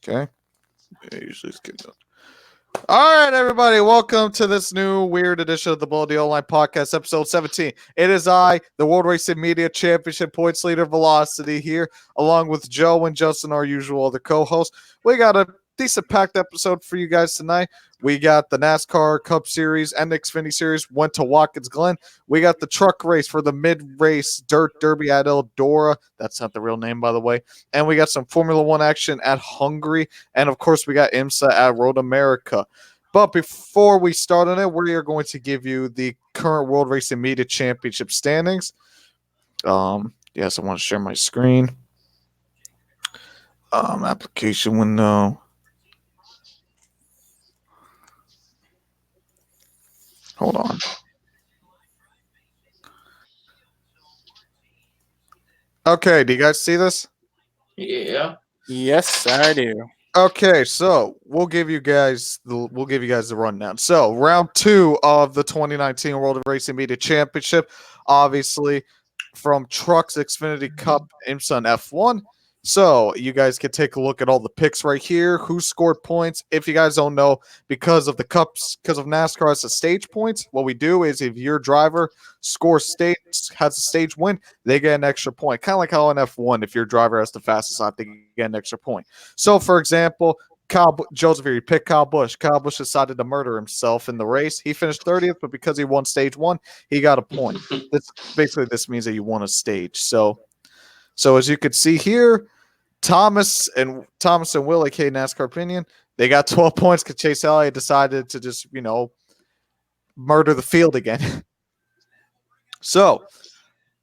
Okay. Yeah, usually it's good. All right, everybody. Welcome to this new weird edition of the Bloody Online Podcast, episode 17. It is I, the World Racing Media Championship points leader, Velocity, here, along with Joe and Justin, our usual other co-hosts. We got a decent packed episode for you guys tonight. We got the NASCAR Cup Series and the Xfinity Series went to Watkins Glen. We got the truck race for the mid-race dirt derby at Eldora. That's not the real name, by the way. And we got some Formula One action at Hungary. And, of course, we got IMSA at Road America. But before we start on it, we are going to give you the current World Racing Media Championship standings. Yes, I want to share my screen. Application window. Hold on. Okay, do you guys see this? Yeah. Yes, I do. Okay, so we'll give you guys the rundown. So round 2 of the 2019 World Racing Media Championship, obviously from Trucks, Xfinity Cup, IMSA, and F1. So you guys can take a look at all the picks right here. Who scored points? If you guys don't know, because of the cups, because of NASCAR, it's a stage points. What we do is if your driver scores stage, has a stage win, they get an extra point. Kind of like how in F1, if your driver has the fastest lap, they get an extra point. So, for example, Joseph here, you picked Kyle Busch. Kyle Busch decided to murder himself in the race. He finished 30th, but because he won stage 1, he got a point. This means that you won a stage. So as you can see here, Thomas and Will, aka NASCAR Opinion, they got 12 points because Chase Elliott decided to just, murder the field again. So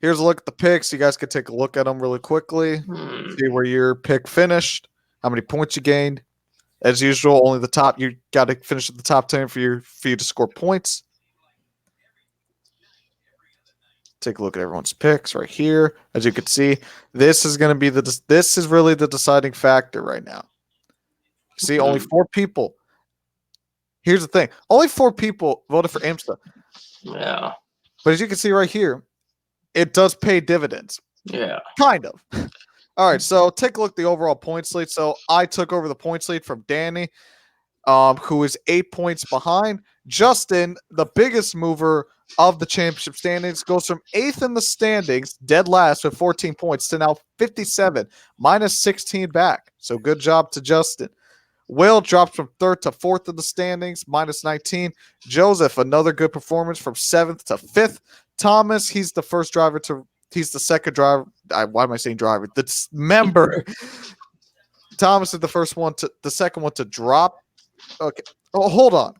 here's a look at the picks. You guys can take a look at them really quickly. See where your pick finished, how many points you gained. As usual, only the top. You got to finish at the top 10 for you to score points. Take a look at everyone's picks right here. As you can see, this is really the deciding factor right now. See, only 4 people. Here's the thing. Only 4 people voted for IMSA. Yeah. But as you can see right here, it does pay dividends. Yeah. Kind of. All right, so take a look at the overall points lead. So I took over the points lead from Danny, who is 8 points behind. Justin, the biggest mover of the championship standings, goes from 8th in the standings, dead last with 14 points, to now 57, minus 16 back. So good job to Justin. Will drops from 3rd to 4th in the standings, minus 19. Joseph, another good performance from 7th to 5th. Thomas, he's the second driver. Why am I saying driver? The member. Thomas is the second one to drop. Okay. Oh, hold on.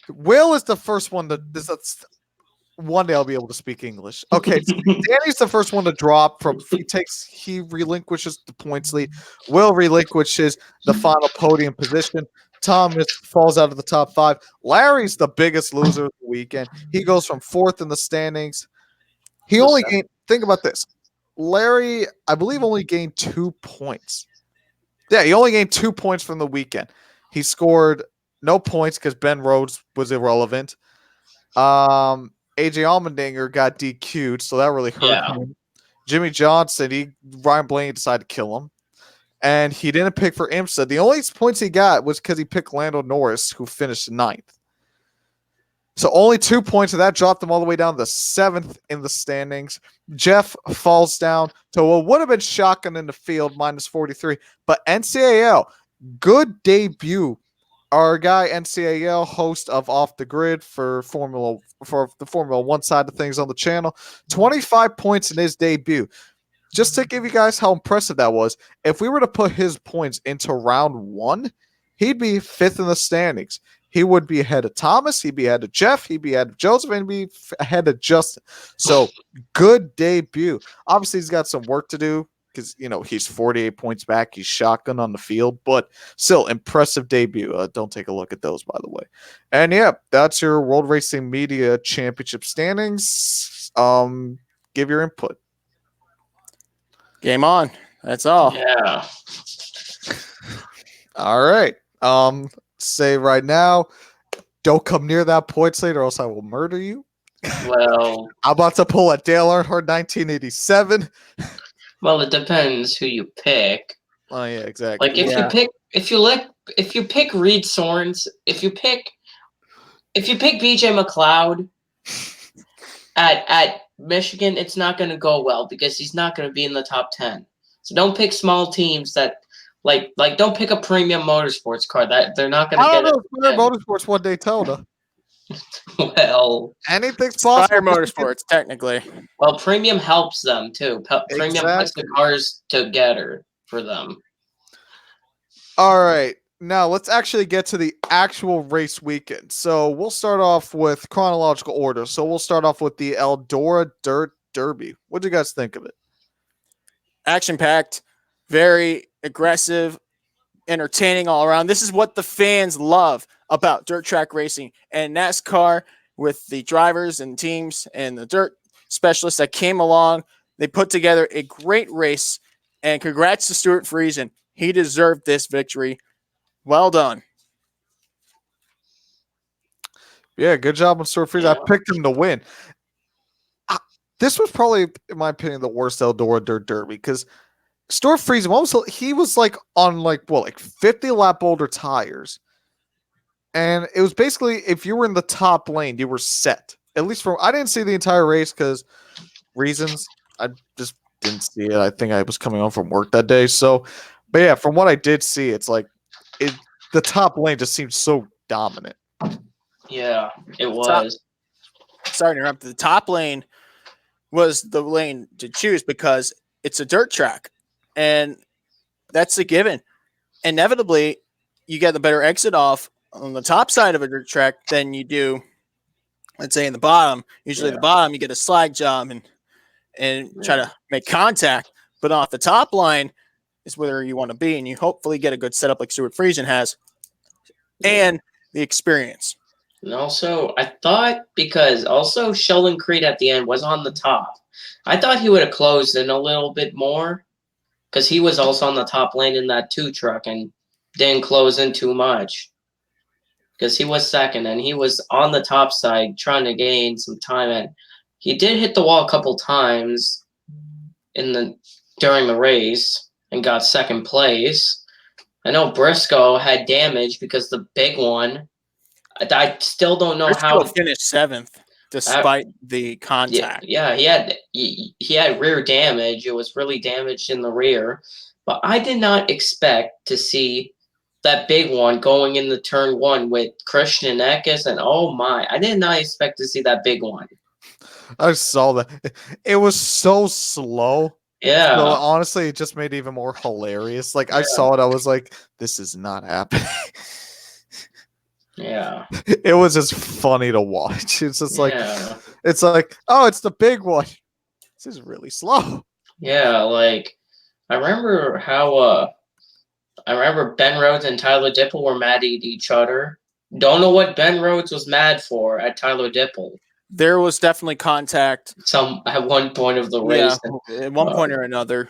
Will is the first one to. One day I'll be able to speak English. Okay, so Danny's the first one to drop from. He relinquishes the points lead. Will relinquishes the final podium position. Thomas falls out of the top 5. Larry's the biggest loser of the weekend. He goes from 4th in the standings. He only gained. Think about this. Larry, I believe, only gained 2 points. Yeah, he only gained 2 points from the weekend. He scored no points because Ben Rhodes was irrelevant. AJ Allmendinger got DQ'd, so that really hurt him. Jimmy Johnson, Ryan Blaney decided to kill him. And he didn't pick for IMSA. The only points he got was because he picked Lando Norris, who finished 9th. So only 2 points, and that dropped him all the way down to 7th in the standings. Jeff falls down to what would have been shotgun in the field, minus 43. But NCAL, good debut. Our guy NCAL, host of Off the Grid for the Formula 1 side of things on the channel, 25 points in his debut. Just to give you guys how impressive that was, if we were to put his points into round 1, he'd be 5th in the standings. He would be ahead of Thomas. He'd be ahead of Jeff. He'd be ahead of Joseph. And be ahead of Justin. So, good debut. Obviously, he's got some work to do because, he's 48 points back. He's shotgun on the field. But still, impressive debut. Don't take a look at those, by the way. And, yeah, that's your World Racing Media Championship standings. Give your input. Game on. That's all. Yeah. All right. Say right now, don't come near that points lead or else I will murder you. Well, I'm about to pull a Dale Earnhardt 1987. Well, it depends who you pick. Oh yeah, exactly. Like if you pick Reed Sorns, if you pick BJ McLeod at Michigan, it's not going to go well because he's not going to be in the top 10. So don't pick small teams that like don't pick a premium motorsports car that they're not going to I get don't know. it. Motorsports one Daytona. Well, Anything's Fire possible. Motorsports, technically. well, premium helps them too. Premium puts the Exactly. cars together for them. All right. Now let's actually get to the actual race weekend. So we'll start off with chronological order. So we'll start off with the Eldora Dirt Derby. What do you guys think of it? Action-packed, very aggressive, entertaining all around. This is what the fans love about dirt track racing and NASCAR with the drivers and teams and the dirt specialists that came along. They put together a great race, and congrats to Stuart Friesen. He deserved this victory. Well done. Yeah, good job on Stuart Friesen. Yeah. I picked him to win. This was probably, in my opinion, the worst Eldora Dirt Derby because Stuart Friesen, he was like on like 50 lap older tires. And it was basically, if you were in the top lane, you were set. At least I didn't see the entire race because reasons. I just didn't see it. I think I was coming home from work that day. So, but yeah, from what I did see, it's like the top lane just seemed so dominant. Yeah, it was. Sorry to interrupt. The top lane was the lane to choose because it's a dirt track, and that's a given. Inevitably, you get the better exit off on the top side of a dirt track than you do, let's say, in the bottom. Usually, the bottom, you get a slide job and try to make contact. But off the top line is where you want to be, and you hopefully get a good setup like Stuart Friesen has, and the experience. And also, I thought because also Sheldon Creed at the end was on the top. I thought he would have closed in a little bit more because he was also on the top lane in that 2 truck and didn't close in too much because he was second and he was on the top side trying to gain some time. And he did hit the wall a couple times during the race and got second place. I know Briscoe had damage because the big one. I still don't know how he finished 7th despite the contact. Yeah, he had rear damage. It was really damaged in the rear, but I did not expect to see that big one going in the turn 1 with Christian Eckes, and oh my, I did not expect to see that big one. I saw that. It was so slow. Yeah. So honestly, it just made it even more hilarious. Like I saw it, I was like, "This is not happening." Yeah. It was just funny to watch. It's just like, it's like, oh, it's the big one. This is really slow. Yeah, like I remember how Ben Rhodes and Tyler Dipple were mad at each other. Don't know what Ben Rhodes was mad for at Tyler Dipple. There was definitely contact. At one point of the race. At one point or another.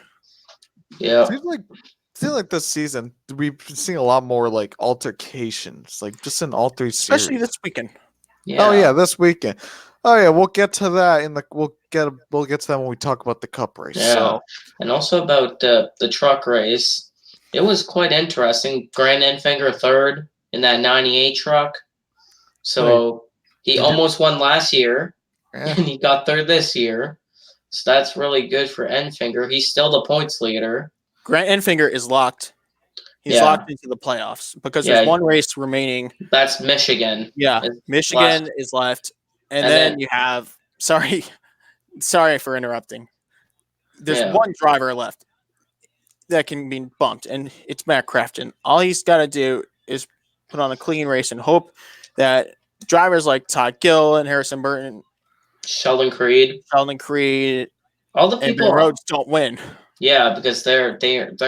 Yeah. Seems like this season we've been seeing a lot more like altercations, like just in all 3 series. Especially this weekend. Yeah. Oh yeah, this weekend. Oh yeah, we'll get to that we'll get to that when we talk about the Cup race. Yeah. So. And also about the truck race. It was quite interesting. Grant Enfinger 3rd in that 98 truck. So he almost won last year, and he got 3rd this year. So that's really good for Enfinger. He's still the points leader. Grant Enfinger is locked. He's locked into the playoffs because there's one race remaining. That's Michigan. Yeah, Michigan is left. And then you have sorry for interrupting. There's one driver left that can be bumped, and it's Matt Crafton. All he's got to do is put on a clean race and hope that drivers like Todd Gill and Harrison Burton, Sheldon Creed, all the people Rhodes don't win. Yeah, because they're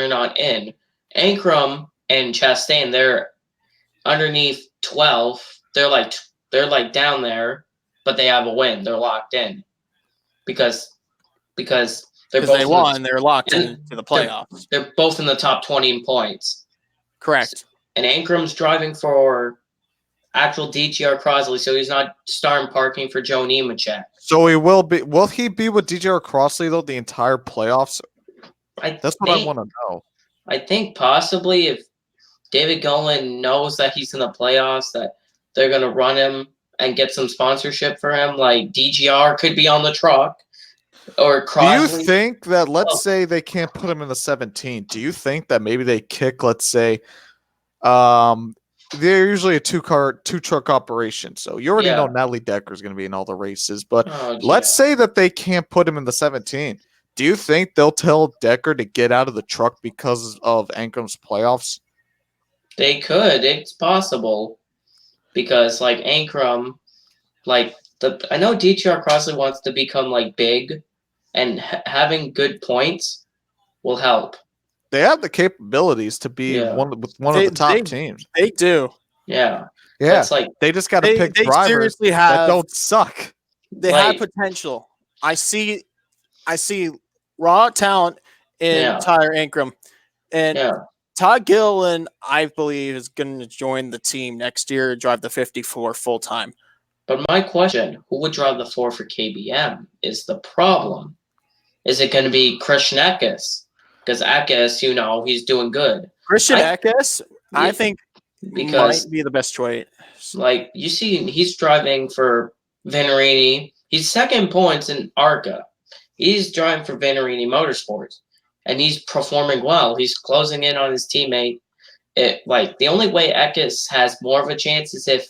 not in. Ankrum and Chastain, they're underneath 12. They're like down there, but they have a win. They're locked in because they won. They're locked into the playoffs. They're both in the top 20 in points. Correct. And Ankrum's driving for actual DTR Crosley, so he's not starting parking for Joe Nemechek. So he will be. Will he be with DTR Crossley though the entire playoffs? That's what I want to know. I think possibly if David Glen knows that he's in the playoffs, that they're going to run him and get some sponsorship for him, like DGR could be on the truck or Do you Crosley. think that, Oh. let's say they can't put him in the 17, do you think that maybe they kick, let's say, they're usually a two-truck operation. So you already know Yeah. Natalie Decker is going to be in all the races. But Oh, let's yeah. say that they can't put him in the 17. Do you think they'll tell Decker to get out of the truck because of Ankrum's playoffs? They could. It's possible. Because, like, Ankrum, like, I know DTR Crosley wants to become, like, big, and having good points will help. They have the capabilities to be Yeah. one of the top teams. They do. Yeah. Yeah. It's like, They just got to pick They drivers seriously that have. don't suck. They like- have potential. I see raw talent in Yeah. Tyler Ankrum, and yeah. Todd Gilliland, I believe, is going to join the team next year and drive the 54 full time. But my question, who would drive the 4 for KBM is the problem. Is it going to be Christian Eckes? Because Eckes, he's doing good. Christian Eckes, I Yeah, think, because might be the best choice. like you see, he's driving for Venerini. He's second points in ARCA. He's driving for Venerini Motorsports, and he's performing well. He's closing in on his teammate. The only way Eckes has more of a chance is if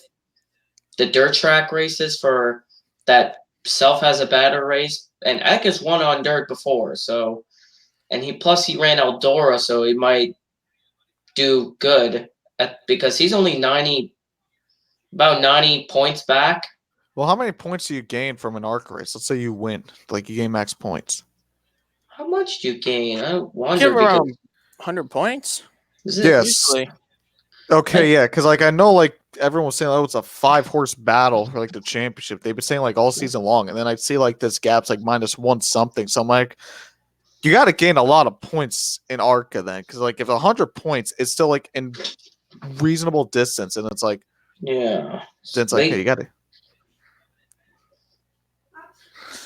the dirt track races for that Self has a better race, and Eckes won on dirt before, so and he ran Eldora, so he might do good because he's only about 90 points back. Well, how many points do you gain from an ARC race? Let's say you win, like you gain max points. How much do you gain? I wonder. Give around 100 points. Is it Yes. Usually. Okay, yeah, because I know everyone was saying it's a 5-horse battle for the championship. They've been saying all season long, and then I'd see this gap's -1 something. So I'm like, you got to gain a lot of points in ARCA then, because if 100 points is still in reasonable distance, and it's yeah. then it's hey, you got to.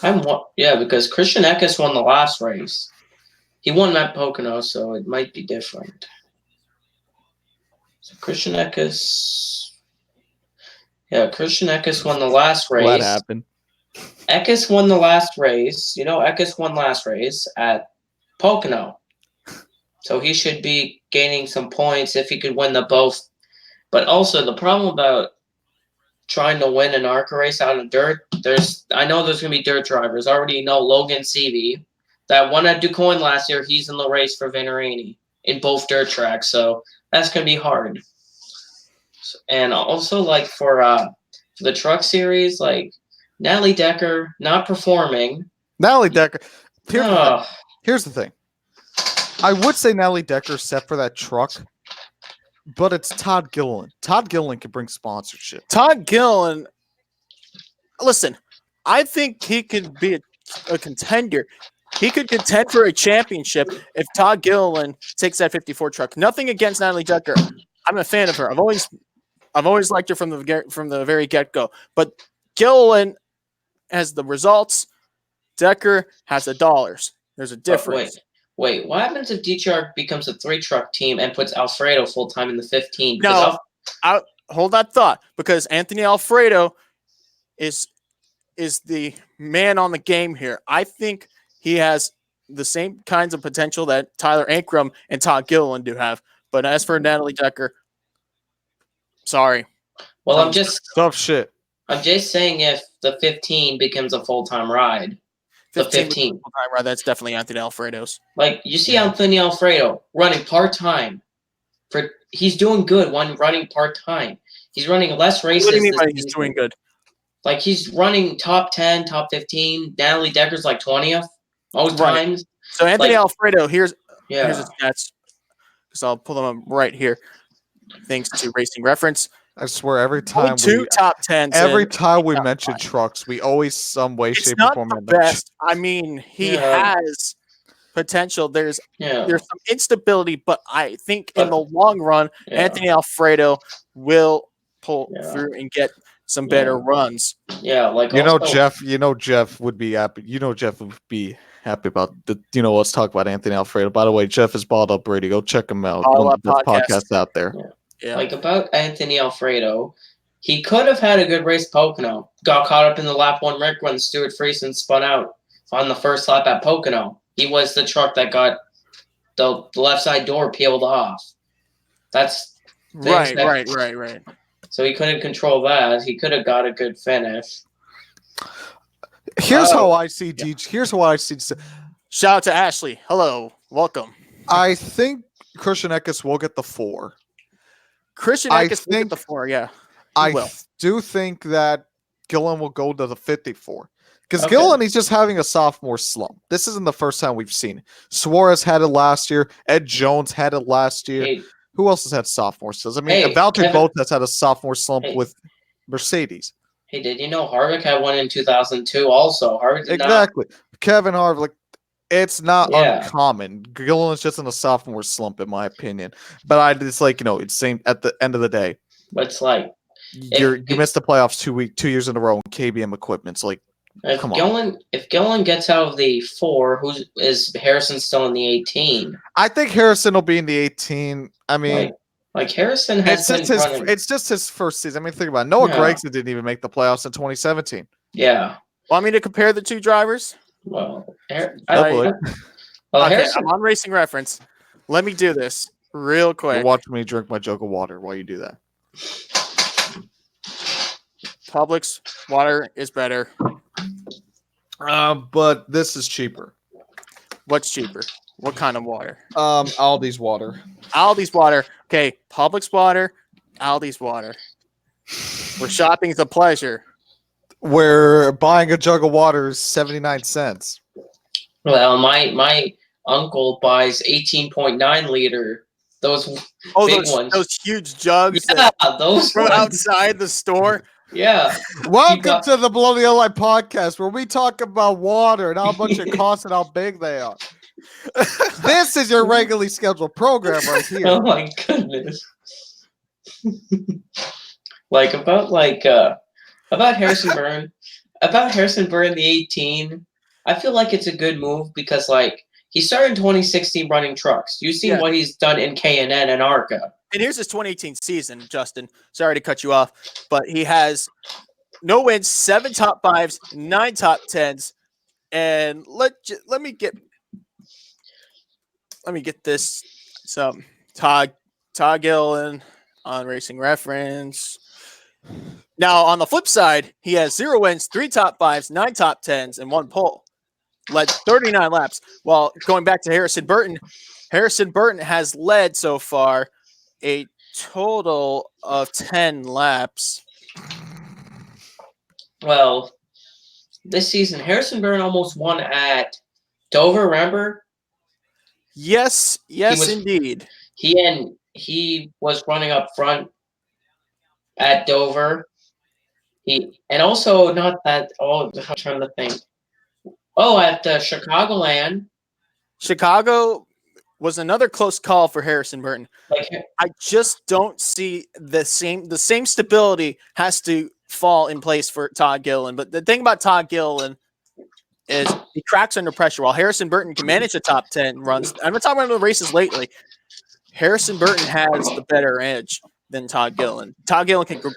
Because Christian Eckes won the last race. He won at Pocono, so it might be different. So Christian Eckes. Yeah, Christian Eckes won the last race. What happened? Eckes won the last race. Eckes won last race at Pocono. So he should be gaining some points if he could win the both. But also the problem about trying to win an ARCA race out of dirt, I know there's going to be dirt drivers. I already know Logan Seavey, that won at DuQuoin last year. He's in the race for Venerini in both dirt tracks. So that's going to be hard. And also, for the truck series, Natalie Decker not performing. Natalie Decker. Here's the thing. I would say Natalie Decker's set for that truck, but it's Todd Gilliland. Todd Gilliland can bring sponsorship. Todd Gilliland, listen, I think he could be a contender. He could contend for a championship if Todd Gilliland takes that 54 truck. Nothing against Natalie Decker. I'm a fan of her. I've always liked her from the very get-go. But Gilliland has the results. Decker has the dollars. There's a difference. Wait. What happens if DTR becomes a 3-truck team and puts Alfredo full-time in the 15? No, hold that thought, because Anthony Alfredo is the man on the game here. I think he has the same kinds of potential that Tyler Ankrum and Todd Gilliland do have. But as for Natalie Decker, sorry. Well, I'm just tough shit. I'm just saying if the 15 becomes a full-time ride. The 15. Full-time ride, that's definitely Anthony Alfredo's. You see Anthony Alfredo running part-time. He's doing good when running part-time. He's running less races. What do you mean by he's doing good? He's running top 10, top 15. Natalie Decker's 20th most times. So Anthony Alfredo, here's Yeah. his stats, because I'll pull them up right here. Thanks to Racing Reference. I swear, every time top 10s. every time we mention trucks, we always some way, It's shape, or not form. the best. I mean, he has potential. There's some instability, but I think in the long run, Anthony Alfredo will pull through and get some better runs. Yeah, Jeff would be happy. Jeff would be happy about the. Let's talk about Anthony Alfredo. By the way, Jeff has balled up Brady. Go check him out. Ball One Up of the best Podcast. podcasts out there. Yeah. Like about Anthony Alfredo, he could have had a good race at Pocono. Got caught up in the lap one wreck when Stuart Friesen spun out on the first lap at Pocono. He was the truck that got the left side door peeled off. That's Right. So he couldn't control that. He could have got a good finish. Here's how I see DJ. Here's how I see. Shout out to Ashley. Hello. Welcome. I think Christian Eckes will get the 4. Christian Eckes will get the 4, yeah. I do think that Gillen will go to the 54. Because Gillen, he's just having a sophomore slump. This isn't the first time we've seen it. Suarez had it last year. Ed Jones had it last year. Hey, who else has had sophomore slumps? I mean, Valtteri Bottas had a sophomore slump with Mercedes. Hey, did you know Harvick had one in 2002 also? Harvick did exactly. Kevin Harvick, it's not uncommon. Gillen's just in a sophomore slump, in my opinion. But it's like, it's same at the end of the day. It's like you missed the playoffs 2 years in a row in KBM equipment. It's like, come on. If Gillen gets out of the 4, is Harrison still in the 18? I think Harrison will be in the 18. I mean, like Harrison has it's just his first season. I mean, think about it. Noah Gragson didn't even make the playoffs in 2017. Yeah. Want me to compare the two drivers? Well, I'm on Racing Reference. Let me do this real quick. Watch me drink my jug of water while you do that. Publix water is better. But this is cheaper. What's cheaper? What kind of water? Aldi's water. Aldi's water. Okay, Publix water, Aldi's water. Where shopping is a pleasure. Where buying a jug of water is 79 cents. Well, my uncle buys 18.9 liter. Those big ones. Those huge jugs. Yeah, those from ones. outside the store. Yeah. Welcome to the Below the Line podcast, where we talk about water and how much it costs and how big they are. This is your regularly scheduled program right here. Oh my goodness. About Harrison Burton. About Harrison Burton, the 18. I feel like it's a good move because he started in 2016 running trucks. You've seen what he's done in K&N and ARCA. And here's his 2018 season, Justin. Sorry to cut you off, but he has no wins, 7 top 5s, 9 top 10s, and let me get this. So Todd Gillen on Racing Reference. Now on the flip side, he has 0 wins, 3 top 5s, 9 top 10s, and 1 pole. Led 39 laps. Well, going back to Harrison Burton has led so far a total of 10 laps. Well, this season, Harrison Burton almost won at Dover, remember? Yes, indeed. He was running up front at Dover. I'm trying to think. Oh, at Chicagoland. Chicago was another close call for Harrison Burton. I just don't see the same stability has to fall in place for Todd Gillen. But the thing about Todd Gillen is he cracks under pressure. While Harrison Burton can manage the top 10 runs, I'm not talking about the races lately. Harrison Burton has the better edge than Todd Gillen. Todd Gillen could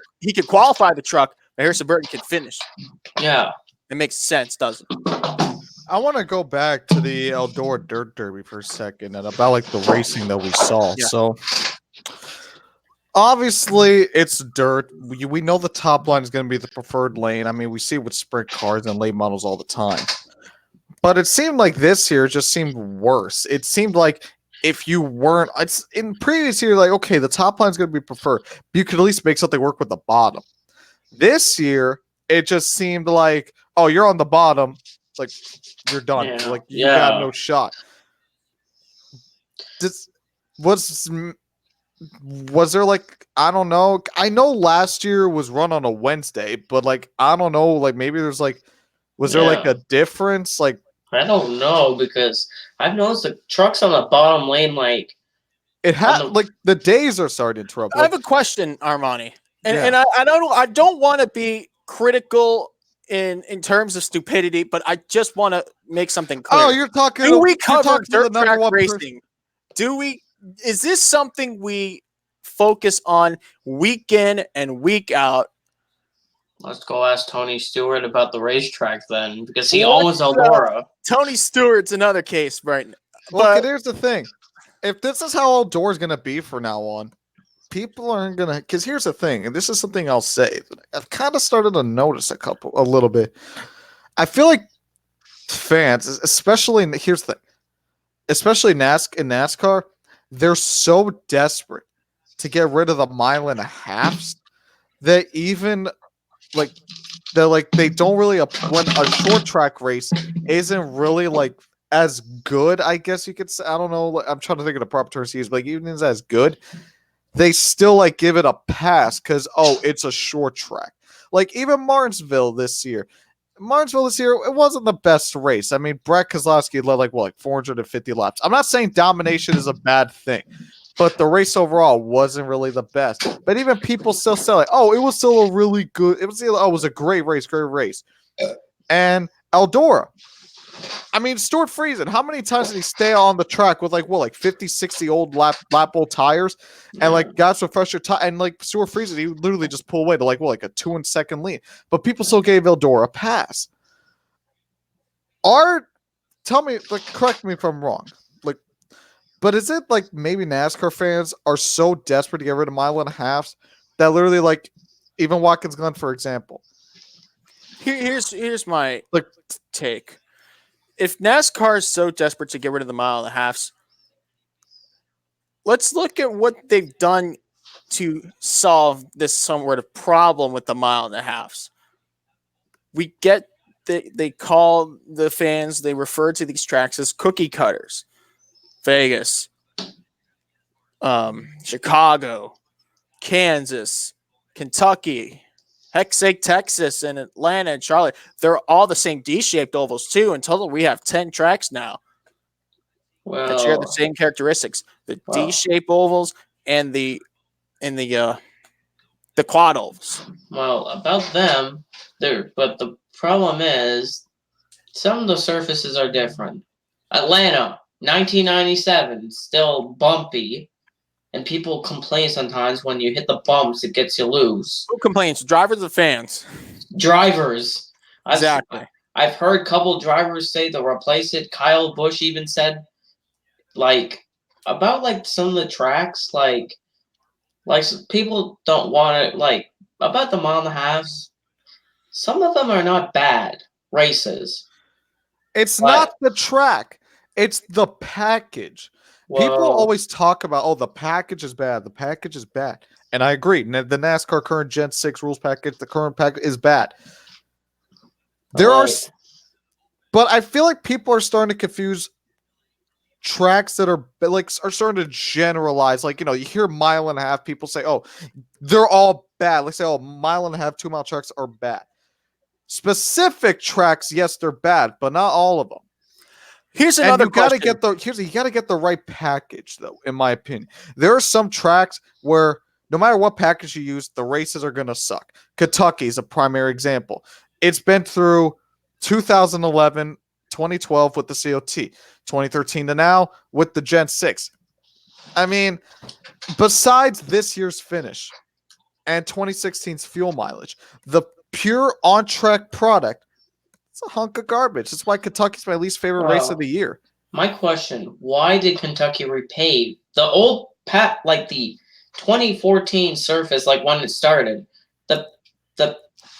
qualify the truck, but Harrison Burton can finish. Yeah, it makes sense, doesn't it? I want to go back to the Eldora Dirt Derby for a second and about the racing that we saw. Yeah. So obviously it's dirt. We know the top line is going to be the preferred lane. I mean, we see it with sprint cars and late models all the time. But it seemed like this year just seemed worse. It seemed like if you weren't, it's in previous year, okay, the top line is going to be preferred. You could at least make something work with the bottom. This year, it just seemed like, oh, you're on the bottom. It's like you're done. Yeah. You got no shot. Was there I don't know. I know last year was run on a Wednesday, but I don't know. Maybe there's was there a difference? I don't know because I've noticed the trucks on the bottom lane it had the days are starting to interrupt. I have a question, Armani, and I don't want to be critical in terms of stupidity, but I just want to make something clear. Oh, you're talking. Do we you're cover talking to the dirt number track one racing? Do we? Is this something we focus on week in and week out? Let's go ask Tony Stewart about the racetrack then, because he What owns the- Eldora. Tony Stewart's another case, right? Look, But and here's the thing: if this is how Eldora is gonna be from now on, people aren't gonna. Because here's the thing, and this is something I'll say that I've kind of started to notice a little bit. I feel like fans, especially here's the thing, especially in NASCAR, they're so desperate to get rid of the mile and a halves that even like they don't really when a short track race isn't really like as good, I guess you could say. I don't know. I'm trying to think of the proper terms to use, but like, even if it's as good, they still like give it a pass because it's a short track. Like even Martinsville this year, it wasn't the best race. I mean, Brett Keselowski led like 450 laps. I'm not saying domination is a bad thing, but the race overall wasn't really the best. But even people still say like, it was still a really good. It was a great race. And Eldora. I mean, Stuart Friesen, how many times did he stay on the track with like 50, 60 old lap old tires and like got some fresher tire, and like Stuart Friesen, he literally just pulled away to like a 2-second lead. But people still gave Eldora a pass. Tell me, like, correct me if I'm wrong. Like, but is it like maybe NASCAR fans are so desperate to get rid of mile and a halves that literally like even Watkins Glen, for example. here's my Like take. If NASCAR is so desperate to get rid of the mile and a halves, let's look at what they've done to solve this somewhat of problem with the mile and a halves. We get they call the fans, they refer to these tracks as cookie cutters. Vegas, Chicago, Kansas, Kentucky, heck sake, Texas and Atlanta and Charlotte. They're all the same D-shaped ovals too. In total, we have 10 tracks now that share the same characteristics: the D-shaped ovals and the quad ovals. Well, about them, but the problem is some of the surfaces are different. Atlanta, 1997, still bumpy, and people complain sometimes when you hit the bumps, it gets you loose. Who complains? Drivers or fans? Drivers. Exactly. I've heard a couple drivers say they'll replace it. Kyle Busch even said, like, about like some of the tracks, like people don't want to, like, about the mile and a halves. Some of them are not bad races. It's not the track, it's the package. People always talk about, the package is bad. The package is bad. And I agree. The NASCAR current Gen 6 rules package, the current package is bad. But I feel like people are starting to confuse tracks that are starting to generalize. Like, you hear mile and a half, people say, they're all bad. Let's say, mile and a half, 2-mile tracks are bad. Specific tracks, yes, they're bad, but not all of them. Here's another question. You got to get the right package, though, in my opinion. There are some tracks where no matter what package you use, the races are going to suck. Kentucky is a primary example. It's been through 2011, 2012 with the COT, 2013 to now with the Gen 6. I mean, besides this year's finish and 2016's fuel mileage, the pure on-track product, it's a hunk of garbage. That's why Kentucky's my least favorite race of the year. My question, why did Kentucky repave the old like the 2014 surface, like when it started? The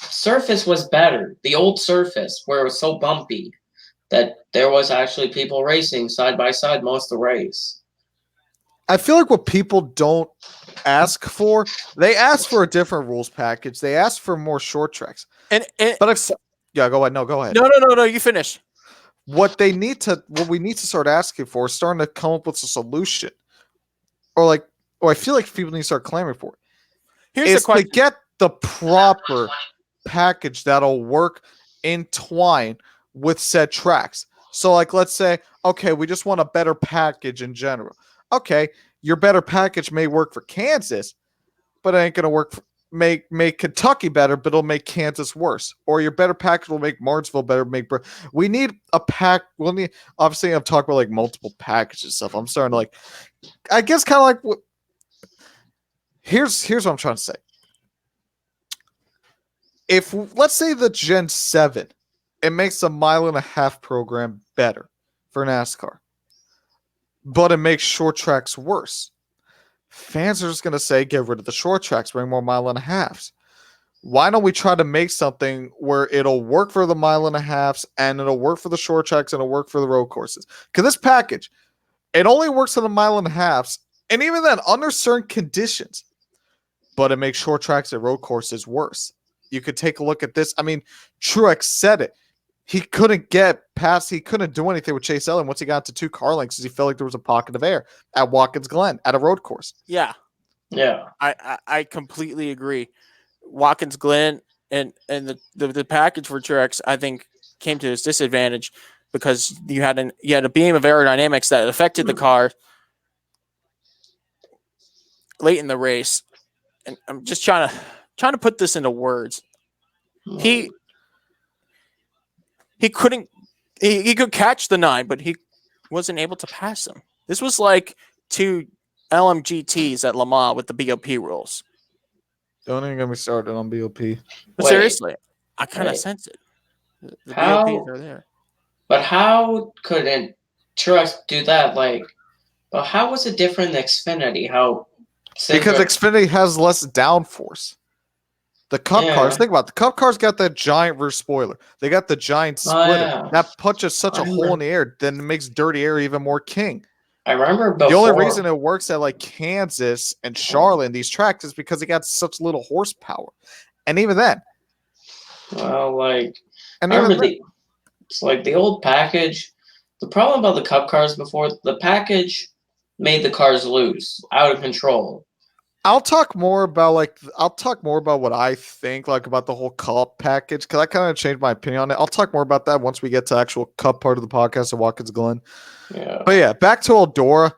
surface was better. The old surface where it was so bumpy that there was actually people racing side by side most of the race. I feel like what people don't ask for, they ask for a different rules package. They ask for more short tracks. Yeah, go ahead. No, go ahead. No, you finish. What we need to start asking for is starting to come up with a solution. Or I feel like people need to start clamoring for it. Here's the question. To get the proper package that'll work in twine with said tracks. So let's say, okay, we just want a better package in general. Okay, your better package may work for Kansas, but it ain't going to work make Kentucky better, but it'll make Kansas worse. Or your better package will make Martinsville better. We need a pack. We'll need. Obviously, I'm talking about like multiple packages stuff. I'm starting to like. I guess kind of like what. Here's what I'm trying to say. If let's say the Gen 7, it makes a 1.5 mile program better for NASCAR, but it makes short tracks worse. Fans are just going to say, get rid of the short tracks, bring more 1.5 miles. Why don't we try to make something where it'll work for the 1.5 miles and it'll work for the short tracks and it'll work for the road courses? Because this package, it only works for the 1.5 miles, and even then, under certain conditions, but it makes short tracks and road courses worse. You could take a look at this. I mean, Truex said it. He couldn't get past, he couldn't do anything with Chase Elliott once he got to 2 car lengths because he felt like there was a pocket of air at Watkins Glen at a road course. Yeah. Yeah. I completely agree. Watkins Glen and the package for Truex, I think, came to his disadvantage because you had a beam of aerodynamics that affected the car late in the race. And I'm just trying to put this into words. He couldn't. He could catch the 9, but he wasn't able to pass them. This was like 2 LMGTs at Le Mans with the BOP rules. Don't even get me started on BOP. But seriously, I kind of sense it. The BOPs are there. But how couldn't Truex do that? But how was it different than Xfinity? Because Xfinity has less downforce. The Cup cars, think about it. The Cup cars got that giant rear spoiler. They got the giant splitter. That punches such a hole in the air, then it makes dirty air even more king. I remember before. The only reason it works at like Kansas and Charlotte and these tracks is because it got such little horsepower. And even then. Well, it's like the old package. The problem about the Cup cars before, the package made the cars loose, out of control. I'll talk more about what I think about the whole Cup package because I kind of changed my opinion on it. I'll talk more about that once we get to actual Cup part of the podcast of Watkins Glen. Yeah. But yeah, back to Eldora.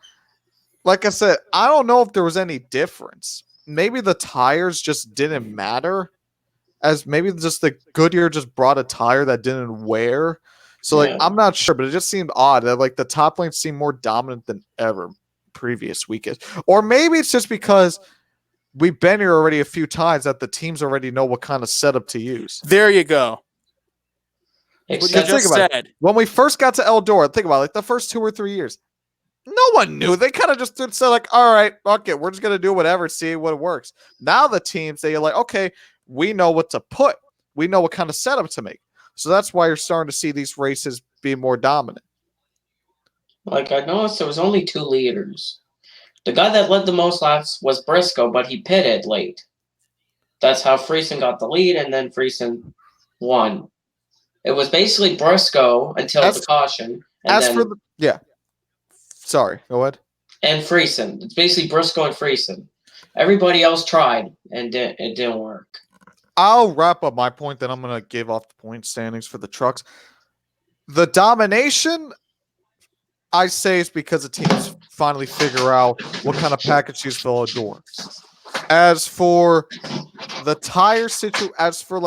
Like I said, I don't know if there was any difference. Maybe the tires just didn't matter, as maybe just the Goodyear just brought a tire that didn't wear. So I'm not sure, but it just seemed odd that the top lane seemed more dominant than ever previous weekend. Or maybe it's just because we've been here already a few times that the teams already know what kind of setup to use. There you go. Except just said. When we first got to Eldora, think about it, the first 2 or 3 years, no one knew. They kind of just said all right, fuck it, we're just going to do whatever, see what works. Now the teams, they're like, okay, we know what to put. We know what kind of setup to make. So that's why you're starting to see these races be more dominant. I noticed there was only 2 leaders. The guy that led the most laps was Briscoe, but he pitted late. That's how Friesen got the lead, and then Friesen won. It was basically Briscoe until the caution. Sorry, go ahead. And Friesen. It's basically Briscoe and Friesen. Everybody else tried, and it didn't work. I'll wrap up my point, then I'm going to give off the point standings for the trucks. The domination, I say, is because the teams finally figure out what kind of package to use for Eldora. As for the tire situation, as for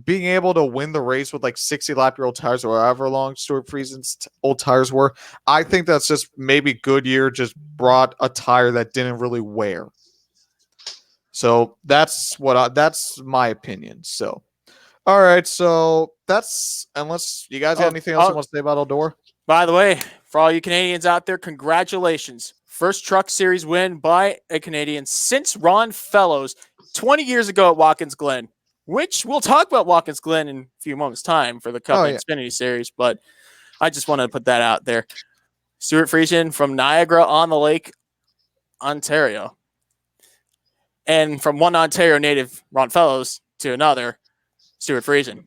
being able to win the race with 60-lap-year-old tires or however long Stuart Friesen's old tires were, I think that's just maybe Goodyear just brought a tire that didn't really wear. So that's my opinion. So, all right. So unless you guys got anything else you want to say about Eldora? By the way, for all you Canadians out there, congratulations. First Truck Series win by a Canadian since Ron Fellows 20 years ago at Watkins Glen, which we'll talk about Watkins Glen in a few moments' time for the Cup and Xfinity Series, but I just wanted to put that out there. Stuart Friesen from Niagara-on-the-Lake, Ontario. And from one Ontario native, Ron Fellows, to another, Stuart Friesen.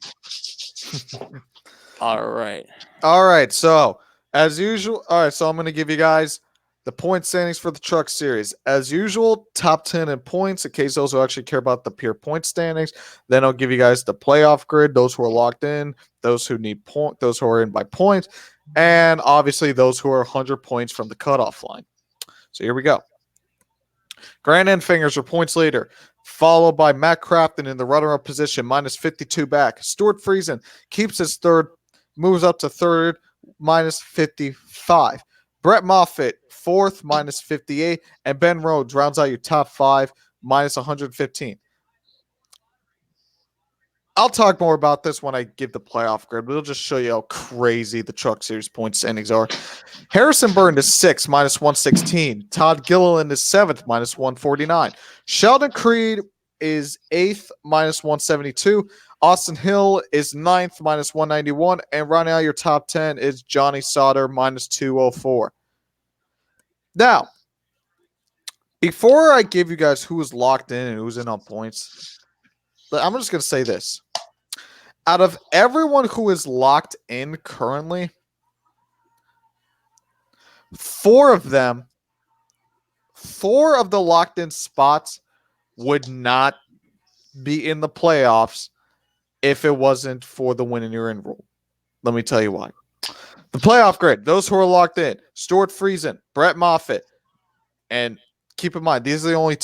All right. So, as usual, I'm going to give you guys the point standings for the Truck Series. As usual, top 10 in points, in case those who actually care about the pure point standings. Then I'll give you guys the playoff grid, those who are locked in, those who need those who are in by points, and obviously those who are 100 points from the cutoff line. So here we go. Grant Enfinger's your points leader, followed by Matt Crafton in the runner-up position, minus 52 back. Stuart Friesen keeps his third, moves up to third, minus 55. Brett Moffitt, fourth, minus 58. And Ben Rhodes rounds out your top 5, minus 115. I'll talk more about this when I give the playoff grid, but it'll just show you how crazy the Truck Series point standings are. Harrison Burton is 6th, minus 116. Todd Gilliland is 7th, minus 149. Sheldon Creed is 8th, minus 172. Austin Hill is 9th, minus 191. And right now, your top 10 is Johnny Sauter, minus 204. Now, before I give you guys who is locked in and who's in on points, I'm just going to say this. Out of everyone who is locked in currently, 4 of the locked in spots would not be in the playoffs if it wasn't for the win and you're in rule. Let me tell you why. The playoff grid, those who are locked in, Stuart Friesen, Brett Moffitt, and keep in mind, these are the only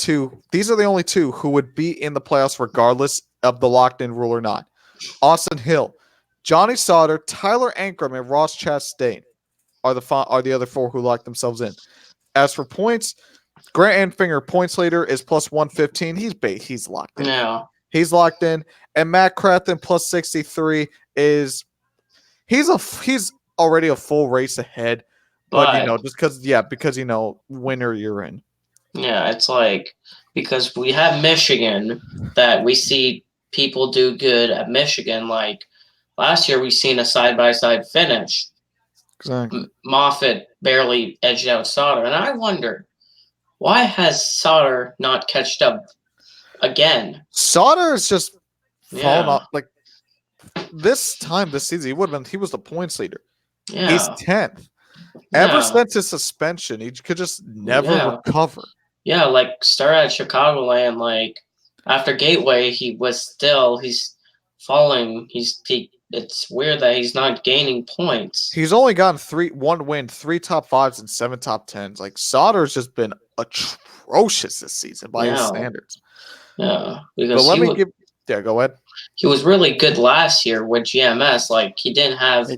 two who would be in the playoffs regardless of the locked in rule or not. Austin Hill, Johnny Sauter, Tyler Ankrum, and Ross Chastain are the other 4 who locked themselves in. As for points, Grant Anfinger, points leader, is plus 115. He's locked in. Yeah. He's locked in. And Matt Crafton plus 63 is he's already a full race ahead. But just because winner you're in. Yeah, it's like because we have Michigan that we see people do good at Michigan. Like last year, we've seen a side-by-side finish. Exactly. Moffitt barely edged out Sauter. And I wonder, why has Sauter not catched up again? Sauter is just fallen off. Like this season, he was the points leader. Yeah. He's 10th. Ever since his suspension, he could just never recover. Yeah, like start at Chicagoland, like after Gateway, he's falling. It's weird that he's not gaining points. He's only gotten 1 win, 3 top 5s, and 7 top 10s. Like Sauter's just been atrocious this season by his standards. Yeah, because go ahead. He was really good last year with GMS. Like he didn't have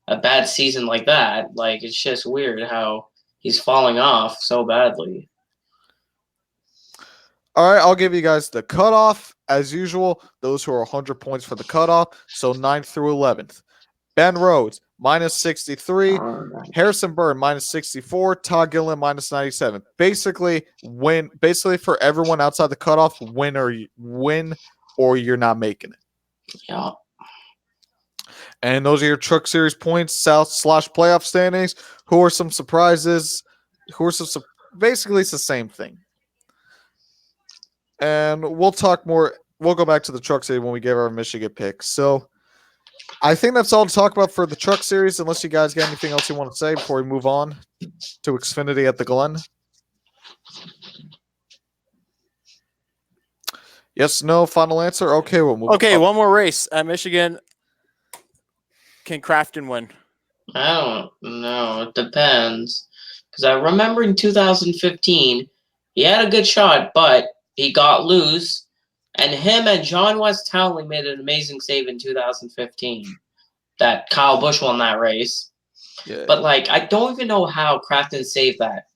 a bad season like that. Like it's just weird how he's falling off so badly. All right, I'll give you guys the cutoff as usual. Those who are 100 points for the cutoff. So 9th through 11th. Ben Rhodes, minus 63. Harrison Burton, minus 64. Todd Gillen, minus 97. Basically, for everyone outside the cutoff, win or you're not making it. Yeah. And those are your Truck Series points, South/playoff standings. Who are some surprises? Basically, it's the same thing. And we'll talk more. We'll go back to the Truck Series when we give our Michigan picks. So I think that's all to talk about for the Truck Series, unless you guys got anything else you want to say before we move on to Xfinity at the Glen. Yes, no, final answer? Okay, we'll move on. One more race at Michigan. Can Crafton win? I don't know. It depends. Because I remember in 2015, he had a good shot, but he got loose, and him and John West Townley made an amazing save in 2015 that Kyle Busch won that race. Yeah. But, I don't even know how Crafton saved that.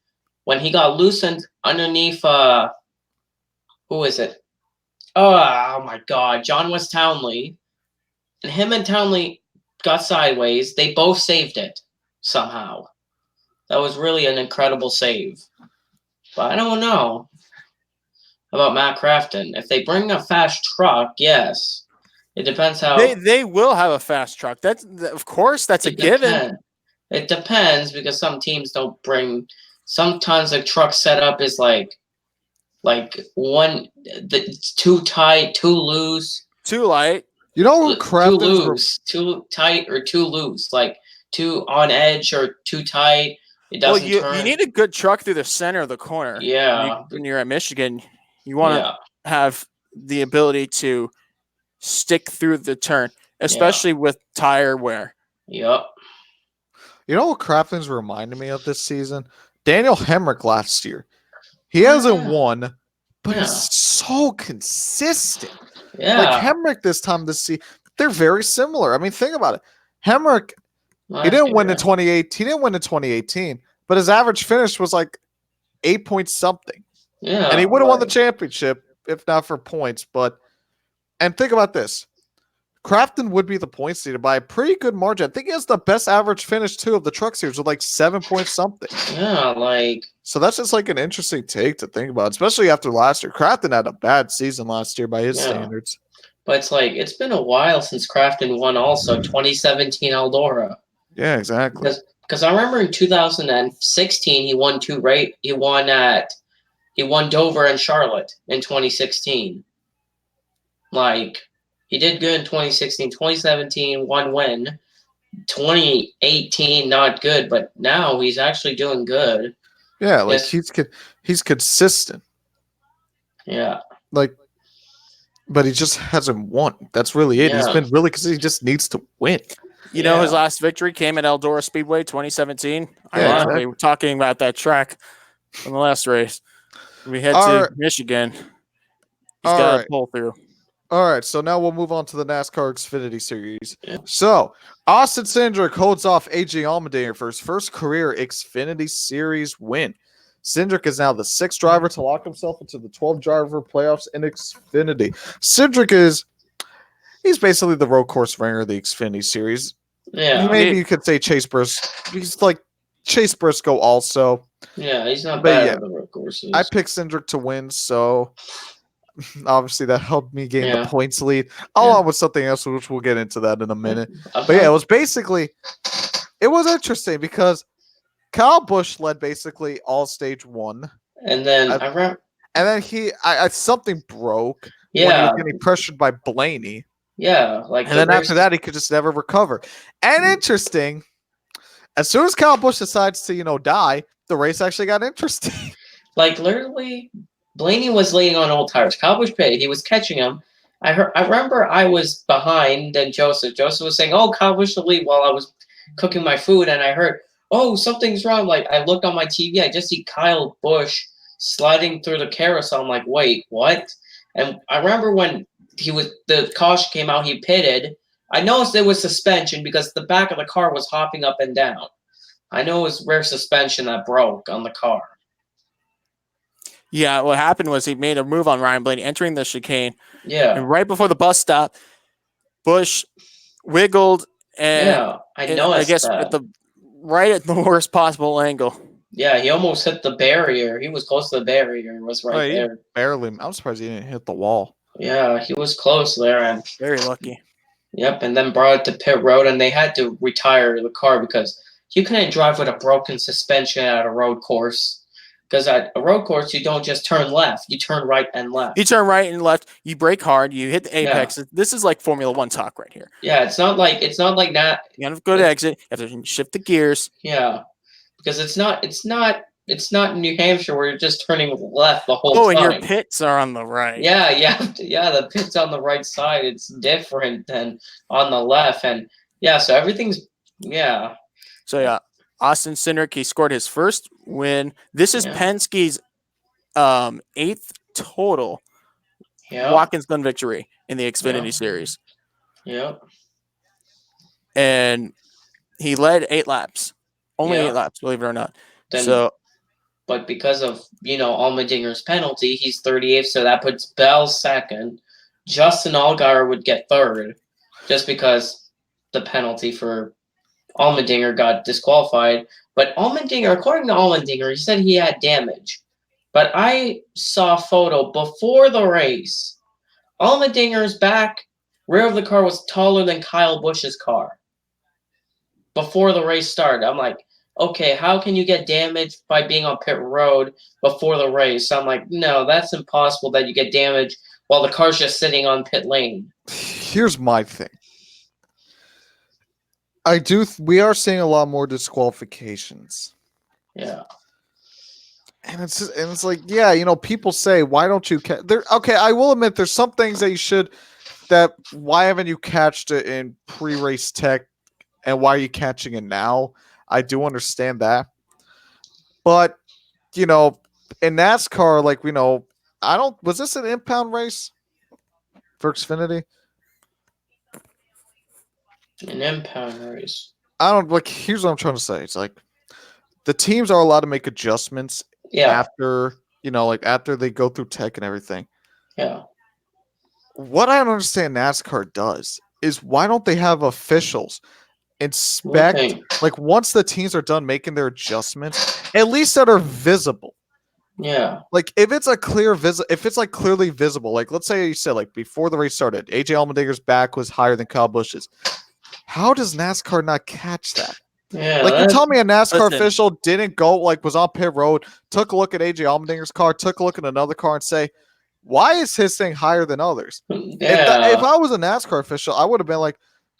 When he got loosened underneath, who is it? Oh, my God. John West Townley. And him and Townley got sideways. They both saved it somehow. That was really an incredible save. But I don't know about Matt Crafton. If they bring a fast truck, yes. It depends how they will have a fast truck. That's a given. It depends because some teams don't bring. Sometimes the truck setup is it's too tight, too loose, too light. You know, too loose, too tight, or too loose. Like too on edge or too tight. It doesn't turn. You need a good truck through the center of the corner. Yeah. When you're at Michigan, you want to have the ability to stick through the turn, especially with tire wear. Yep. You know what Crafton's reminded me of this season? Daniel Hemrick last year. He hasn't won, but he's so consistent. Yeah. Like Hemrick this time this season, they're very similar. I mean, think about it. Hemrick, he didn't win in 2018. He didn't win in 2018, but his average finish was like 8 point something. Yeah. And he would have won the championship if not for points. And think about this. Crafton would be the points leader by a pretty good margin. I think he has the best average finish too of the Truck Series with like 7 point something. Yeah, like so that's just like an interesting take to think about, especially after last year. Crafton had a bad season last year by his standards. But it's like it's been a while since Crafton won. Also, 2017 Eldora. Yeah, exactly. Because I remember in 2016 he won He won Dover and Charlotte in 2016. Like. He did good in 2016, 2017, one win. 2018, not good, but now he's actually doing good. Yeah, like he's consistent. Yeah. Like, but he just hasn't won. That's really it. Yeah. He's been really because he just needs to win. You know, his last victory came at Eldora Speedway 2017. Ironically, we're talking about that track from the last race. We head to Michigan. He's got a pull through. All right, so now we'll move on to the NASCAR Xfinity Series. Yeah. So, Austin Cindric holds off AJ Allmendinger for his first career Xfinity Series win. Cindric is now the 6th driver to lock himself into the 12-driver playoffs in Xfinity. Cindric he's basically the road course ringer of the Xfinity Series. Yeah. Maybe you could say Chase Briscoe. He's like Chase Briscoe also. Yeah, he's not bad at the road courses. I picked Cindric to win, so... Obviously, that helped me gain the points lead. Along with something else, which we'll get into that in a minute. But yeah, it was interesting because Kyle Busch led basically all stage 1. And then something broke when he was getting pressured by Blaney. Yeah. And then after that, he could just never recover. And interesting, as soon as Kyle Busch decides to, die, the race actually got interesting. Like, literally... Blaney was leaning on old tires. Kyle Busch pitted. He was catching him. I remember I was behind and Joseph. Joseph was saying, "Oh, Kyle Busch to lead," while I was cooking my food, and I heard, "Oh, something's wrong." Like I looked on my TV, I just see Kyle Busch sliding through the carousel. I'm like, "Wait, what?" And I remember when the caution came out, he pitted. I noticed it was suspension because the back of the car was hopping up and down. I know it was rear suspension that broke on the car. Yeah, what happened was he made a move on Ryan Blaney entering the chicane. Yeah. And right before the bus stop, Busch wiggled and I guess right at the worst possible angle. Yeah, he almost hit the barrier. He was close to the barrier. Was right there. Barely. I'm surprised he didn't hit the wall. Yeah, he was close there and very lucky. Yep, and then brought it to pit road and they had to retire the car because you couldn't drive with a broken suspension at a road course. Because at a road course, you don't just turn left; you turn right and left. You turn right and left. You brake hard. You hit the apex. Yeah. This is like Formula One talk right here. Yeah, it's not like that. You have to go to exit. You have to shift the gears. Yeah, because it's not New Hampshire where you're just turning left the whole time. Oh, and your pits are on the right. Yeah, the pits on the right side. It's different than on the left, and so everything's So yeah. Austin Cindric, he scored his first win. This is Penske's 8th total Watkins Glen victory in the Xfinity Series. Yeah. And he led 8 laps. Only 8 laps, believe it or not. But because of, Allmendinger's penalty, he's 38th, so that puts Bell 2nd. Justin Allgaier would get 3rd just because the penalty for Allmendinger got disqualified, but Allmendinger, according to Allmendinger, he said he had damage. But I saw a photo before the race. Allmendinger's back rear of the car was taller than Kyle Busch's car. Before the race started, I'm like, okay, how can you get damaged by being on pit road before the race? So I'm like, no, that's impossible that you get damaged while the car's just sitting on pit lane. Here's my thing. We are seeing a lot more disqualifications. Yeah. And it's like, people say, why don't you okay, I will admit there's some things that why haven't you catched it in pre-race tech and why are you catching it now? I do understand that. But, in NASCAR, I don't. Was this an impound race for Xfinity? An impound race. I don't like. Here's what I'm trying to say. It's like the teams are allowed to make adjustments Yeah, after like after they go through tech and everything. yeah. What I don't understand NASCAR does is why don't they have officials inspect Okay. like once the teams are done making their adjustments, at least that are visible. Yeah. Like if it's a clear if it's like clearly visible, like let's say you said like before the race started, AJ Allmendinger's back was higher than Kyle Busch's. How does NASCAR not catch that? Yeah. Like you tell me a NASCAR Listen. official didn't go like was on pit road, took a look at AJ Allmendinger's car, took a look at another car, and say, why is his thing higher than others? Yeah. If I was a NASCAR official, I would have been like,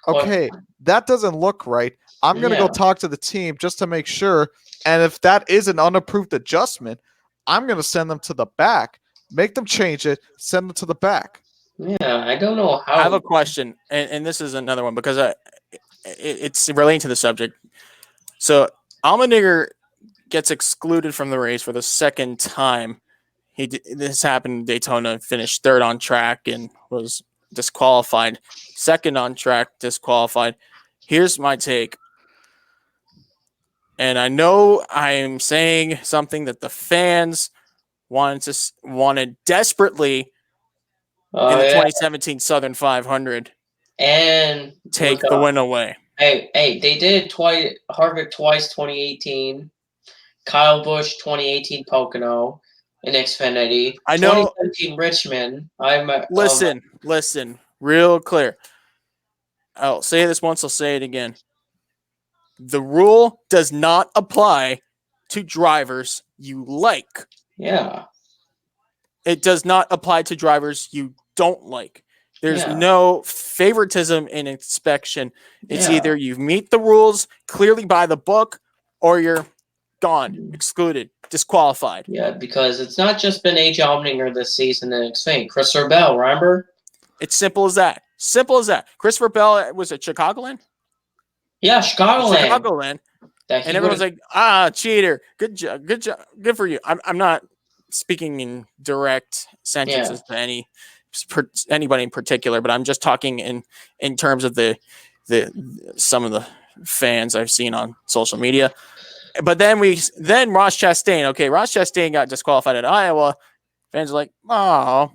okay, that doesn't look right. I'm gonna go Yeah. talk to the team just to make sure. And if that is an unapproved adjustment, I'm gonna send them to the back, make them change it, send them to the back. Yeah. I don't know how. I have a question, and this is another one because it's relating to the subject. So Allmendinger gets excluded from the race for the second time. This happened in Daytona, finished third on track and was disqualified. Second on track, disqualified. Here's my take. And I know I'm saying something that the fans wanted desperately in the 2017 Southern 500 and take the win away. Hey, they did twice. Harvick twice, 2018. Kyle Busch, 2018 Pocono in Xfinity. I know. 2017 Richmond. Listen, real clear. I'll say this once, I'll say it again. The rule does not apply to drivers you like. Yeah. It does not apply to drivers you don't like. There's no favoritism in inspection. It's either you meet the rules clearly by the book or you're gone, excluded, disqualified. Yeah, because it's not just been AJ Allmendinger this season in Xfinity. Christopher Bell, remember? It's simple as that. Simple as that. Christopher Bell was at Chicagoland? Yeah, Chicagoland. And everyone's like, cheater. Good job. Good for you. I'm not speaking in direct sentences to anybody in particular, but I'm just talking in terms of the some of the fans I've seen on social media. But then Ross Chastain. Okay, Ross Chastain got disqualified at Iowa. Fans are like, oh,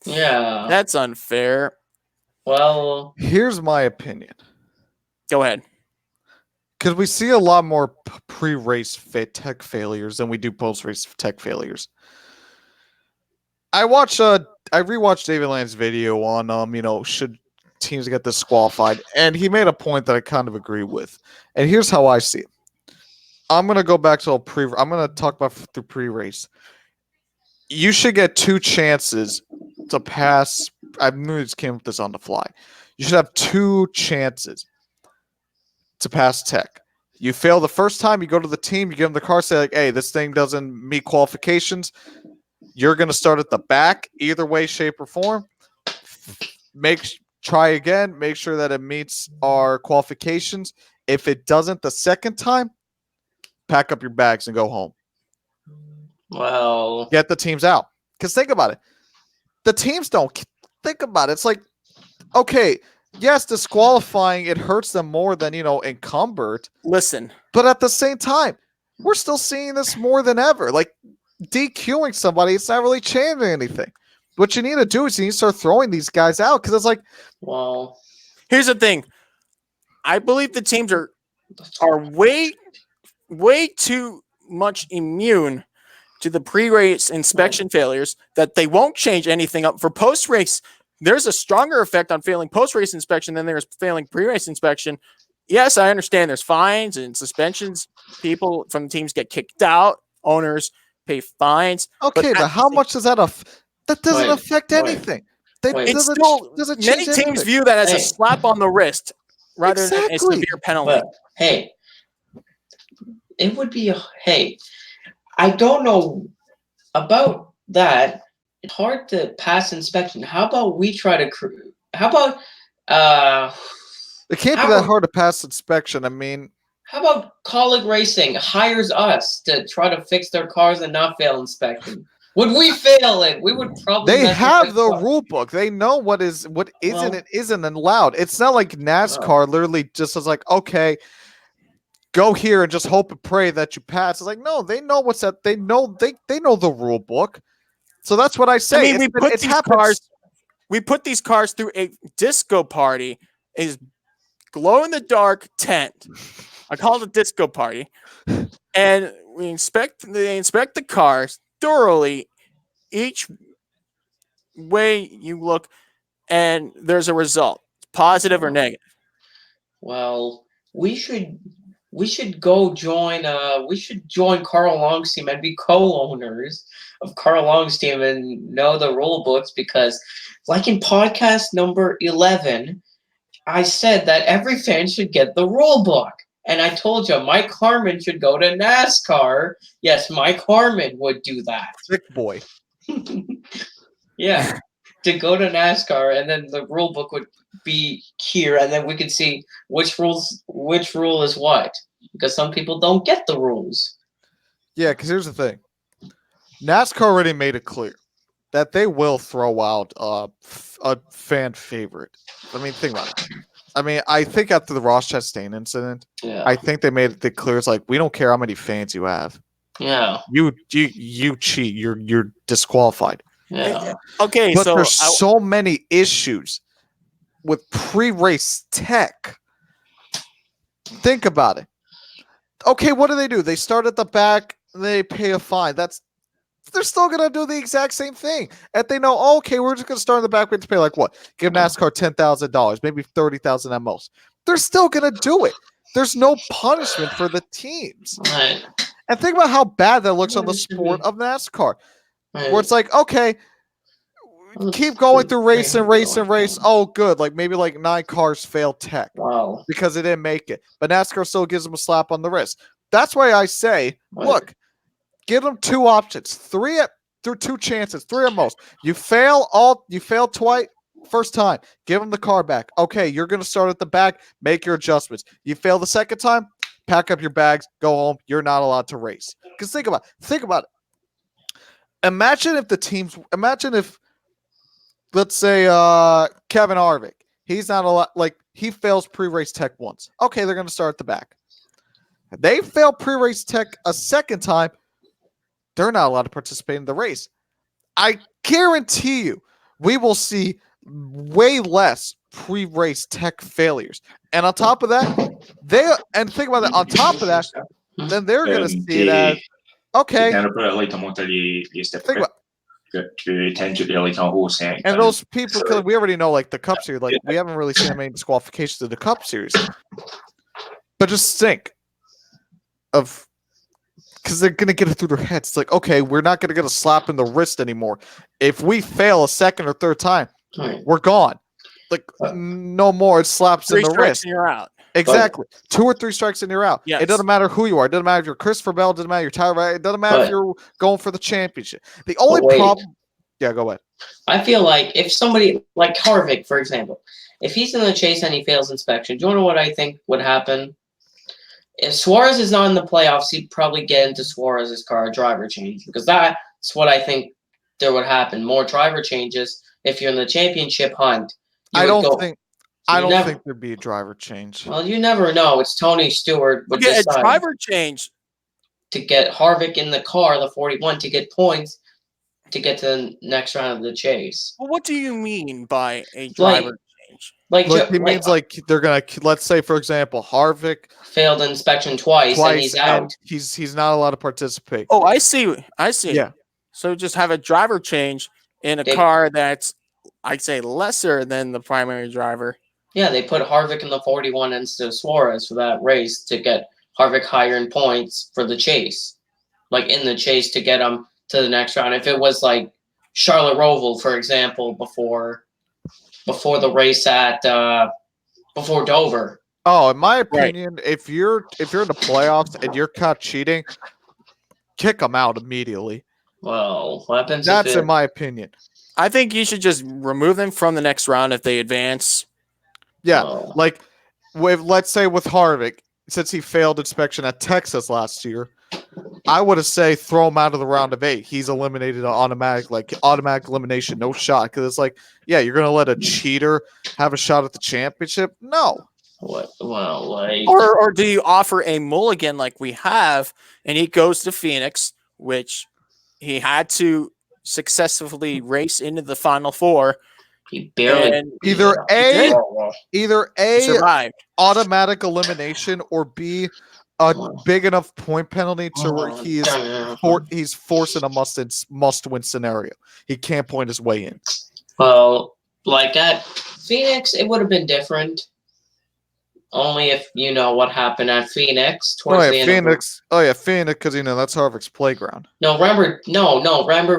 yeah, that's unfair. Well, here's my opinion. Go ahead. Because we see a lot more pre-race tech failures than we do post-race tech failures. I rewatched David Land's video on should teams get disqualified, and he made a point that I kind of agree with. And here's how I see it. I'm gonna go back to I'm gonna talk about the pre-race. You should get 2 chances to pass. I knew this came up with this on the fly. You should have 2 chances to pass tech. You fail the first time, you go to the team, you give them the car, say like, hey, this thing doesn't meet qualifications. You're going to start at the back, either way, shape, or form. Try again, make sure that it meets our qualifications. If it doesn't the second time, pack up your bags and go home. Well, get the teams out. Because think about it. The teams don't think about it. It's like, okay, yes, disqualifying, it hurts them more than, encumbered. Listen. But at the same time, we're still seeing this more than ever. Like, DQing somebody, it's not really changing anything. What you need to do is you need to start throwing these guys out because it's like, well, here's the thing. I believe the teams are way too much immune to the pre-race inspection failures that they won't change anything up for post-race. There's a stronger effect on failing post-race inspection than there's failing pre-race inspection. Yes, I understand there's fines and suspensions. People from the teams get kicked out. Owners pay fines. Okay, but how much does that that doesn't affect anything? It's still many teams view that as a slap on the wrist rather than a severe penalty. But, hey, it would be I don't know about that. It's hard to pass inspection. How about we try to how about it can't be that hard to pass inspection. I mean, how about Colleague Racing hires us to try to fix their cars and not fail inspection? Would we fail it? We would probably. They mess with have the car. rule book. They know what isn't Well- and isn't allowed. It's not like NASCAR literally just is like, okay, go here and just hope and pray that you pass. It's like, no, they know what's that. They know the rule book. So that's what I say. I mean, It's we put these cars through a disco party, a glow in the dark tent. I call it a disco party, and they inspect the cars thoroughly, each way you look, and there's a result, positive or negative. Well, we should go join. We should join Carl Long's team and be co-owners of Carl Long's team and know the rule books because, like in podcast number 11, I said that every fan should get the rule book. And I told you Mike Harmon should go to NASCAR. Yes, Mike Harmon would do that. sick boy. Yeah, to go to NASCAR, and then the rule book would be here, and then we could see which rule is what. Because some people don't get the rules. Yeah, because here's the thing. NASCAR already made it clear that they will throw out a fan favorite. I mean, think about it. I mean, I think after the Ross Chastain incident, Yeah. I think they made it clear. It's like, we don't care how many fans you have. Yeah. You cheat. You're disqualified. Yeah. Okay, But so there's so many issues with pre-race tech. Think about it. Okay, what do? They start at the back, they pay a fine. They're still gonna do the exact same thing. And they know, oh, okay, we're just gonna start in the back. We have to pay like what? Give NASCAR $10,000, maybe $30,000 at most. They're still gonna do it. There's no punishment for the teams. Right. And think about how bad that looks on the sport of NASCAR, Right. where it's like, okay, keep going through race and race and race. Oh, good. Like maybe like 9 cars failed tech Wow. because it didn't make it. But NASCAR still gives them a slap on the wrist. That's why I say, look, give them 2 options, 3 through 2 chances, 3 at most. You fail twice, first time, give them the car back. Okay, you're going to start at the back, make your adjustments. You fail the second time, pack up your bags, go home. You're not allowed to race. Because think about it. Imagine if let's say Kevin Harvick, he's not allowed, like he fails pre-race tech once. Okay, they're going to start at the back. They fail pre-race tech a second time, they're not allowed to participate in the race. I guarantee you we will see way less pre-race tech failures. And on top of that, think about it, on top of that, then they're going to see that, okay, Era per lite molta liste think about, que tend to be like a whole saying. and those people, because we already know like the Cup Series, like we haven't really seen many disqualifications in the Cup Series. But just think of, because they're going to get it through their heads. It's like, okay, we're not going to get a slap in the wrist anymore. If we fail a second or third time, we're gone. Like, no more slaps 3 in the strikes wrist. and you're out. Exactly. 2 or 3 strikes and you're out. Yes. It doesn't matter who you are. It doesn't matter if you're Christopher Bell. It doesn't matter if you're Tyler Wright. It doesn't matter if you're going for the championship. The only wait. problem... Yeah, go ahead. I feel like if somebody like Harvick, for example, if he's in the chase and he fails inspection, do you know what I think would happen? If Suarez is not in the playoffs, he'd probably get into Suarez's car a driver change, because that's what I think there would happen. More driver changes if you're in the championship hunt. I don't think there'd be a driver change. Well, you never know. It's Tony Stewart would Okay, a decide driver change. to get Harvick in the car, the 41, to get points to get to the next round of the chase. Well, what do you mean by a driver change? He means like they're gonna, let's say for example, Harvick failed inspection twice and he's out. and he's not allowed to participate. Oh, I see. Yeah. So just have a driver change in a car that's, I'd say, lesser than the primary driver. Yeah, they put Harvick in the 41 instead of Suarez for that race to get Harvick higher in points for the chase. Like in the chase to get him to the next round. If it was like Charlotte Roval, for example, before the race at before Dover. Oh, in my opinion, if you're in the playoffs and you're caught cheating, kick them out immediately. Well, what happens? That's in my opinion. I think you should just remove them from the next round if they advance. Yeah, like let's say with Harvick, since he failed inspection at Texas last year, I would have say throw him out of the round of 8. He's eliminated on automatic elimination, no shot. Because it's like, yeah, you're gonna let a cheater have a shot at the championship? No. What? Well, like, Or do you offer a mulligan like we have, and he goes to Phoenix, which he had to successfully race into the Final Four, he barely and Either did. A survived. automatic elimination, or B a big enough point penalty to where he's forcing a must-win scenario. He can't point his way in. Well, like at Phoenix, it would have been different. Only if you know what happened at Phoenix towards the end. Phoenix. Phoenix, because that's Harvick's playground. Remember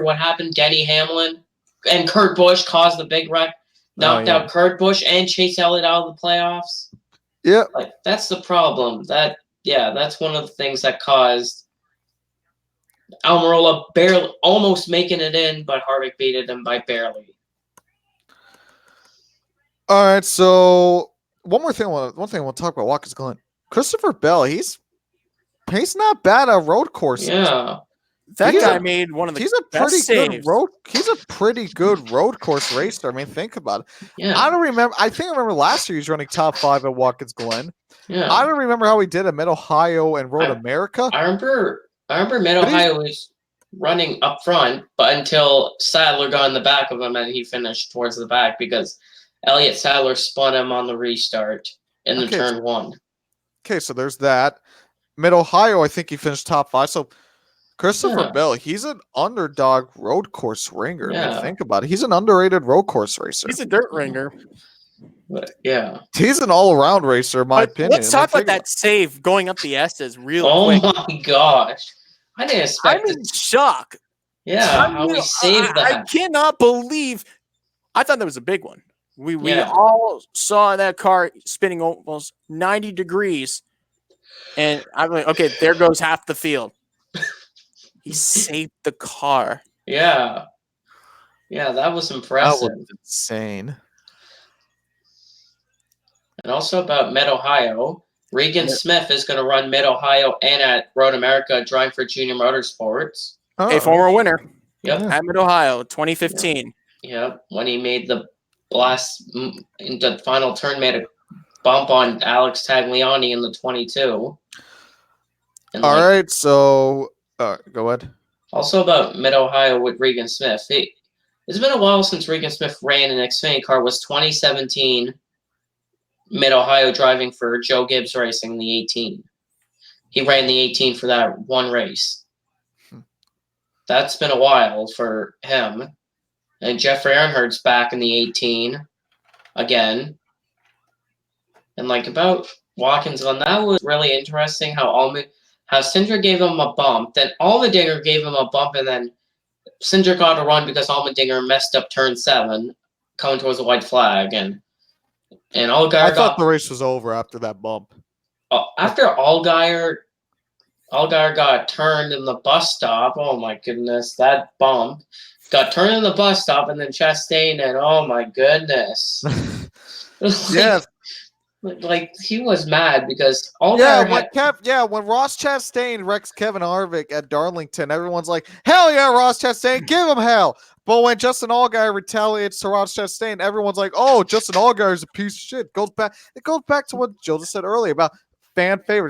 what happened? Denny Hamlin and Kurt Busch caused the big wreck, knocked out Kurt Busch and Chase Elliott out of the playoffs. Yeah, like that's the problem. That's one of the things that caused Almirola barely almost making it in, but Harvick beat him by barely. All right, so one thing I want to talk about Watkins Glen. Christopher Bell, he's not bad at road courses. Yeah. That guy made one of the He's a pretty best good saves. He's a pretty good road course racer. I mean, think about it. Yeah. I remember last year he was running top 5 at Watkins Glen. Yeah. I don't remember how he did at Mid Ohio and Road America. I remember Mid Ohio was running up front, but until Sadler got in the back of him and he finished towards the back because Elliott Sadler spun him on the restart in the turn 1. Okay, so there's that. Mid Ohio, I think he finished top 5. So Christopher Bell, he's an underdog road course ringer. I mean, think about it. He's an underrated road course racer. He's a dirt ringer. But, yeah. He's an all-around racer, in my opinion. Let's talk about that save going up the S's real quick. Oh my gosh. I didn't expect I'm in shock. Yeah, how we saved that. I cannot believe. I thought that was a big one. We all saw that car spinning almost 90 degrees. And I'm like, okay, there goes half the field. He saved the car. Yeah. Yeah, that was impressive. That was insane. And also about Mid Ohio, Regan Smith is going to run Mid Ohio and at Road America, driving for Junior Motorsports. A former winner. Yep. At Mid Ohio, 2015. Yep. When he made the blast in the final turn, made a bump on Alex Tagliani in the 22. And all right, so go ahead. Also about Mid Ohio with Regan Smith. It's been a while since Regan Smith ran an Xfinity car. It was 2017 Mid Ohio driving for Joe Gibbs Racing, the 18. He ran the 18 for that one race. That's been a while for him. And Jeffrey Earnhardt's back in the 18 again. And like about Watkins Glen, that was really interesting how Cindric gave him a bump, then Allmendinger gave him a bump, and then Cindric got a run because Allmendinger messed up turn 7, coming towards the white flag, and Allgaier. I thought the race was over after that bump. After Allgaier got turned in the bus stop. Oh my goodness, that bump got turned in the bus stop, and then Chastain, and oh my goodness, Yeah. Like he was mad because Allgaier when Ross Chastain wrecks Kevin Harvick at Darlington, everyone's like, "Hell yeah, Ross Chastain, give him hell!" But when Justin Allgaier retaliates to Ross Chastain, everyone's like, "Oh, Justin Allgaier is a piece of shit." It goes back to what Jill just said earlier about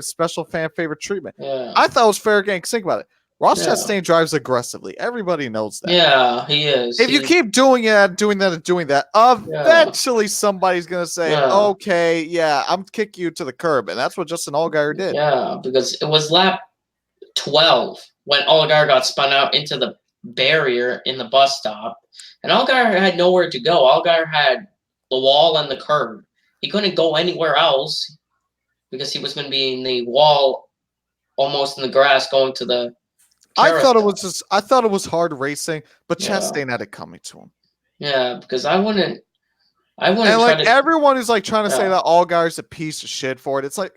special fan favorite treatment. Yeah. I thought it was fair game. Think about it. Ross Chastain drives aggressively. Everybody knows that. Yeah, he is. If you keep doing that, eventually somebody's going to say, okay, I'm kicking you to the curb. And that's what Justin Allgaier did. Yeah, because it was lap 12 when Allgaier got spun out into the barrier in the bus stop. And Allgaier had nowhere to go. Allgaier had the wall and the curb. He couldn't go anywhere else because he was going to be in the wall, almost in the grass, going to the I thought it was hard racing, but Chastain had it coming to him. Yeah, because I wouldn't. And like everyone is like trying to say that Allgaier's a piece of shit for it. It's like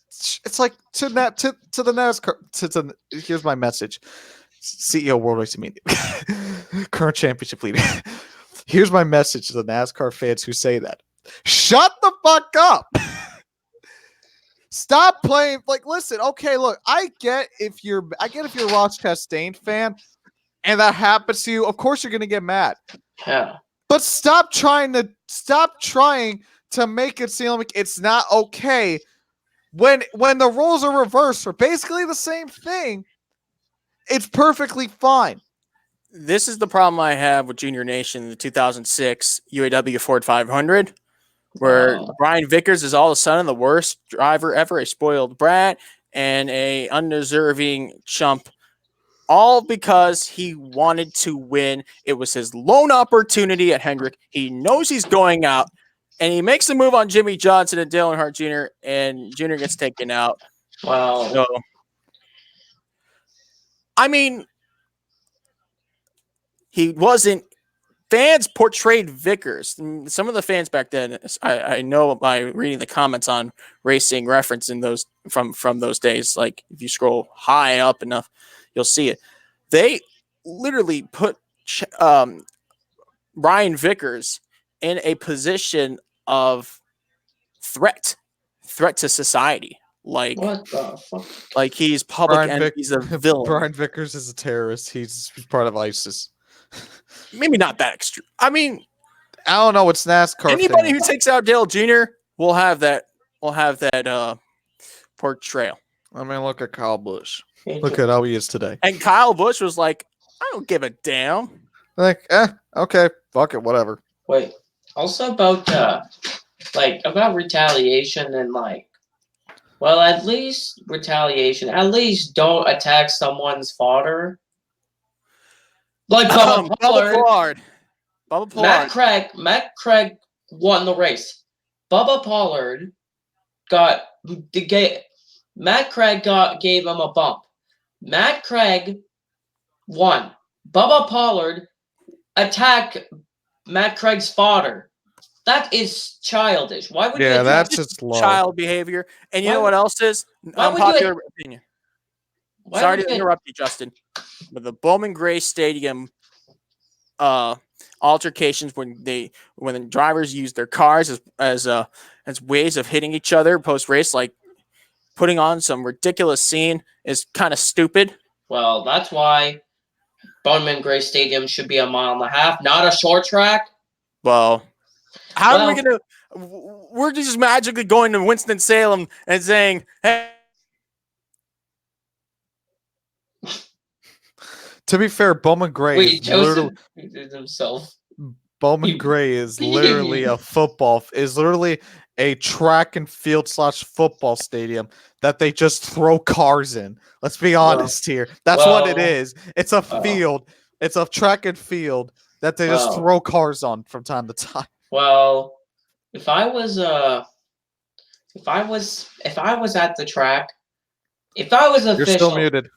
to the NASCAR. Here's my message, CEO World Racing Media, current championship leader. Here's my message to the NASCAR fans who say that: shut the fuck up. Stop playing. Like, listen, okay, look, I get if you're a Ross Chastain fan and that happens to you, of course you're gonna get mad. Yeah. But stop trying to make it seem like it's not okay when the roles are reversed for basically the same thing. It's perfectly fine. This is the problem I have with Junior Nation, the 2006 UAW Ford 500, where Wow. Brian Vickers is all of a sudden the worst driver ever, a spoiled brat and a undeserving chump, all because he wanted to win. It was his lone opportunity at Hendrick. He knows he's going out, and he makes a move on Jimmy Johnson and Dale Earnhardt Jr., and Jr. gets taken out. Wow. So, I mean, he wasn't. Fans portrayed Vickers. Some of the fans back then, I know by reading the comments on Racing Reference in those from those days. Like if you scroll high up enough, you'll see it. They literally put Brian Vickers in a position of threat to society. Like What the fuck? like he's public and he's a villain. Brian Vickers is a terrorist. He's part of ISIS. Maybe not that extreme. I mean, I don't know. It's NASCAR. anybody fans. who takes out Dale Jr. will have that portrayal. I mean, look at Kyle Busch. Look at how he is today. And Kyle Busch was like, I don't give a damn. Like, okay, fuck it, whatever. Wait. Also about about retaliation and at least retaliation. At least don't attack someone's fodder. Like Bubba Pollard. Bubba Pollard. Matt Craig won the race. Bubba Pollard Matt Craig gave him a bump. Matt Craig won. Bubba Pollard attacked Matt Craig's fodder. That is childish. Why would you? Yeah, that's just low. Child behavior. And you know what else is? why would Unpopular opinion. Why Sorry would to you- interrupt you, Justin. But the Bowman Gray Stadium altercations when the drivers use their cars as ways of hitting each other post race, like putting on some ridiculous scene, is kind of stupid. Well, that's why Bowman Gray Stadium should be 1.5 miles, not a short track. Well, how are we gonna? We're just magically going to Winston-Salem and saying, "Hey." To be fair, Bowman Gray Wait, is literally Joseph did himself. Bowman Gray is literally literally a track and field / football stadium that they just throw cars in. Let's be honest here. That's what it is. It's a field. It's a track and field that they just throw cars on from time to time. Well, if I was at the track, if I was an You're official, still muted.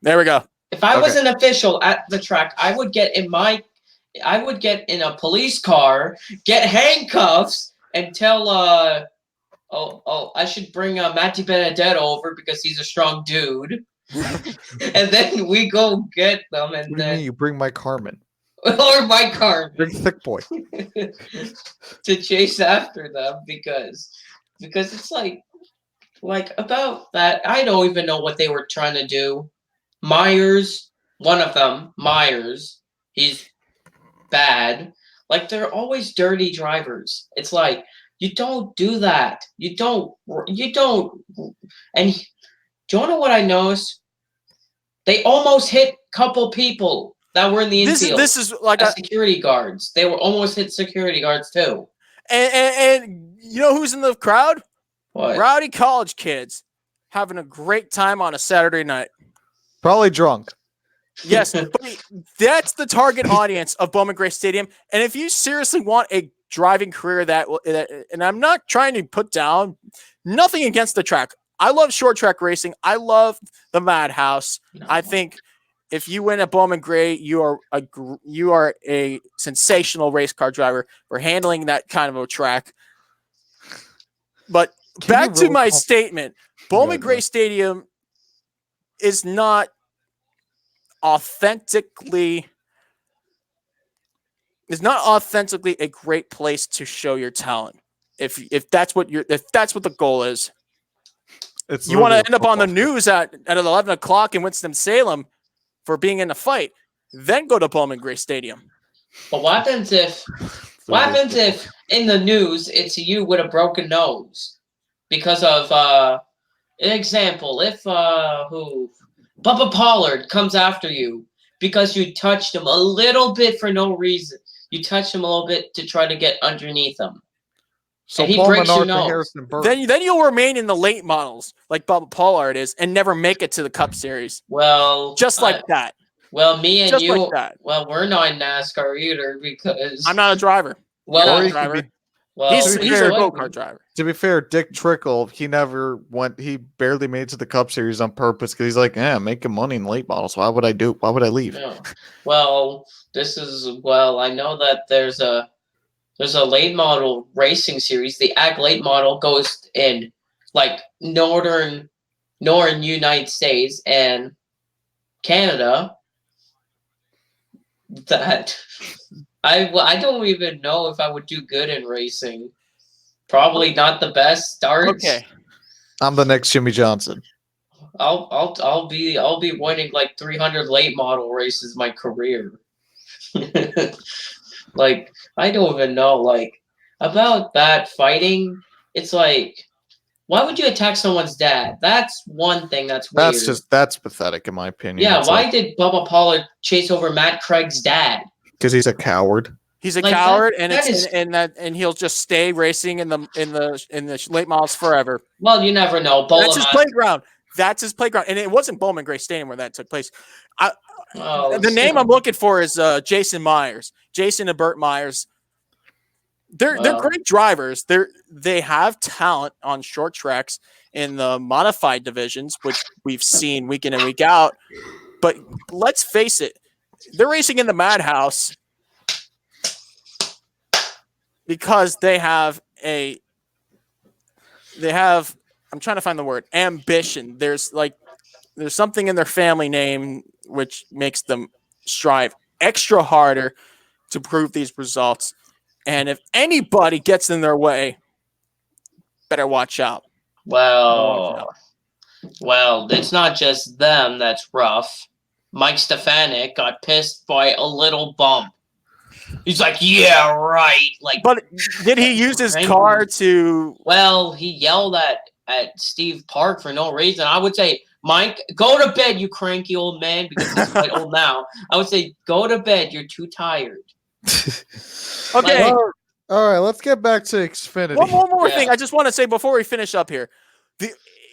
There we go. if I was an official at the track, I would get in a police car, get handcuffs, and tell I should bring Matty Benedetto over because he's a strong dude. And then we go get them, and What do you then mean you bring Mike Harmon? or my car Bring Thick Boy. to chase after them because it's like about that. I don't even know what they were trying to do. Myers, one of them, he's bad. Like, they're always dirty drivers. It's like, you don't do that. You don't. And do you know what I noticed? They almost hit a couple people that were in the infield. This is like security guards. They were almost hit security guards too. And you know who's in the crowd? What? Rowdy college kids having a great time on a Saturday night. Probably drunk. Yes, but that's the target audience of Bowman Gray Stadium. And if you seriously want a driving career and I'm not trying to put down nothing against the track. I love short track racing. I love the Madhouse. No. I think if you win at Bowman Gray, you are a sensational race car driver for handling that kind of a track. But back to my statement, Bowman Gray Stadium is not authentically a great place to show your talent. If that's what the goal is. It's You want to literally a end up on the football field. news at 11 o'clock in Winston-Salem for being in a fight, then go to Bowman Gray Stadium. But what happens if in the news it's you with a broken nose because of an example, if Bubba Pollard comes after you because you touched him a little bit for no reason. You touched him a little bit to try to get underneath him. So and he Paul breaks your Menard and nose. Harrison Burton. Then you'll remain in the late models like Bubba Pollard is and never make it to the Cup Series. Well, Just like that. Well, me and Just you, like that. well, we're not in NASCAR either because I'm not a driver. Well, You're not Or a he could driver. be- well, He's to be a fair, go-kart driver. To be fair, Dick Trickle, he never went. He barely made it to the Cup Series on purpose because he's like, "Yeah, making money in late models. Why would I do? Why would I leave?" No. Well, I know that there's a late model racing series. The Ag Late Model goes in like northern United States and Canada. That I don't even know if I would do good in racing. Probably not the best starts. Okay. I'm the next Jimmy Johnson. I'll be winning like 300 late model races my career. Like I don't even know like about that fighting. It's like why would you attack someone's dad? That's one thing that's weird. That's pathetic in my opinion. Yeah, It's why did Bubba Pollard chase over Matt Craig's dad? Because he's a coward. He's a Like, coward, that and he'll just stay racing in the late models forever. Well, you never know. That's his playground. That's his playground, and it wasn't Bowman Gray Stadium where that took place. The name I'm looking for is Jason Myers. Jason and Burt Myers. They're great drivers. They have talent on short tracks in the modified divisions, which we've seen week in and week out. But let's face it, they're racing in the madhouse because they have I'm trying to find the word ambition. There's something in their family name which makes them strive extra harder to prove these results. And if anybody gets in their way, better watch out. Well, it's not just them that's rough. Mike Stefanik got pissed by a little bump. He's like, yeah, right. Like, but did he use his car to? Well, he yelled at Steve Park for no reason. I would say, Mike, go to bed, you cranky old man, because he's quite old now. I would say, go to bed. You're too tired. Okay. All right. Let's get back to Xfinity. One more thing. I just want to say before we finish up here,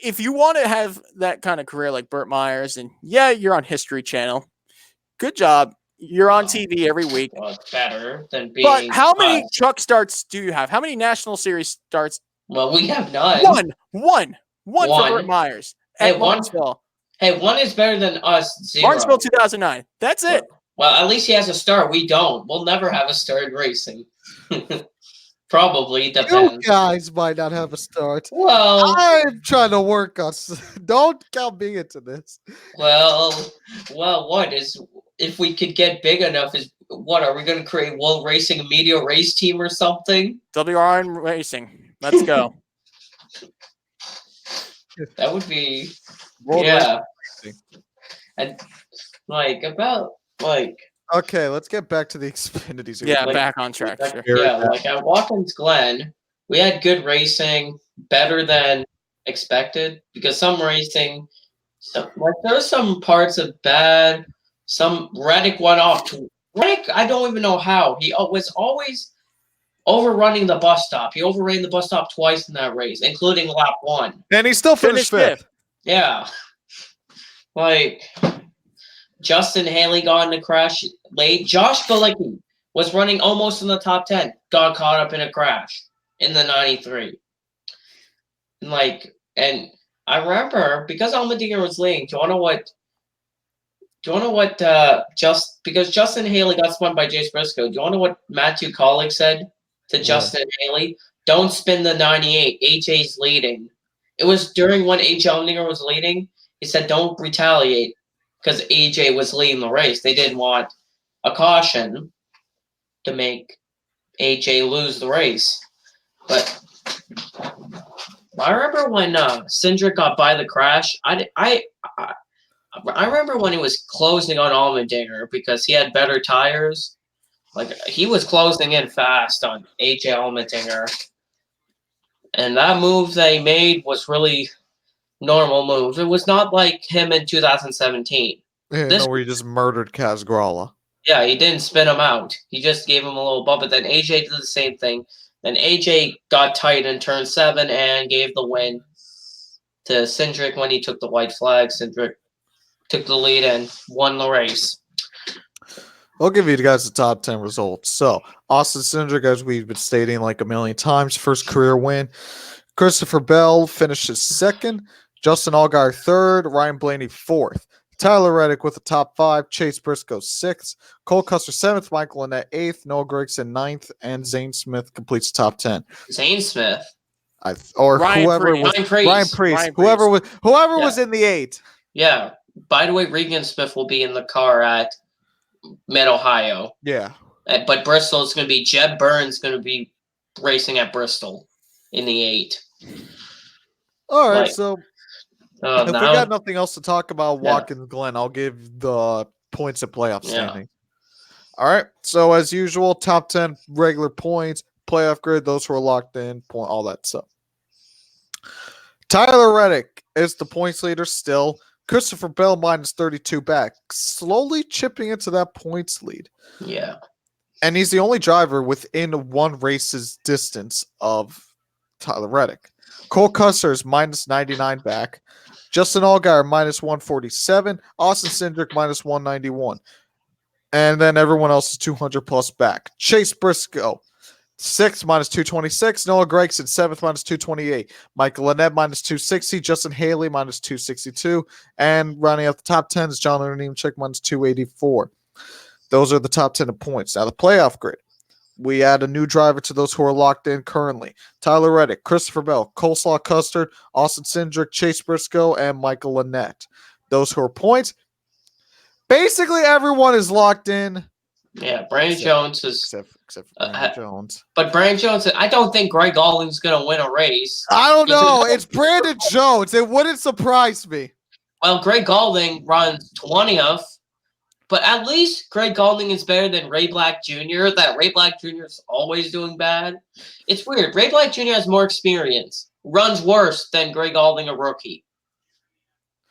if you want to have that kind of career like Burt Myers, and yeah, you're on History Channel. Good job. You're on TV every week. Well, it's better than being. But how many truck starts do you have? How many National Series starts? Well, we have none. One for Burt Myers at Martinsville. One is better than us. 0. Martinsville 2009. That's it. Well, at least he has a star. We don't. We'll never have a star in racing. Probably depends. You guys might not have a start. Well, I'm trying to work on. Don't count me into this. Well, what is if we could get big enough? Is what are we going to create? World Racing Media Race Team or something? WRN Racing. Let's go. That would be World Racing. And Okay, let's get back to the Xfinity Series. Yeah, back on track. Like at Watkins Glen, we had good racing, better than expected. Because some racing, there's some parts of bad. Some Reddick went off. Reddick, I don't even know how. He was always overrunning the bus stop. He overran the bus stop twice in that race, including lap 1. And he still finished fifth. Yeah. Like, Justin Haley got in a crash late. Josh Bilicki was running almost in the top 10. Got caught up in a crash in the 93. And I remember, because Allmendinger was leading, do you want to know what because Justin Haley got spun by Jace Briscoe. Do you want to know what Matthew Collick said to Justin Haley? Don't spin the 98. AJ's leading. It was during when AJ Allmendinger was leading. He said, don't retaliate because AJ was leading the race. They didn't want a caution to make AJ lose the race. But I remember when Cindric got by the crash. I remember when he was closing on Allmendinger because he had better tires. Like he was closing in fast on AJ Allmendinger, and that move that he made was really normal move. It was not like him in 2017. Yeah, This, no, where he just murdered Kaz Grala. yeah, he didn't spin him out. He just gave him a little bump, but then AJ did the same thing. Then AJ got tight in turn 7 and gave the win to Cindric when he took the white flag. Cindric took the lead and won the race. I'll give you guys the top 10 results. So, Austin Cindric, as we've been stating like a million times, first career win. Christopher Bell finishes second. Justin Allgaier third. Ryan Blaney fourth. Tyler Reddick with the top 5. Chase Briscoe 6th. Cole Custer 7th. Michael Annett 8th. Noah Gragson 9th. And Zane Smith completes top 10. Zane Smith. Ryan Whoever was Ryan Priest. Ryan Priest. Ryan Whoever Yeah. was in the 8. Yeah. By the way, Regan Smith will be in the car at Mid-Ohio. Yeah. But Bristol is going to be Jeb Burns going to be racing at Bristol in the 8. All right, Like, so if we got nothing else to talk about Watkins Glen, I'll give the points of playoff standing. All right. So as usual, top 10 regular points, playoff grid, those who are locked in, point, all that stuff. Tyler Reddick is the points leader still. Christopher Bell minus 32 back, slowly chipping into that points lead. Yeah. And he's the only driver within one race's distance of Tyler Reddick. Cole Custer is minus 99 back. Justin Allgaier minus 147. Austin Cindric minus 191. And then everyone else is 200 plus back. Chase Briscoe, 6th minus 226. Noah Gragson, 7th minus 228. Michael Annett minus 260. Justin Haley minus 262. And rounding out the top 10 is John Nemechek minus 284. Those are the top 10 of points. Now the playoff grid. We add a new driver to those who are locked in currently. Tyler Reddick, Christopher Bell, Coleslaw Custard, Austin Cindric, Chase Briscoe, and Michael Annett. Those who are points. Basically, everyone is locked in. Yeah, Brandon Jones is... Except for Brandon Jones. But Brandon Jones, I don't think Greg Alling's going to win a race. I don't know. It's Brandon Jones. It wouldn't surprise me. Well, Greg Galding runs 20th. But at least Greg Galding is better than Ray Black Jr. That Ray Black Jr. is always doing bad. It's weird. Ray Black Jr. has more experience. Runs worse than Greg Galding, a rookie.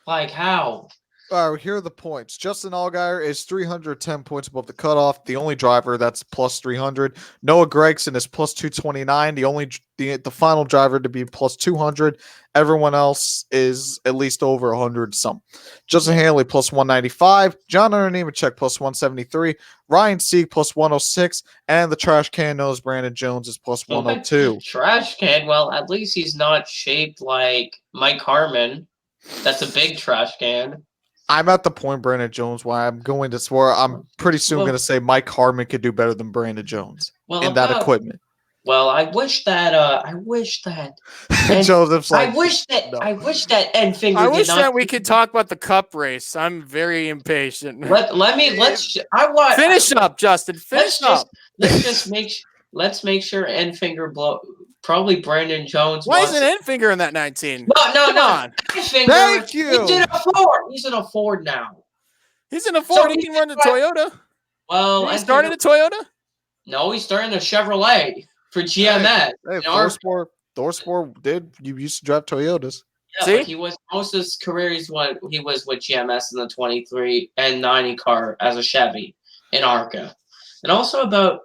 Like, how? All right, here are the points. Justin Allgaier is 310 points above the cutoff. The only driver that's plus 300. Noah Gragson is plus 229. The final driver to be plus 200. Everyone else is at least over 100 some. Justin Haley plus 195. John Nemechek plus 173. Ryan Sieg plus 106. And the trash can nose Brandon Jones is plus 102. Trash can? Well, at least he's not shaped like Mike Harmon. That's a big trash can. I'm at the point, Brandon Jones, why I'm going to swear I'm pretty soon going to say Mike Harmon could do better than Brandon Jones in that equipment. Well, I wish that Joseph's like, I wish that Enfinger. I wish that we could talk about the cup race. I'm very impatient. Finish up, Justin. Finish up. Let's make sure Enfinger probably Brandon Jones. Why isn't Enfinger in that 19? No. Enfinger, thank you. He's in a Ford. He's in a Ford now. He's in a Ford. He can run the Toyota. Well, he started a Toyota. No, he's starting a Chevrolet for GMS. Hey, Thorsport did. You used to drive Toyotas. Yeah, See? but he was most of his career. He was with GMS in the 23 and 90 car as a Chevy in ARCA, and also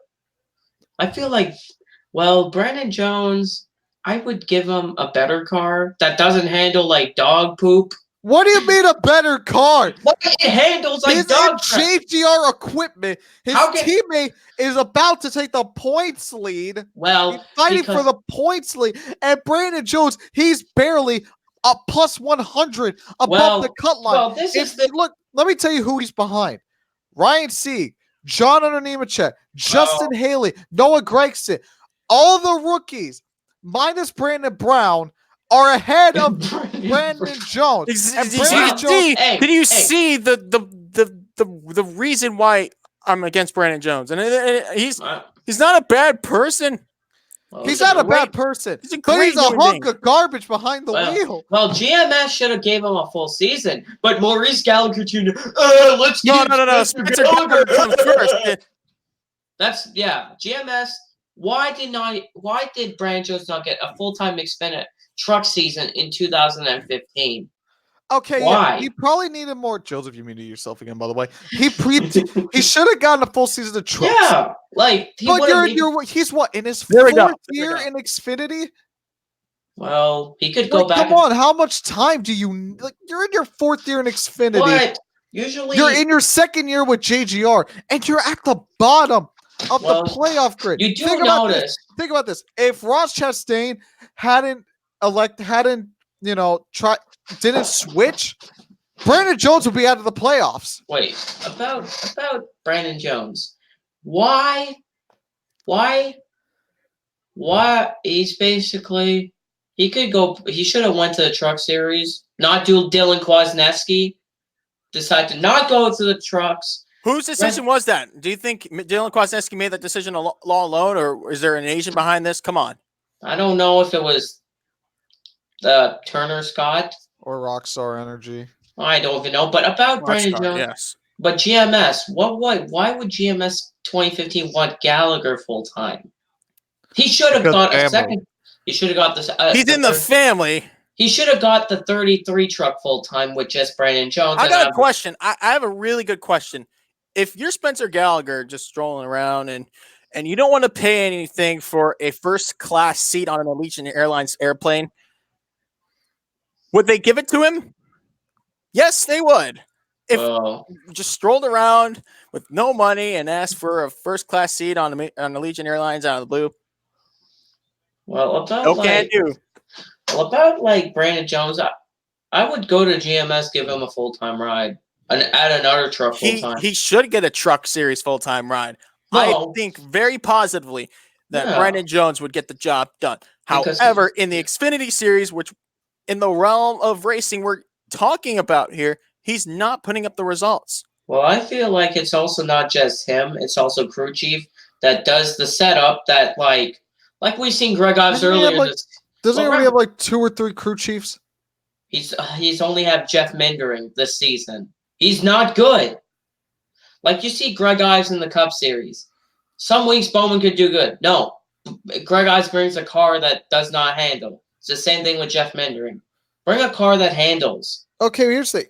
I feel like, well, Brandon Jones, I would give him a better car that doesn't handle like dog poop. What do you mean a better car? It handles like His dog JGR equipment. His teammate is about to take the points lead. Well, he's fighting for the points lead. And Brandon Jones, he's barely a plus 100 above the cut line. Well, look, let me tell you who he's behind. Ryan Sieg, John Nemechek, Justin Haley, Noah Gragson, all the rookies, minus Brandon Brown, are ahead of Brandon Jones. Did you see the reason why I'm against Brandon Jones? And he's not a bad person. Well, He's it was not a great- bad person, he's a but great he's a human hunk being. of garbage behind the Well, wheel. Well, GMS should have gave him a full season, but Maurice Gallagher Jr. Let's No, give no, no, no. Spencer Gallagher comes first. That's GMS. Why did Brandon Jones not get a full-time Xfinity truck season in 2015? Okay, Why? yeah, he probably needed more. Joseph, you muted yourself again, by the way. He should have gotten a full season of trucks. Yeah, like he But would have. he's what in his There we go. fourth There we year go. in Xfinity? Well, he could go Like, back. come on, how much time do you like? You're in your fourth year in Xfinity. But usually, You're in your second year with JGR, and you're at the bottom of Well, the playoff grid. you do Think about this. notice. Think about this. If Ross Chastain hadn't didn't switch, Brandon Jones would be out of the playoffs. Wait, about Brandon Jones. Why he's basically he should have went to the truck series, not do Dylan Kwasniewski, decide to not go to the trucks. Whose decision was that? Do you think Dylan Kwasniewski made that decision all alone, or is there an agent behind this? Come on. I don't know if it was the Turner Scott. Or Rockstar Energy. I don't even know. But about Brandon Rockstar, Jones, yes. but GMS, why would GMS 2015 want Gallagher full time? He should have Because got a family. second. He should have got this. He's in the family. He should have got the 33 truck full time with just Brandon Jones. I got a question. I have a really good question. If you're Spencer Gallagher just strolling around and you don't want to pay anything for a first class seat on an Allegiant Airlines airplane, would they give it to him? Yes, they would. If you just strolled around with no money and asked for a first class seat on Allegiant Airlines out of the blue, about like Brandon Jones, I would go to GMS, give him a full time ride, and add another truck full time. He should get a truck series full time ride. I think very positively that Brandon Jones would get the job done. However, in the Xfinity series, which in the realm of racing we're talking about here, he's not putting up the results. Well, I feel like it's also not just him; it's also crew chief that does the setup. That like we've seen Greg Ives earlier. Doesn't he already have like 2 or 3 crew chiefs? He's only have Jeff Mindering this season. He's not good. Like you see Greg Ives in the Cup Series. Some weeks Bowman could do good. No, Greg Ives brings a car that does not handle. It's the same thing with Jeff Mindering. Bring a car that handles. Okay, here's the thing.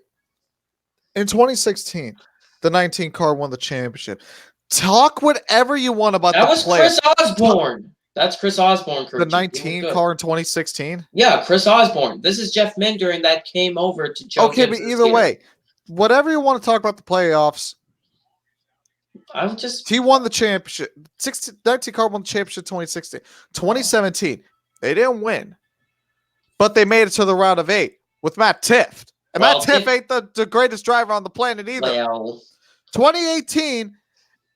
In 2016, the 19 car won the championship. Talk whatever you want about that the was players. Chris Osborne. That's Chris Osborne. The 19 car in 2016? Yeah, Chris Osborne. This is Jeff Mindering that came over to Joe Okay, Gibbs but either way, whatever you want to talk about the playoffs, he won the championship. 19 car won the championship 2016. 2017, they didn't win, but they made it to the round of 8 with Matt Tifft. And Matt Tifft ain't the greatest driver on the planet either. Well, 2018,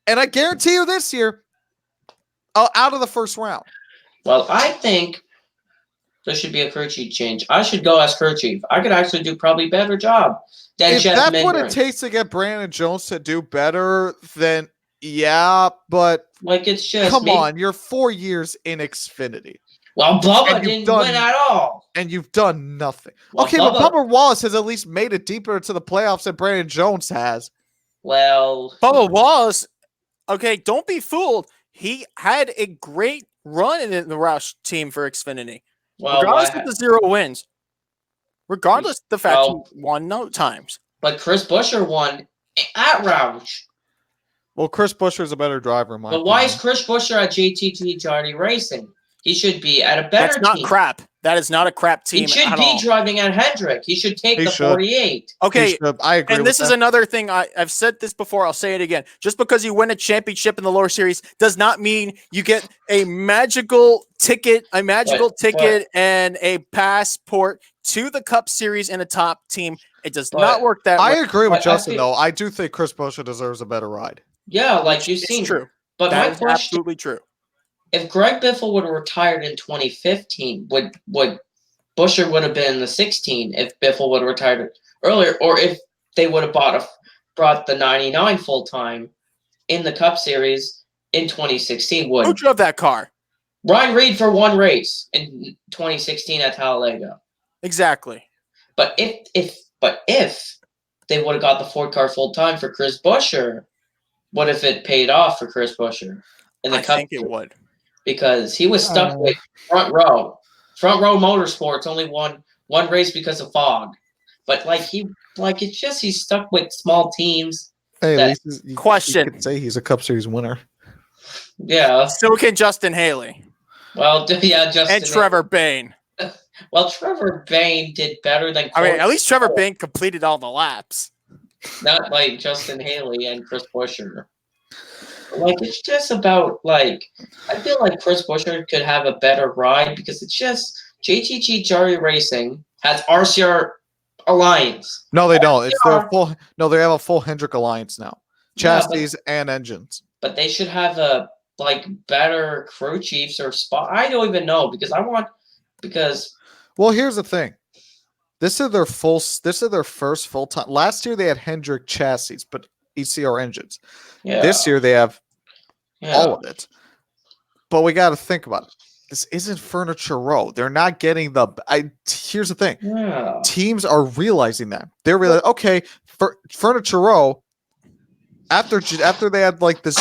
and I guarantee you this year, out of the first round. Well, I think there should be a crew chief change. I should go as crew chief. I could actually do probably better job than If Jeff that's Mindering. what it takes to get Brandon Jones to do better, then yeah, but like it's just come on, you're 4 years in Xfinity. Well, Bubba didn't win at all. And you've done nothing. Well, okay, but Bubba Wallace has at least made it deeper into the playoffs than Brandon Jones has. Well, Bubba Wallace, okay, don't be fooled. He had a great run in the Roush team for Xfinity. Well, regardless of the 0 wins. Regardless of the fact he won no times. But Chris Buescher won at Roush. Well, Chris Buescher is a better driver, in my opinion. Why is Chris Buescher at JTT Jardy Racing? He should be at a better team. That's not crap. That is not a crap team. He should be driving at Hendrick. He should take the 48. Okay, I agree. And this is another thing. I've said this before. I'll say it again. Just because you win a championship in the lower series does not mean you get a magical ticket, and a passport to the Cup Series in a top team. It does not work that way. I agree with Justin, though. I do think Chris Buescher deserves a better ride. Yeah, like you've seen. True. But that my is question, absolutely true. If Greg Biffle would have retired in 2015, would Buescher would have been in the 16 if Biffle would have retired earlier, or if they would have brought the 99 full time in the Cup Series in 2016? Who drove that car? Ryan Reed for one race in 2016 at Talladega. Exactly. But if they would have got the Ford car full time for Chris Buescher, what if it paid off for Chris Buescher in the I Cup? think it would. Because he was stuck with front row. Front row motorsports only won one race because of fog. But it's just he's stuck with small teams. Hey, That- at least you Question. could say he's a Cup Series winner. Yeah. So can Justin Haley Well, yeah, Justin. and Trevor Bayne. Well, Trevor Bayne did better than. I mean, at least Trevor Bayne completed all the laps. Not like Justin Haley and Chris Buescher. It's just about I feel like Chris Buescher could have a better ride because it's just JTG Jari Racing has RCR Alliance. No, they don't. It's their RCR, full. No, they have a full Hendrick alliance now, Yeah, chassis and engines. but they should have a better crew chiefs or spot. I don't even know because Well, here's the thing. This is their first full time. Last year they had Hendrick chassis, but ECR engines. yeah, This year they have yeah. all of it. But we got to think about it. This isn't Furniture Row. They're not getting the. Here's the thing. Yeah. Teams are realizing that. They're realizing, okay, for Furniture Row. After they had this,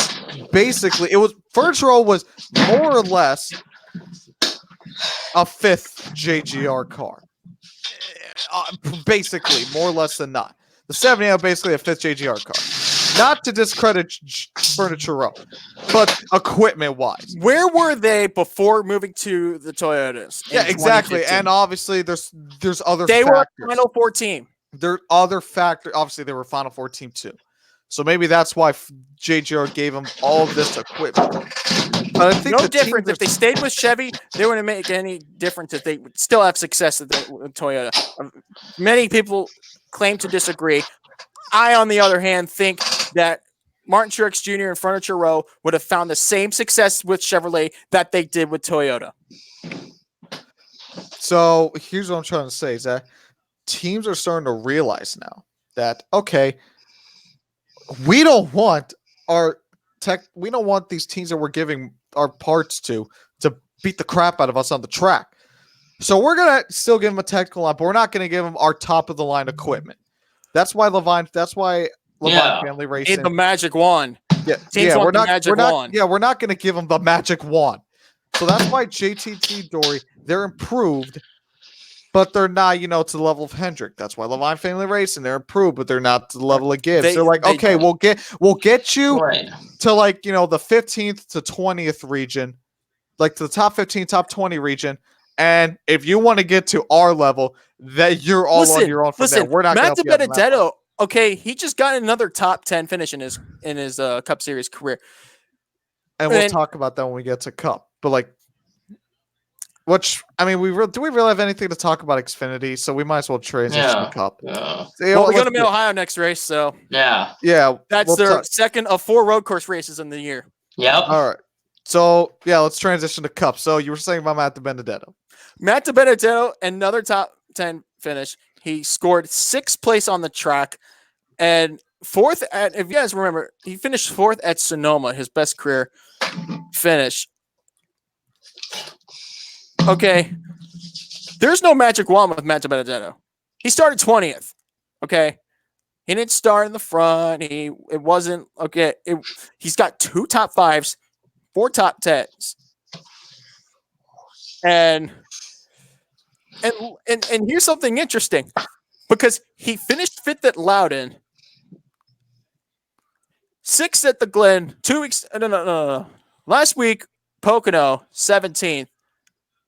basically it was Furniture Row was more or less a fifth JGR car. Basically, more or less than not. The 70 are basically a fifth JGR car. Not to discredit Furniture Row, but equipment-wise. Where were they before moving to the Toyotas? in Yeah, exactly. 2015? And obviously, there's other They were factors. a Final Four team. There are other factors. Obviously, they were Final Four team too. So maybe that's why JGR gave them all of this equipment. But I think No the difference. teams If they stayed with Chevy, they wouldn't make any difference if they would still have success with Toyota. Many people claim to disagree. I, on the other hand, think that Martin Truex Jr. and Furniture Row would have found the same success with Chevrolet that they did with Toyota. So here's what I'm trying to say is that teams are starting to realize now that, okay, we don't want we don't want these teams that we're giving our parts to beat the crap out of us on the track. So we're going to still give them a technical line, but we're not going to give them our top of the line equipment. That's why Levine Family Racing. Need the magic wand. Yeah, Teams want the magic wand. we're not going to give them the magic wand. So that's why JTT Dory, they're improved, but they're not, to the level of Hendrick. That's why Levine Family Racing, they're improved, but they're not to the level of Gibbs. They're like, okay, we'll get you Right. to the 15th to 20th region, to the top 15, top 20 region. And if you want to get to our level, that you're all on your own from there. We're not Matt going to help you out on that Benedetto, one. okay, he just got another top 10 finish in his Cup Series career. And we'll talk about that when we get to Cup. But do we really have anything to talk about Xfinity? So we might as well transition to Cup. Yeah. Well, we're going to be Ohio next race, so Yeah. Yeah. that's their second of 4 road course races in the year. Yep. All right. So, yeah, let's transition to Cup. So you were saying about Matt Benedetto. Matt Benedetto, another top 10 finish. He scored 6th place on the track and 4th if you guys remember, he finished 4th at Sonoma, his best career finish. Okay. There's no magic wand with Matt Benedetto. He started 20th. Okay. He didn't start in the front. He's got 2 top 5s, 4 top 10s. And here's something interesting, because he finished 5th at Loudon, 6th at the Glen, 2 weeks. No. Last week, Pocono, 17th,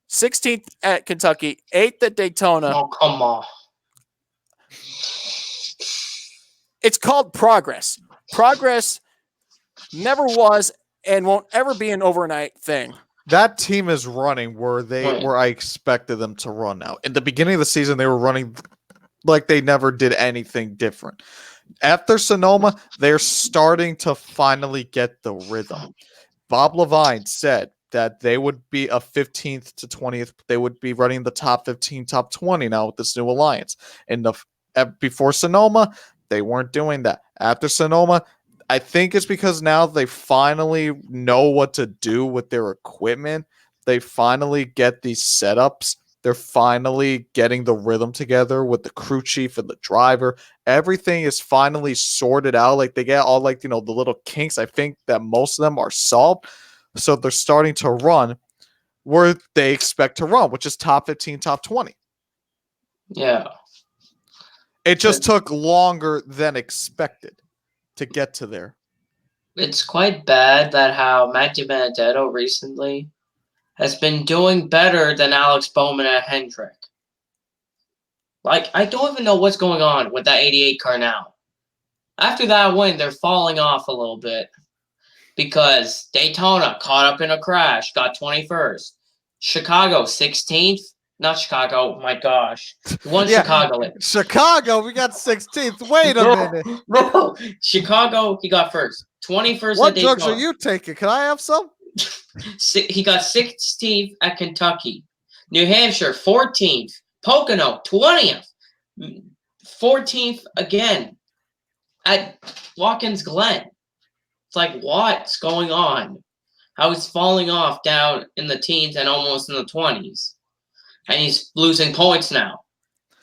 16th at Kentucky, 8th at Daytona. Oh, come on. It's called progress. Progress never was and won't ever be an overnight thing. That team is running where I expected them to run now. In the beginning of the season, they were running like they never did anything different. After Sonoma, they're starting to finally get the rhythm. Bob Levine said that they would be a 15th to 20th. They would be running the top 15, top 20 now with this new alliance. And before Sonoma, they weren't doing that. After Sonoma, I think it's because now they finally know what to do with their equipment. they finally get these setups. They're finally getting the rhythm together with the crew chief and the driver. Everything is finally sorted out. Like they get all like, the little kinks. I think that most of them are solved. So they're starting to run where they expect to run, which is top 15, top 20. Yeah. It just took longer than expected to get to there. It's quite bad that how Matthew Benedetto recently has been doing better than Alex Bowman at Hendrick. Like, I don't even know what's going on with that 88 car now. After that win, they're falling off a little bit because Daytona caught up in a crash, got 21st. Chicago, 16th. Not Chicago, my gosh. One Yeah, Chicago. Chicago, we got 16th. Wait a minute. No, Chicago, he got first. 21st What at drugs Daytona. are you taking? Can I have some? He got 16th at Kentucky. New Hampshire, 14th. Pocono, 20th. 14th again at Watkins Glen. It's like, what's going on? How he's falling off down in the teens and almost in the 20s. And he's losing points now.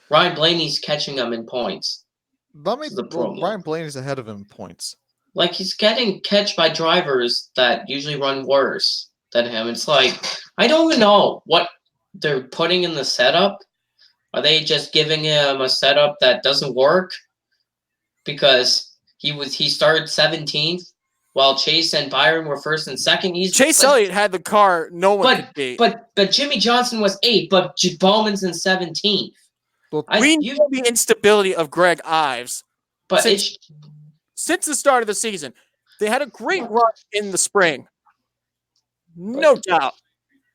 Ryan Blaney's catching him in points. Ryan Blaney's ahead of him in points. Like, he's getting catch by drivers that usually run worse than him. It's like, I don't even know what they're putting in the setup. Are they just giving him a setup that doesn't work? Because he started 17th while Chase and Byron were first and second. Chase Elliott had the car no one could beat. But Jimmy Johnson was 8th, but Bowman's in 17th. We know the instability of Greg Ives. But since the start of the season, they had a great run in the spring. No doubt.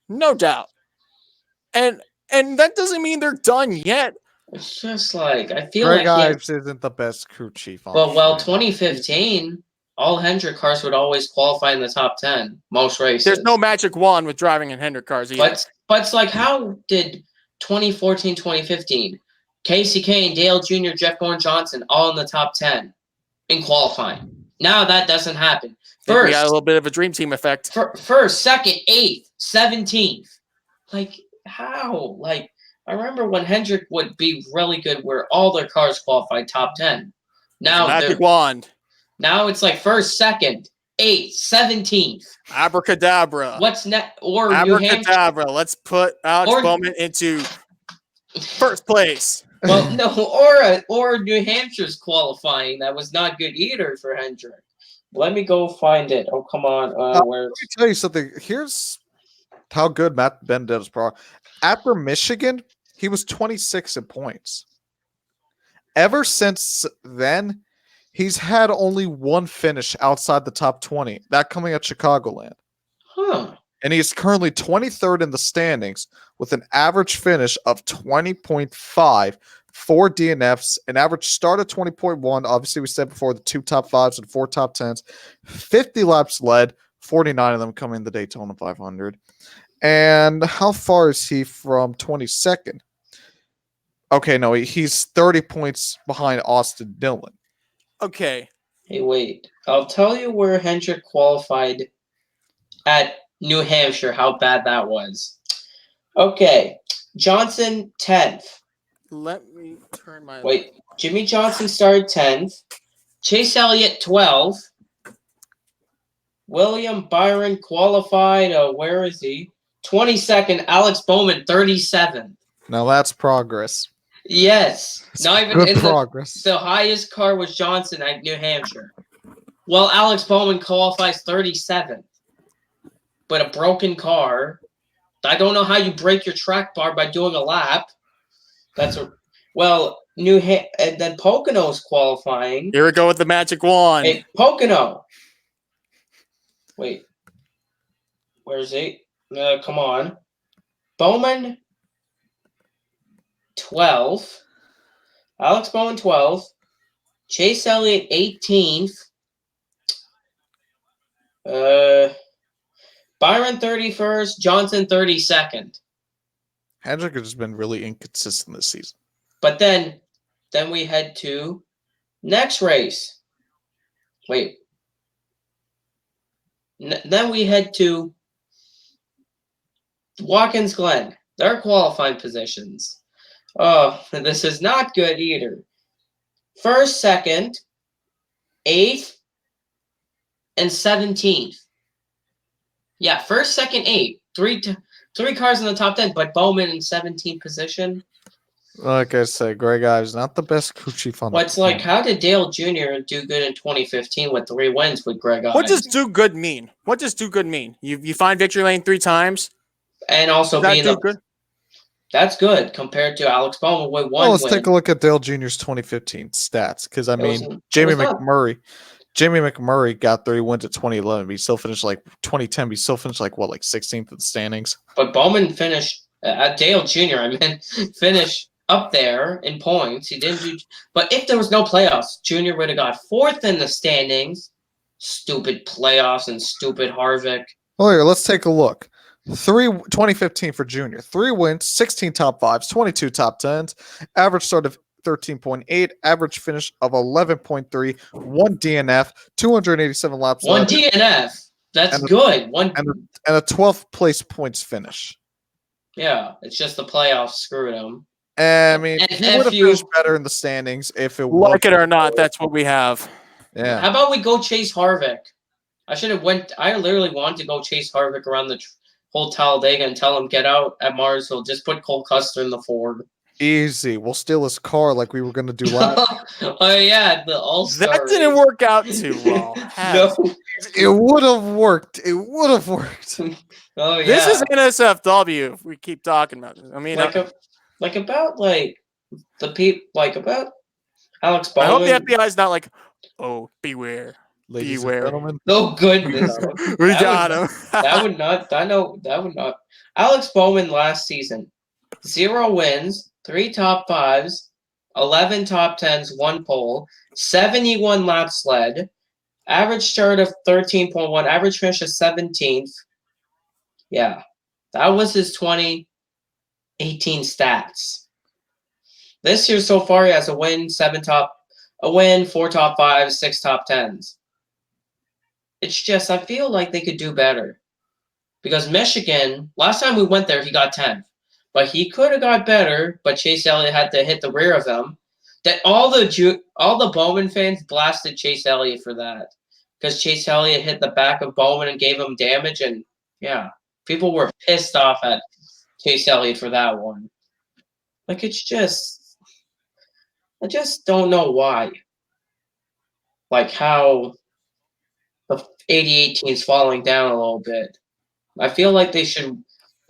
And that doesn't mean they're done yet. It's just like, I feel Greg like Ives isn't the best crew chief. Well, 2015, all Hendrick cars would always qualify in the top 10 most races. There's no magic wand with driving in Hendrick cars either. But it's like, how did 2014, 2015, Casey Kane, Dale Jr., Jeff Gordon Johnson all in the top 10 in qualifying? Now that doesn't happen. First, we got a little bit of a dream team effect. First, second, 8th, 17th. Like, how? Like, I remember when Hendrick would be really good where all their cars qualified top 10. Now magic wand. Now it's like first, second, 8th, 17th. Abracadabra. What's next? Or Abracadabra. Let's put Alex Bowman into first place. Well, no, or New Hampshire's qualifying. That was not good either for Hendrick. Let me go find it. Oh, come on. Let me tell you something. Here's how good Matt Benedetto's pro. After Michigan, he was 26 in points. Ever since then, he's had only one finish outside the top 20. That coming at Chicagoland. Huh. And he's currently 23rd in the standings with an average finish of 20.5, 4 DNFs, an average start of 20.1. Obviously, we said before the 2 top 5s and 4 top 10s, 50 laps led, 49 of them coming in the Daytona 500. And how far is he from 22nd? Okay, no, he's 30 points behind Austin Dillon. Okay. Hey, wait. I'll tell you where Hendrick qualified at New Hampshire, how bad that was. Okay. Johnson, 10th. Let me turn my... Wait. Jimmy Johnson started 10th. Chase Elliott, 12th. William Byron qualified, where is he? 22nd. Alex Bowman, 37th. Now that's progress. Yes. That's not even good in progress. The highest car was Johnson at New Hampshire. Well, Alex Bowman qualifies 37th. But a broken car. I don't know how you break your track bar by doing a lap. And then Pocono's qualifying. Here we go with the magic wand. Hey, Pocono. Wait. Where's he? Come on. Bowman, 12th. Alex Bowman, 12th. Chase Elliott, 18th. Byron, 31st. Johnson, 32nd. Hendrick has just been really inconsistent this season. But then we head to next race. Wait. Then we head to Watkins Glen, their qualifying positions. Oh, this is not good either. First, second, 8th, and 17th. Yeah, first, second, 8th. Three cars in the top 10, but Bowman in 17th position. Like I said, Greg Ives not the best crew chief on the What's like, planet. how did Dale Jr. do good in 2015 with 3 wins with Greg Ives? What does do good mean? What does do good mean? You find victory lane 3 times? And also Does that being do good? That's good compared to Alex Bowman with 1 Well, let's win. take a look at Dale Jr.'s 2015 stats, because I mean, Jamie McMurray got 3 wins at 2011, but he still finished like 2010. But he still finished like 16th in the standings. But Bowman finished at Dale Jr. I mean, finished up there in points. He didn't do. But if there was no playoffs, Jr. would have got 4th in the standings. Stupid playoffs and stupid Harvick. Well, here, let's take a look. 2015 for Junior. 3 wins, 16 top 5s, 22 top 10s, average start of 13.8, average finish of 11.3, 1 DNF, 287 laps. 1 left, DNF. That's and good. and a 12th place points finish. Yeah, it's just the playoffs screwed him. I mean, And he would have finished better in the standings if it Like it or not, that's what we have. Yeah. How about we go chase Harvick? I literally wanted to go chase Harvick around the whole Talladega and tell him get out at Marsville. Just put Cole Custer in the Ford. Easy. We'll steal his car like we were going to do last. Oh yeah, the All-Star. That didn't work out too well. No. It would have worked. It would have worked. Oh yeah. This is NSFW. If we keep talking about this, I mean, about Alex I hope Bowman. the FBI is not like, oh, beware. Ladies Beware. and gentlemen. Oh goodness. We That got him. That would not. I know that would not. Alex Bowman last season, 0 wins, 3 top 5s, 11 top 10s, 1 pole, 71 laps led, average start of 13.1, average finish of 17th. Yeah, that was his 2018 stats. This year so far, he has a win, 4 top 5s, 6 top 10s. It's just I feel like they could do better. Because Michigan, last time we went there, he got 10th. But he could have got better, but Chase Elliott had to hit the rear of him. That all the Bowman fans blasted Chase Elliott for that. Because Chase Elliott hit the back of Bowman and gave him damage. And yeah, people were pissed off at Chase Elliott for that one. Like, it's just, I just don't know why. Like, how the 88 team's falling down a little bit. I feel like they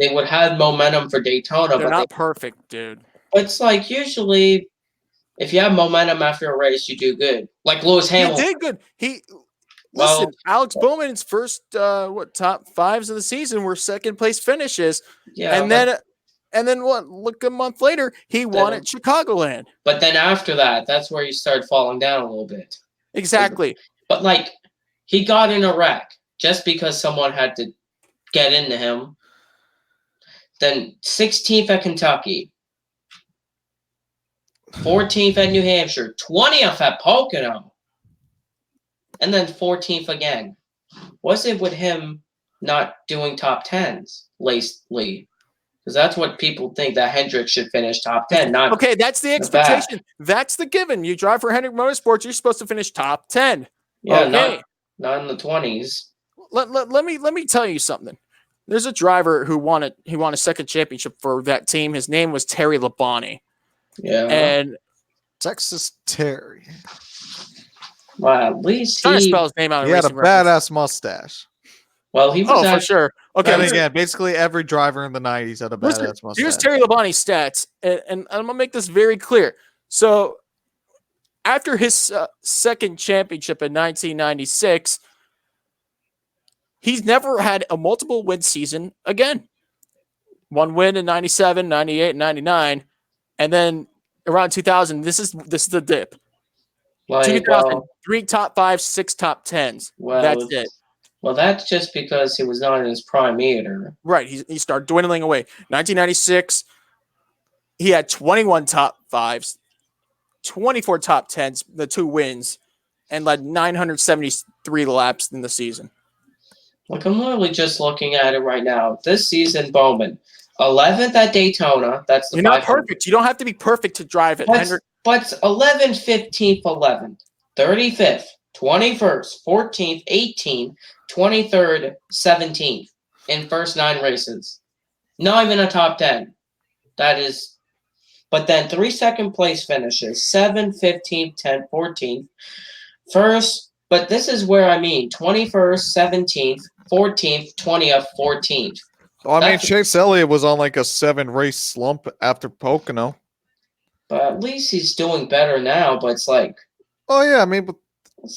would have momentum for Daytona. They're but not perfect, dude. It's like usually if you have momentum after a race, you do good. Like Lewis Hamilton. He did good. Listen, Alex Bowman's first top 5s of the season were second place finishes. Yeah. And then what? Look, a month later, he won at Chicagoland. But then after that, that's where you start falling down a little bit. Exactly. But like he got in a wreck just because someone had to get into him. Then 16th at Kentucky, 14th at New Hampshire, 20th at Pocono, and then 14th again. Was it with him not doing top 10s lately? Because that's what people think, that Hendrick should finish top 10. Not okay, that's the expectation. That's the given. You drive for Hendrick Motorsports, you're supposed to finish top 10. Yeah, okay. not in the 20s. Let me tell you something. There's a driver who won a second championship for that team. His name was Terry Labonte. Yeah. And Texas Terry. Well, at least trying to spell his name out. He had a badass mustache. Well, he was for sure. Okay, and again, basically every driver in the 90s had a badass mustache. Here's Terry Labonte's stats, and I'm gonna make this very clear. So, after his second championship in 1996, he's never had a multiple win season again. 1 win in 97, 98, 99, and then around 2000, this is the dip. 2000, 3 top 5s, 6 top 10s. That's it. Well, that's just because he was not in his prime either. Right. He started dwindling away. 1996, he had 21 top 5s, 24 top 10s, the 2 wins, and led 973 laps in the season. Like, I'm literally just looking at it right now. This season, Bowman, 11th at Daytona. That's the You're not 500. perfect. You don't have to be perfect to drive it. But 11th, 15th, 11th, 35th, 21st, 14th, 18th, 23rd, 17th in first 9 races. Not even a top 10. That is, but then 3 second place finishes 7th, 15th, 10th, 14th. First, but this is where I mean 21st, 17th, 14th, 20th, 14th. Well, I mean, Chase Elliott was on like a 7-race slump after Pocono. But at least he's doing better now. But it's like, Oh yeah, I mean, but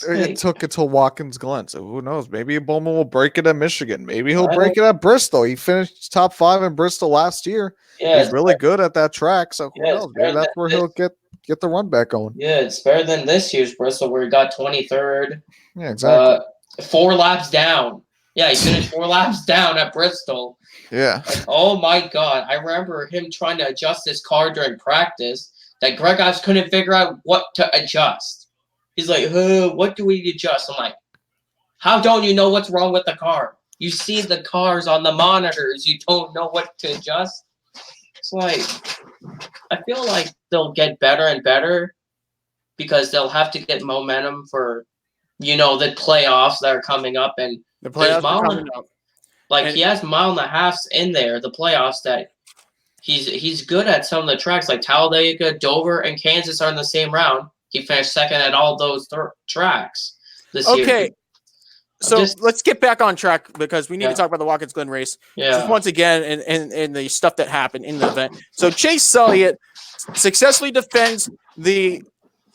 it took until Watkins Glen, so who knows? Maybe Bowman will break it at Michigan. Maybe he'll break it at Bristol. He finished top 5 in Bristol last year. yeah, He's really good at that track, so who yeah, knows? Maybe that's where he'll get the run back going. Yeah, it's better than this year's Bristol where he got 23rd. Yeah, exactly. 4 laps down. Yeah, he finished 4 laps down at Bristol. Yeah. Like, oh my God. I remember him trying to adjust his car during practice that Greg Ives couldn't figure out what to adjust. He's like, what do we adjust? I'm like, how don't you know what's wrong with the car? You see the cars on the monitors. You don't know what to adjust. It's like, I feel like they'll get better and better because they'll have to get momentum for, the playoffs that are coming up. And The playoffs are coming up. Like, he has 1.5 in there, the playoffs, that he's good at some of the tracks. Like Talladega, Dover, and Kansas are in the same round. He finished second at all those tracks this year. Okay. So let's get back on track because we need to talk about the Watkins Glen race. Yeah. Just once again, in the stuff that happened in the event. So Chase Elliott successfully defends the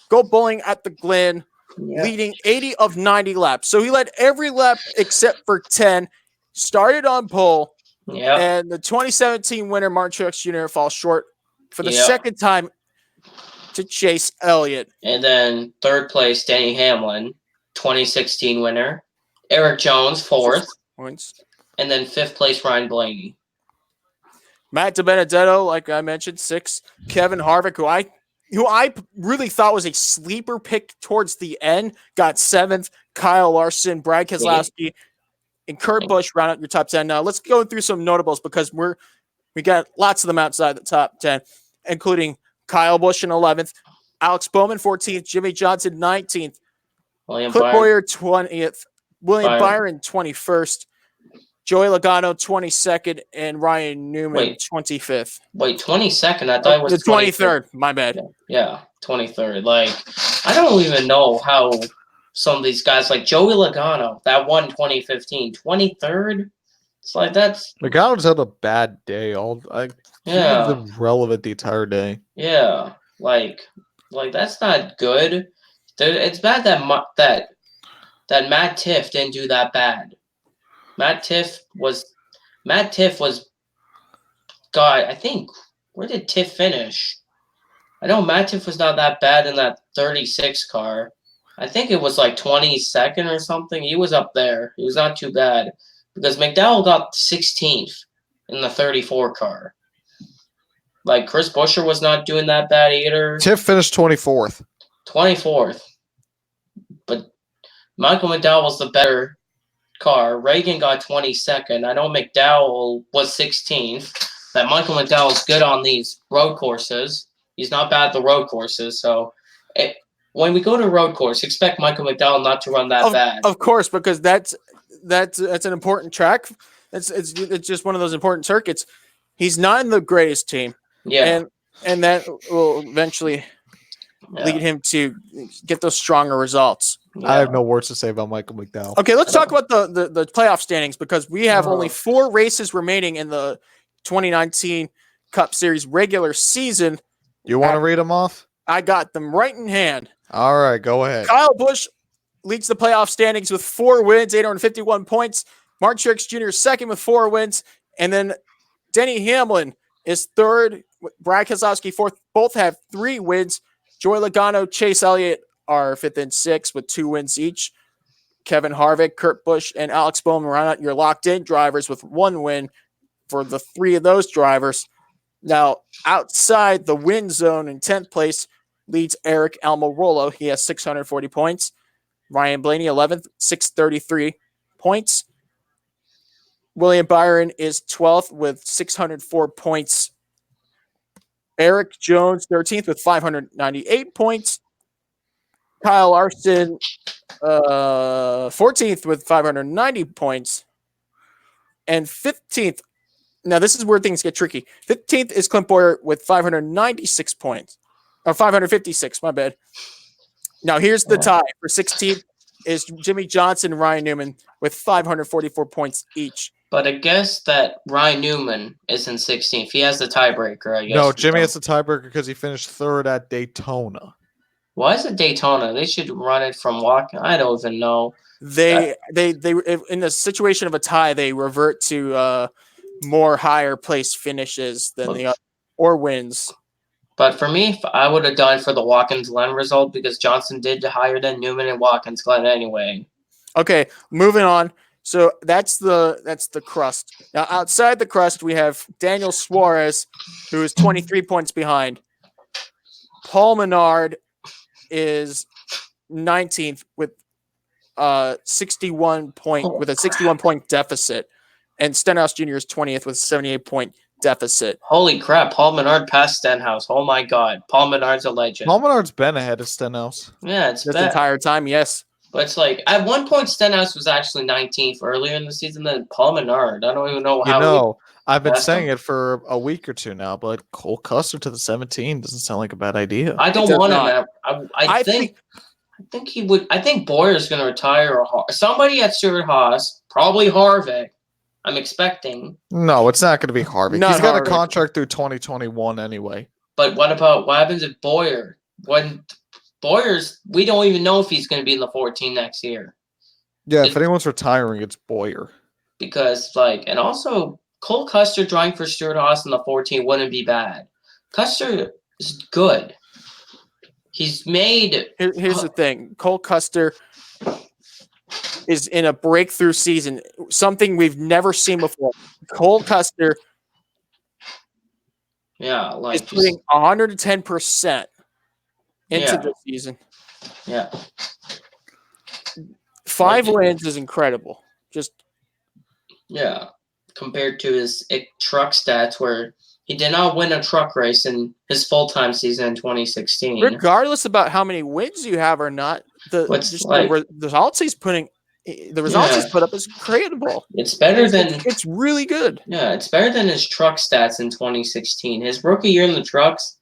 Go Bowling at the Glen, leading 80 of 90 laps. So he led every lap except for 10, started on pole, and the 2017 winner, Martin Truex Jr., falls short for the second time to Chase Elliott. And then third place, Denny Hamlin, 2016 winner. Eric Jones, 4th. And then 5th place, Ryan Blaney. Matt DiBenedetto, like I mentioned, 6th. Kevin Harvick, who I really thought was a sleeper pick towards the end, got 7th. Kyle Larson, Brad Keselowski, and Kurt Busch round out your top 10. Now let's go through some notables because we got lots of them outside the top 10, including Kyle Busch in 11th, Alex Bowman 14th, Jimmy Johnson 19th, Cliff Bowyer 20th, William Byron 21st, Joey Logano 22nd, and Ryan Newman 25th. Wait, 22nd? I thought it was the 23rd. My bad. Yeah, 23rd. Like, I don't even know how some of these guys, like Joey Logano, that won 2015, 23rd. It's like Logano's had a bad day. He was irrelevant the entire day. Yeah, like that's not good. It's bad that Matt Tiff didn't do that bad. Matt Tiff was God, I think, where did Tiff finish? I know Matt Tiff was not that bad in that 36 car. I think it was like 22nd or something. He was up there. He was not too bad because McDowell got 16th in the 34 car. Like, Chris Buescher was not doing that bad either. Tiff finished 24th. 24th. But Michael McDowell was the better car. Reagan got 22nd. I know McDowell was 16th. That Michael McDowell's good on these road courses. He's not bad at the road courses. So when we go to a road course, expect Michael McDowell not to run that bad. Of course, because that's an important track. It's just one of those important circuits. He's not in the greatest team. Yeah. And that will eventually lead him to get those stronger results. Yeah. I have no words to say about Michael McDowell. Okay, let's talk about the playoff standings because we have only 4 races remaining in the 2019 Cup Series regular season. You want to read them off? I got them right in hand. All right, go ahead. Kyle Busch leads the playoff standings with 4 wins, 851 points. Martin Truex Jr. is second with 4 wins. And then Denny Hamlin is third. Brad Keselowski fourth. Both have 3 wins. Joey Logano, Chase Elliott are 5th and 6th with 2 wins each. Kevin Harvick, Kurt Busch, and Alex Bowman round out your locked-in drivers with 1 win for the 3 of those drivers. Now, outside the win zone in 10th place leads Eric Almirola. He has 640 points. Ryan Blaney, 11th, 633 points. William Byron is 12th with 604 points. Eric Jones, 13th with 598 points. Kyle Larson, 14th with 590 points. And 15th, now this is where things get tricky. 15th is Clint Boyer with 596 points. Or 556, my bad. Now here's the tie for 16th is Jimmy Johnson and Ryan Newman with 544 points each. But I guess that Ryan Newman is in 16th. He has the tiebreaker, I guess. No, Jimmy has the tiebreaker because he finished third at Daytona. Why is it Daytona? They should run it from walking. I don't even know. They in the situation of a tie, they revert to more higher place finishes than the other, or wins. But for me, I would have done for the Watkins Glen result because Johnson did higher than Newman and Watkins Glen anyway. Okay, moving on. So that's the crust. Now outside the crust, we have Daniel Suarez, who is 23 points behind. Paul Menard is 19th with a 61 point deficit, and Stenhouse Jr. is 20th with 78 point deficit. Holy crap! Paul Menard passed Stenhouse. Oh my God, Paul Menard's a legend. Paul Menard's been ahead of Stenhouse. Yeah, it's this entire time. Yes. But it's like at one point Stenhouse was actually 19th earlier in the season than Paul Menard. I don't even know how. I've been saying it for a week or two now, but Cole Custer to the 17 doesn't sound like a bad idea. I don't want him. I think he would. I think Boyer's going to retire. Or somebody at Stuart Haas, probably Harvick. I'm expecting. No, it's not going to be Harvick. Not He's got Harvick. a contract through 2021 anyway. But what happens if Boyer? When Boyer's, we don't even know if he's going to be in the 14 next year. Yeah, if anyone's retiring, it's Boyer. Because and also Cole Custer driving for Stuart Haas in the 14 wouldn't be bad. Custer is good. He's made. Here's the thing: Cole Custer is in a breakthrough season, something we've never seen before. Cole Custer, is putting 110% into the season. Yeah, 5 wins is incredible. compared to his truck stats, where he did not win a truck race in his full-time season in 2016. Regardless about how many wins you have or not, the results he's putting. The results he's put up is incredible. It's better than it's really good. Yeah, it's better than his truck stats in 2016. His rookie year in the trucks,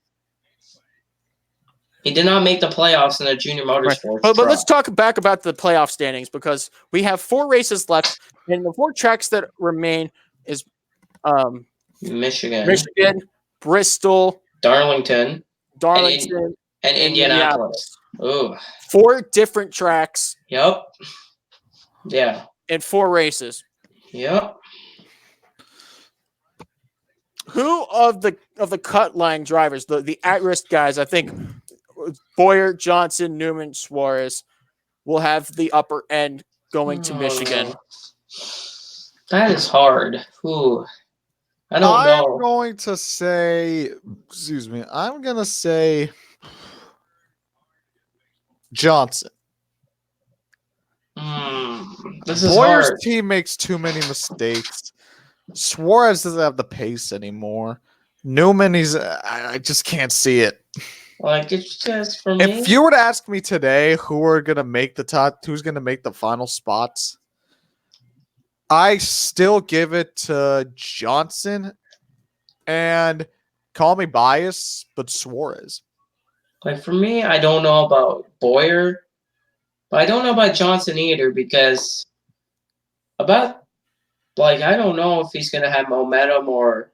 he did not make the playoffs in the junior motorsports. Right. But let's talk back about the playoff standings because we have 4 races left, and the 4 tracks that remain is Michigan, Bristol, Darlington, and Indianapolis. Ooh, 4 different tracks. Yep. Yeah. And 4 races. Yep. Who of the cut line drivers, the at-risk guys, I think Boyer, Johnson, Newman, Suarez will have the upper end going to Michigan. That is hard. Ooh. I don't know. I'm going to say, I'm going to say Johnson. This is Boyer's hard. team makes too many mistakes. Suarez doesn't have the pace anymore. Newman, I just can't see it. It's just for me. If you were to ask me today who's going to make the final spots, I still give it to Johnson and call me biased, but Suarez. For me, I don't know about Boyer, but I don't know about Johnson either because I don't know if he's going to have momentum or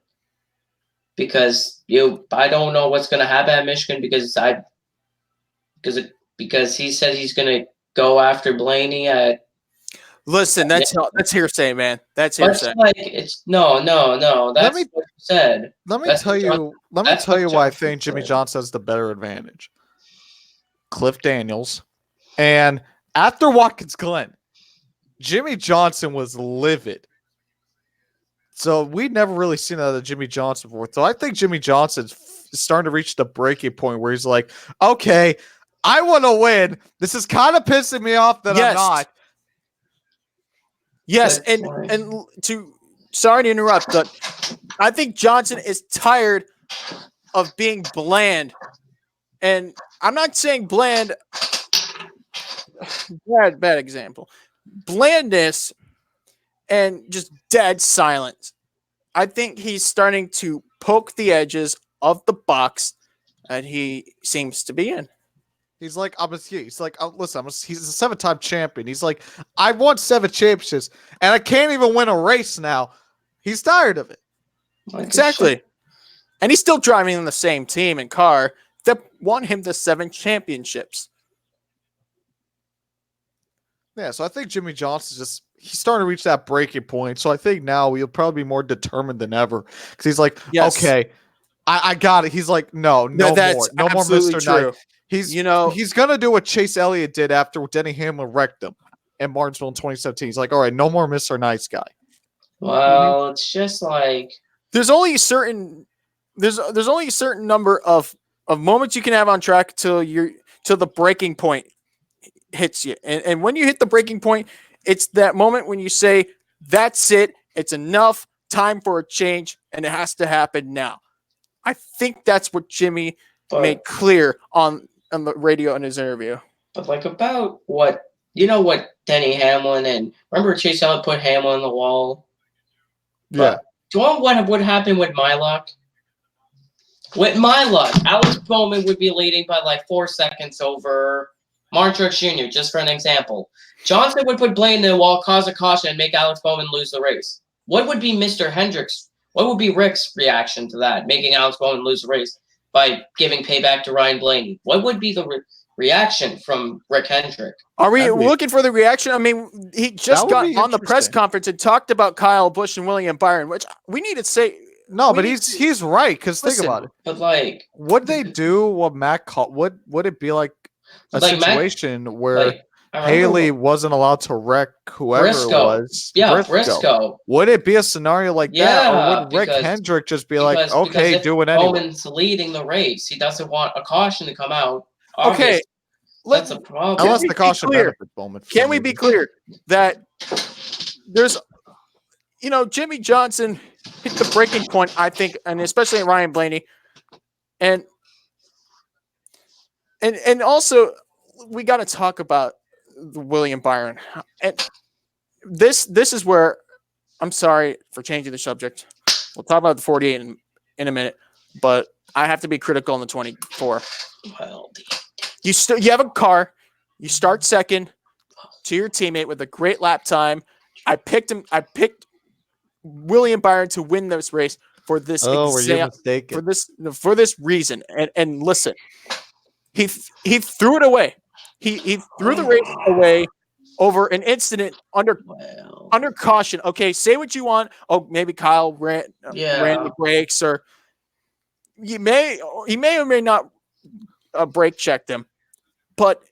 because I don't know what's going to happen at Michigan because he said he's going to go after Blaney at. Listen, that's hearsay, man. That's hearsay. No. That's what you said. Let me tell you why I think Jimmy Johnson has the better advantage. Cliff Daniels, and after Watkins Glen, Jimmy Johnson was livid. So we'd never really seen that of Jimmy Johnson before. So I think Jimmy Johnson's starting to reach the breaking point where he's like, okay, I want to win. This is kind of pissing me off that I'm not. Yes, and sorry to interrupt, but I think Johnson is tired of being bland. And I'm not saying bland, bad example. Blandness and just dead silence. I think he's starting to poke the edges of the box that he seems to be in. He's like, he's like, listen, he's a 7-time champion. He's like, I won 7 championships, and I can't even win a race now. He's tired of it. Like Exactly. And he's still driving in the same team and car that won him the 7 championships. Yeah, so I think Jimmy Johnson's he's starting to reach that breaking point. So I think now he'll probably be more determined than ever because he's like, okay, I got it. He's like, no more, Mr. True. Knight. He's gonna do what Chase Elliott did after Denny Hamlin wrecked him in Martinsville in 2017. He's like, all right, no more Mr. Nice Guy. Well, it's just like there's only a certain number of moments you can have on track till the breaking point hits you. And when you hit the breaking point, it's that moment when you say, that's it, it's enough, time for a change, and it has to happen now. I think that's what Jimmy made clear on the radio in his interview. But like about what Denny Hamlin and remember Chase Elliott put Hamlin on the wall? Yeah. Do you want what would happen with my luck? With my luck, Alex Bowman would be leading by like 4 seconds over Martin Truex Jr., just for an example. Johnson would put Blaine in the wall, cause a caution, and make Alex Bowman lose the race. What would be Mr. Hendricks? What would be Rick's reaction to that, making Alex Bowman lose the race by giving payback to Ryan Blaney? What would be the reaction from Rick Hendrick? Are we looking for the reaction? I mean, he just got on the press conference and talked about Kyle Busch and William Byron, which we need to say. No, but he's right, because think about it. But like, would they do what Matt called? Would it be like a situation where Haley wasn't allowed to wreck whoever it was? Yeah, Briscoe. Would it be a scenario like that, or would Rick Hendrick just be like, okay, do it anyway? Bowman's leading the race. He doesn't want a caution to come out. Okay, that's a problem. Unless the caution benefits Bowman. Can we be clear that there's, Jimmy Johnson hit the breaking point, I think, and especially Ryan Blaney, and also we got to talk about William Byron, and this is where I'm sorry for changing the subject. We'll talk about the 48 in a minute, but I have to be critical in the 24. Well, you have a car, you start second to your teammate with a great lap time. I picked William Byron to win this race for this were you mistaken? for this reason. And listen, he threw it away. He threw the race away over an incident under caution. Okay, say what you want. Oh, maybe Kyle ran the brakes, or he may or may not brake checked him. But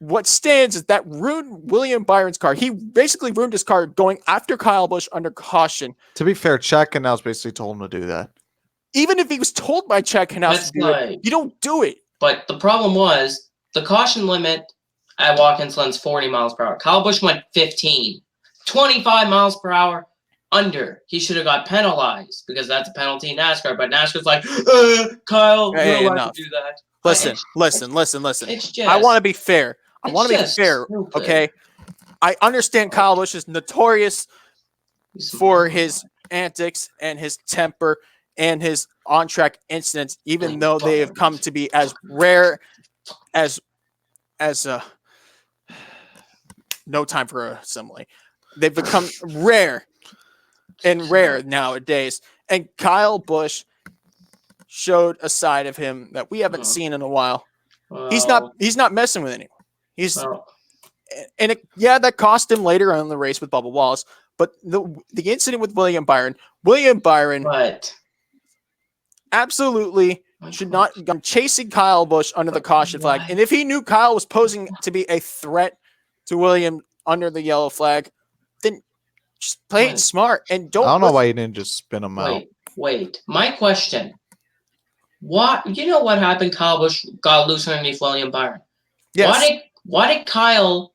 what stands is that ruined William Byron's car. He basically ruined his car going after Kyle Busch under caution. To be fair, Chad Knaus basically told him to do that. Even if he was told by Chad Knaus to do it, you don't do it. But the problem was the caution limit at Watkins Glen's 40 miles per hour. Kyle Busch went 15, 25 miles per hour under. He should have got penalized because that's a penalty in NASCAR. But NASCAR's like, Kyle, you're allowed to do that. Listen. It's just, I want to be fair. Okay? I understand Kyle Busch is notorious for his antics and his temper and his on-track incidents, even though they have come to be as rare as no time for a simile. They've become rare nowadays. And Kyle Busch showed a side of him that we haven't seen in a while. He's not messing with anyone. That cost him later on in the race with Bubba Wallace. But the incident with William Byron absolutely should not have gone chasing Kyle Busch under the caution flag. And if he knew Kyle was posing to be a threat to William under the yellow flag, then just play it smart and don't. I don't know why you didn't just spin him out. Wait. My question. What happened? Kyle Busch got loose underneath William Byron. Yes. Why did Kyle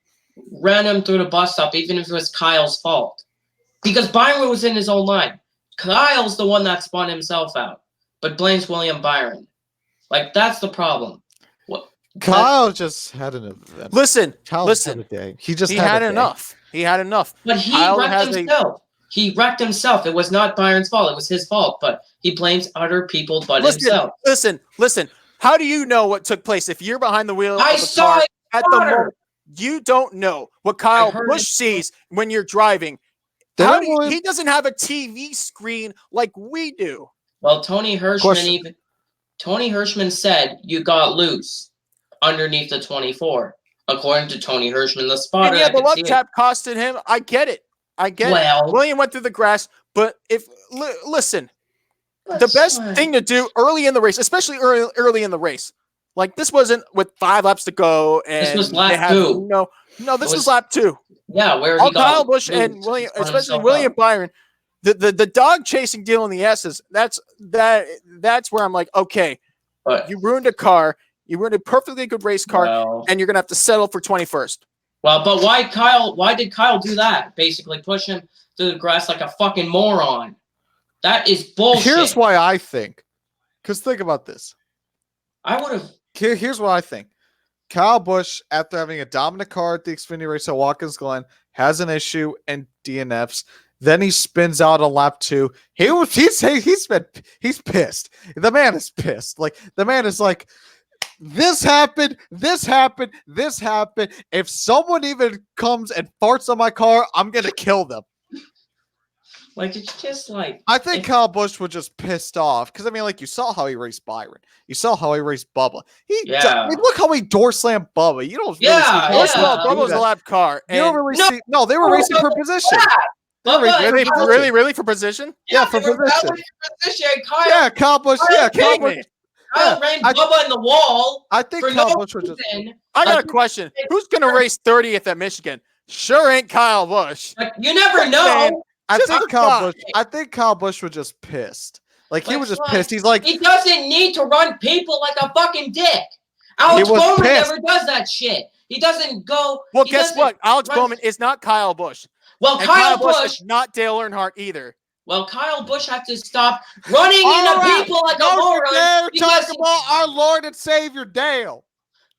run him through the bus stop, even if it was Kyle's fault? Because Byron was in his own line. Kyle's the one that spun himself out, but blames William Byron. Like, that's the problem. What? Kyle just had an event. Listen, Kyle listen. had a day. He just He had had a day. enough. He had enough. But he Kyle wrecked has himself. He wrecked himself. It was not Byron's fault. It was his fault. But he blames other people but himself. Listen. How do you know what took place if you're behind the wheel I of the saw car it at the moment? You don't know what Kyle Busch sees when you're driving. He doesn't have a TV screen like we do. Well, Tony Hirschman said you got loose underneath the 24. According to Tony Hirschman, the spotter. And yeah, the love tap costed him. I get it. William went through the grass, but listen, the best thing to do early in the race, especially early in the race, like this wasn't with 5 laps to go, and this was lap 2. No, this was lap 2. Yeah, where all Kyle Busch and William, especially William Byron, the dog chasing deal in the S's. That's where I'm like, okay, but you ruined a car, you ruined a perfectly good race car, and you're gonna have to settle for 21st. Well, but why did Kyle do that? Basically, push him through the grass like a fucking moron. That is bullshit. Here's why I think. Because think about this. I would have. Here's what I think. Kyle Busch, after having a dominant car at the Xfinity race at Watkins Glen, has an issue and DNFs. Then he spins out on lap 2. He's pissed. The man is pissed. Like the man is like, this happened. If someone even comes and farts on my car, I'm gonna kill them. Like, it's just like... I think Kyle Busch was just pissed off. Because, I mean, like, you saw how he raced Byron. You saw how he raced Bubba. Look how he door slammed Bubba. You don't really see Bubba was a lap car. You don't really see... No, they were racing for position. Really for position? Yeah, for position. Kyle, yeah, Kyle Busch. Yeah, Kyle Busch. Kyle ran Bubba in the wall. I think Kyle Busch was just... I got a question. Who's going to race 30th at Michigan? Sure ain't Kyle Busch. You never know. I think Kyle Busch was just pissed. Like he was just pissed. He's like, he doesn't need to run people like a fucking dick. Alex Bowman never does that shit. He doesn't go. Well, guess what? Alex Bowman is not Kyle Busch. Well, Kyle Busch is not Dale Earnhardt either. Well, Kyle Busch has to stop running into people like a moron. Talk about our Lord and Savior Dale.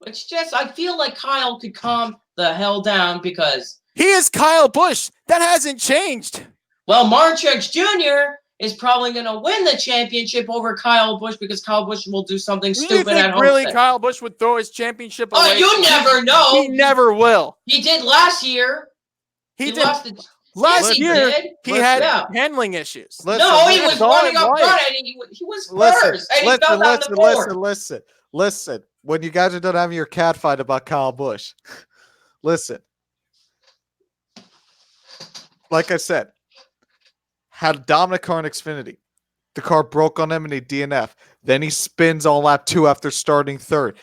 It's just, I feel like Kyle could calm the hell down because he is Kyle Busch. That hasn't changed. Well, Martin Truex Jr. is probably going to win the championship over Kyle Busch because Kyle Busch will do something stupid at home. Really, Kyle Busch would throw his championship away? Oh, you never know. He never will. He did last year. He did. Last year, he had handling issues. He was running up front and he was first. Listen. When you guys are done having your cat fight about Kyle Busch, listen. Like I said, had a dominant car in Xfinity. The car broke on him and he DNF. Then he spins on lap 2 after starting 3rd.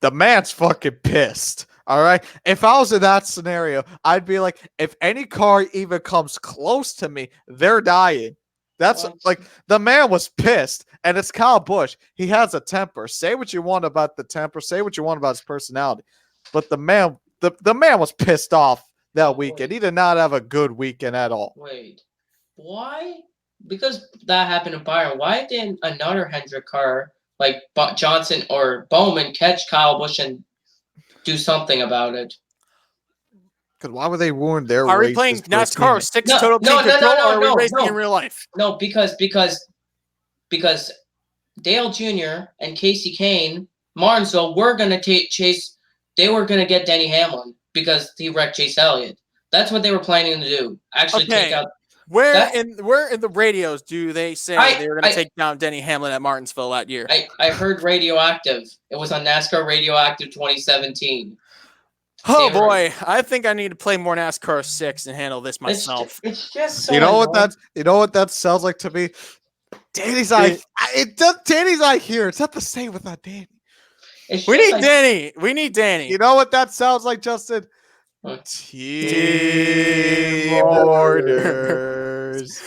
The man's fucking pissed. All right. If I was in that scenario, I'd be like, if any car even comes close to me, they're dying. That's like the man was pissed, and it's Kyle Busch. He has a temper. Say what you want about the temper. Say what you want about his personality, but the man was pissed off that weekend. He did not have a good weekend at all. Wait, why? Because that happened to Byron. Why didn't another Hendrick car like Johnson or Bowman catch Kyle Busch and do something about it? Because why would they ruin their race? Are we playing NASCAR 6 total team control, or are we racing in real life? No, because Dale Jr. and Casey Kane, Martinsville were going to chase. They were going to get Denny Hamlin because he wrecked Chase Elliott. That's what they were planning to do. Actually, take out. Where in the radios do they say they were going to take down Denny Hamlin at Martinsville that year? I heard Radioactive. It was on NASCAR Radioactive 2017. Oh boy, I think I need to play more NASCAR 6 and handle this myself. It's just so you know what that sounds like to me? Danny's eye. Danny's eye here. It's not the same without Danny. We need Danny. We need Danny. You know what that sounds like, Justin? Team orders.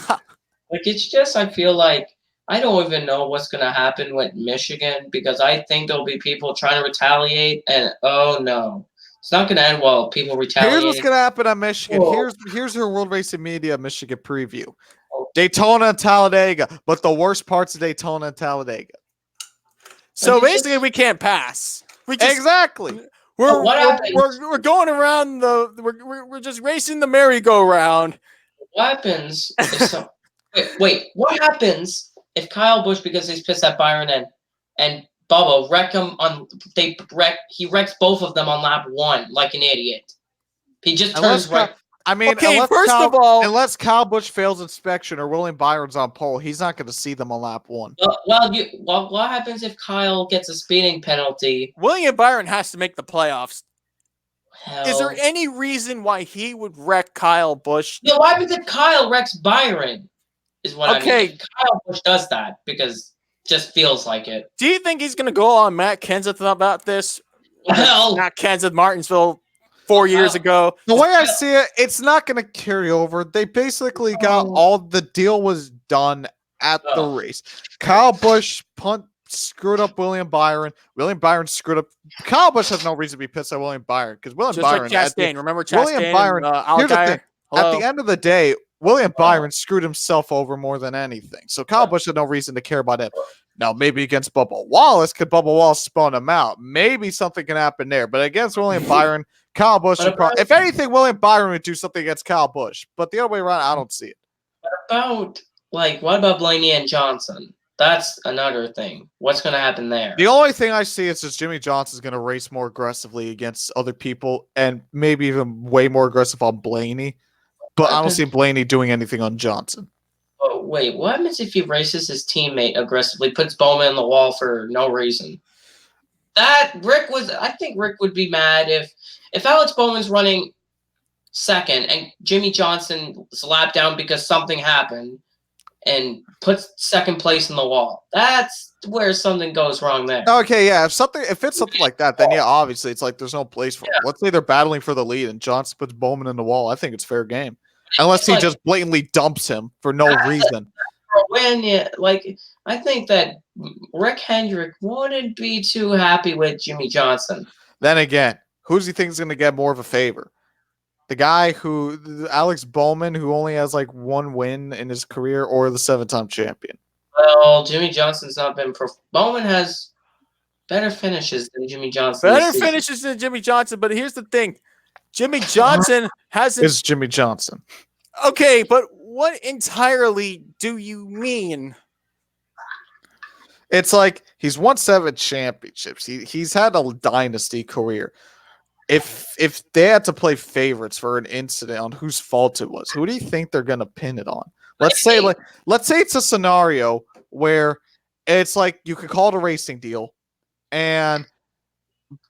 Like it's just, I feel like I don't even know what's gonna happen with Michigan because I think there'll be people trying to retaliate, and oh no. It's not going to end well. People Here's retaliate. what's gonna happen at Michigan. Whoa. Here's her World Racing Media Michigan preview. Daytona and Talladega, but the worst parts of Daytona and Talladega. So But it's basically, we can't pass. We just Exactly. we're going around we're just racing the merry-go-round. What happens if wait, what happens if Kyle Busch, because he's pissed at Byron and Bubba, he wrecks both of them on lap 1 like an idiot. He just turns right. Unless Kyle Busch fails inspection or William Byron's on pole, he's not going to see them on lap 1. Well, what happens if Kyle gets a speeding penalty? William Byron has to make the playoffs. Hell. Is there any reason why he would wreck Kyle Busch? No, why happens if Kyle wrecks Byron? Is what I Okay. mean. If Kyle Busch does that because it just feels like it. Do you think he's going to go on Matt Kenseth about this? Well, Matt Kenseth, Martinsville, 4 years ago. The way I see it, it's not going to carry over. They basically got all the deal was done at the race. Kyle Busch screwed up William Byron. William Byron screwed up. Kyle Busch has no reason to be pissed at William Byron because William Just Byron. like Chastain. Remember Chastain? William Byron. Here's the thing. At the end of the day, William Byron screwed himself over more than anything. So Kyle Busch had no reason to care about it. Now, maybe against Bubba Wallace, could Bubba Wallace spawn him out? Maybe something can happen there. But against William Byron, Kyle Busch would probably, if anything, William Byron would do something against Kyle Busch. But the other way around, I don't see it. What about Blaney and Johnson? That's another thing. What's going to happen there? The only thing I see is just Jimmy Johnson's going to race more aggressively against other people and maybe even way more aggressive on Blaney. But I don't see Blaney doing anything on Johnson. Oh, wait, what happens if he races his teammate aggressively, puts Bowman on the wall for no reason? I think Rick would be mad if Alex Bowman's running second and Jimmy Johnson's lap down because something happened and puts second place in the wall. That's where something goes wrong there. Okay, yeah. If it's something like that, then yeah, obviously it's like there's no place for it. Let's say they're battling for the lead and Johnson puts Bowman in the wall. I think it's fair game. Unless he just blatantly dumps him for no reason. I think that Rick Hendrick wouldn't be too happy with Jimmy Johnson. Then again, who does he think is going to get more of a favor? The guy Alex Bowman, who only has like one win in his career, or the 7-time champion? Well, Jimmy Johnson's not been. Bowman has better finishes than Jimmy Johnson. Better finishes than Jimmy Johnson, but here's the thing: Jimmy Johnson hasn't. Is Jimmy Johnson? Okay, but what entirely do you mean? It's like he's won 7 championships. He's had a dynasty career. If they had to play favorites for an incident on whose fault it was, who do you think they're gonna pin it on? Let's say it's a scenario where it's like you could call it a racing deal, and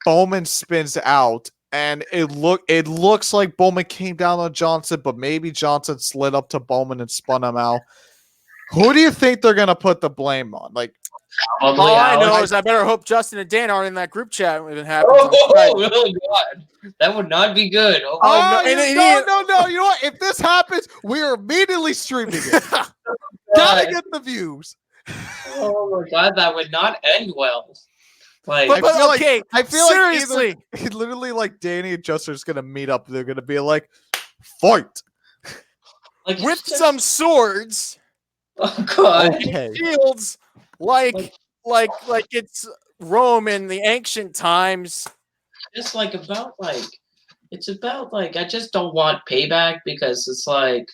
Bowman spins out, and it looks like Bowman came down on Johnson, but maybe Johnson slid up to Bowman and spun him out. Who do you think they're gonna put the blame on? Like, all I know is I better hope Justin and Dan aren't in that group chat when it happens. Oh God, that would not be good. No. You know what? If this happens, we are immediately streaming it. Gotta get the views. Oh my God, that would not end well. Like, I feel seriously, like literally like Danny and Justin are just gonna meet up. They're gonna be like, fight with some swords. Oh God, shields. Like it's Rome in the ancient times. It's about I just don't want payback because it's like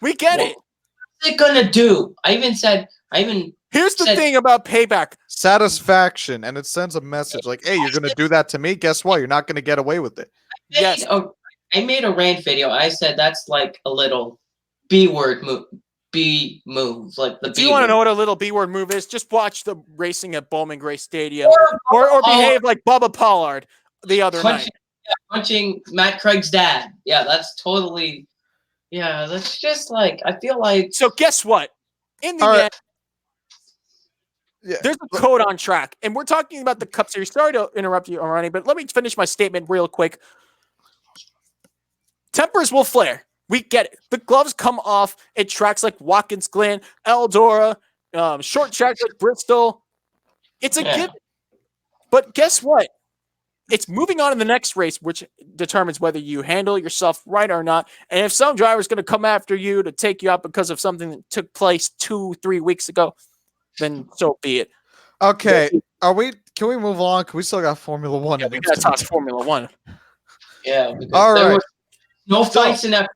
we get it. What's it gonna do? Here's the thing about payback. Satisfaction, and it sends a message like, hey, you're gonna do that to me? Guess what? You're not gonna get away with it. Yes. I made a rant video. I said that's like a little B-word move. B move, like the. Do you want to know what a little B-word move is? Just watch the racing at Bowman Gray Stadium, or behave like Bubba Pollard the other night. Punching Matt Craig's dad. Yeah, that's totally. Yeah, that's just like I feel like. So guess what? In the end, there's a code on track, and we're talking about the Cup Series. Sorry to interrupt you, Arani, but let me finish my statement real quick. Tempers will flare. We get it. The gloves come off at tracks like Watkins Glen, Eldora, short tracks like Bristol. It's a given. But guess what? it's moving on in the next race, which determines whether you handle yourself right or not. And if some driver is going to come after you to take you out because of something that took place 2-3 weeks ago, then so be it. Okay, can we move on? Cause we still got Formula One. Yeah, we got to talk Formula One. Yeah, because All there right. were no fights in that.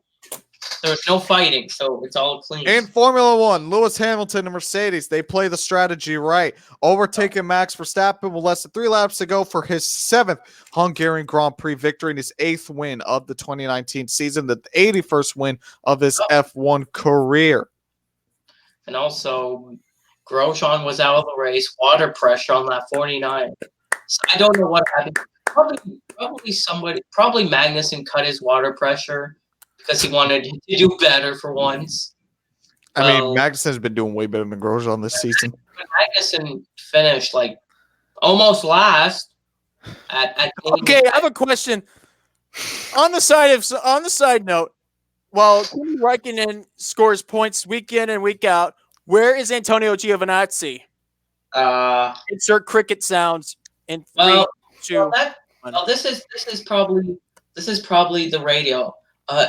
There was no fighting, so it's all clean. In Formula One, Lewis Hamilton and Mercedes, they play the strategy right, overtaking Max Verstappen with less than 3 laps to go for his 7th Hungarian Grand Prix victory and his 8th win of the 2019 season, the 81st win of his F1 career. And also, Grosjean was out of the race, water pressure on that 49. So I don't know what happened. Probably Magnussen cut his water pressure because he wanted to do better for once. I mean, Magnussen's been doing way better than Grosjean this season. Magnussen finished like almost last at Okay, I have a question. On the side note, while Kimi Räikkönen scores points week in and week out, where is Antonio Giovinazzi? Insert cricket sounds in 3, 2. This is probably the radio.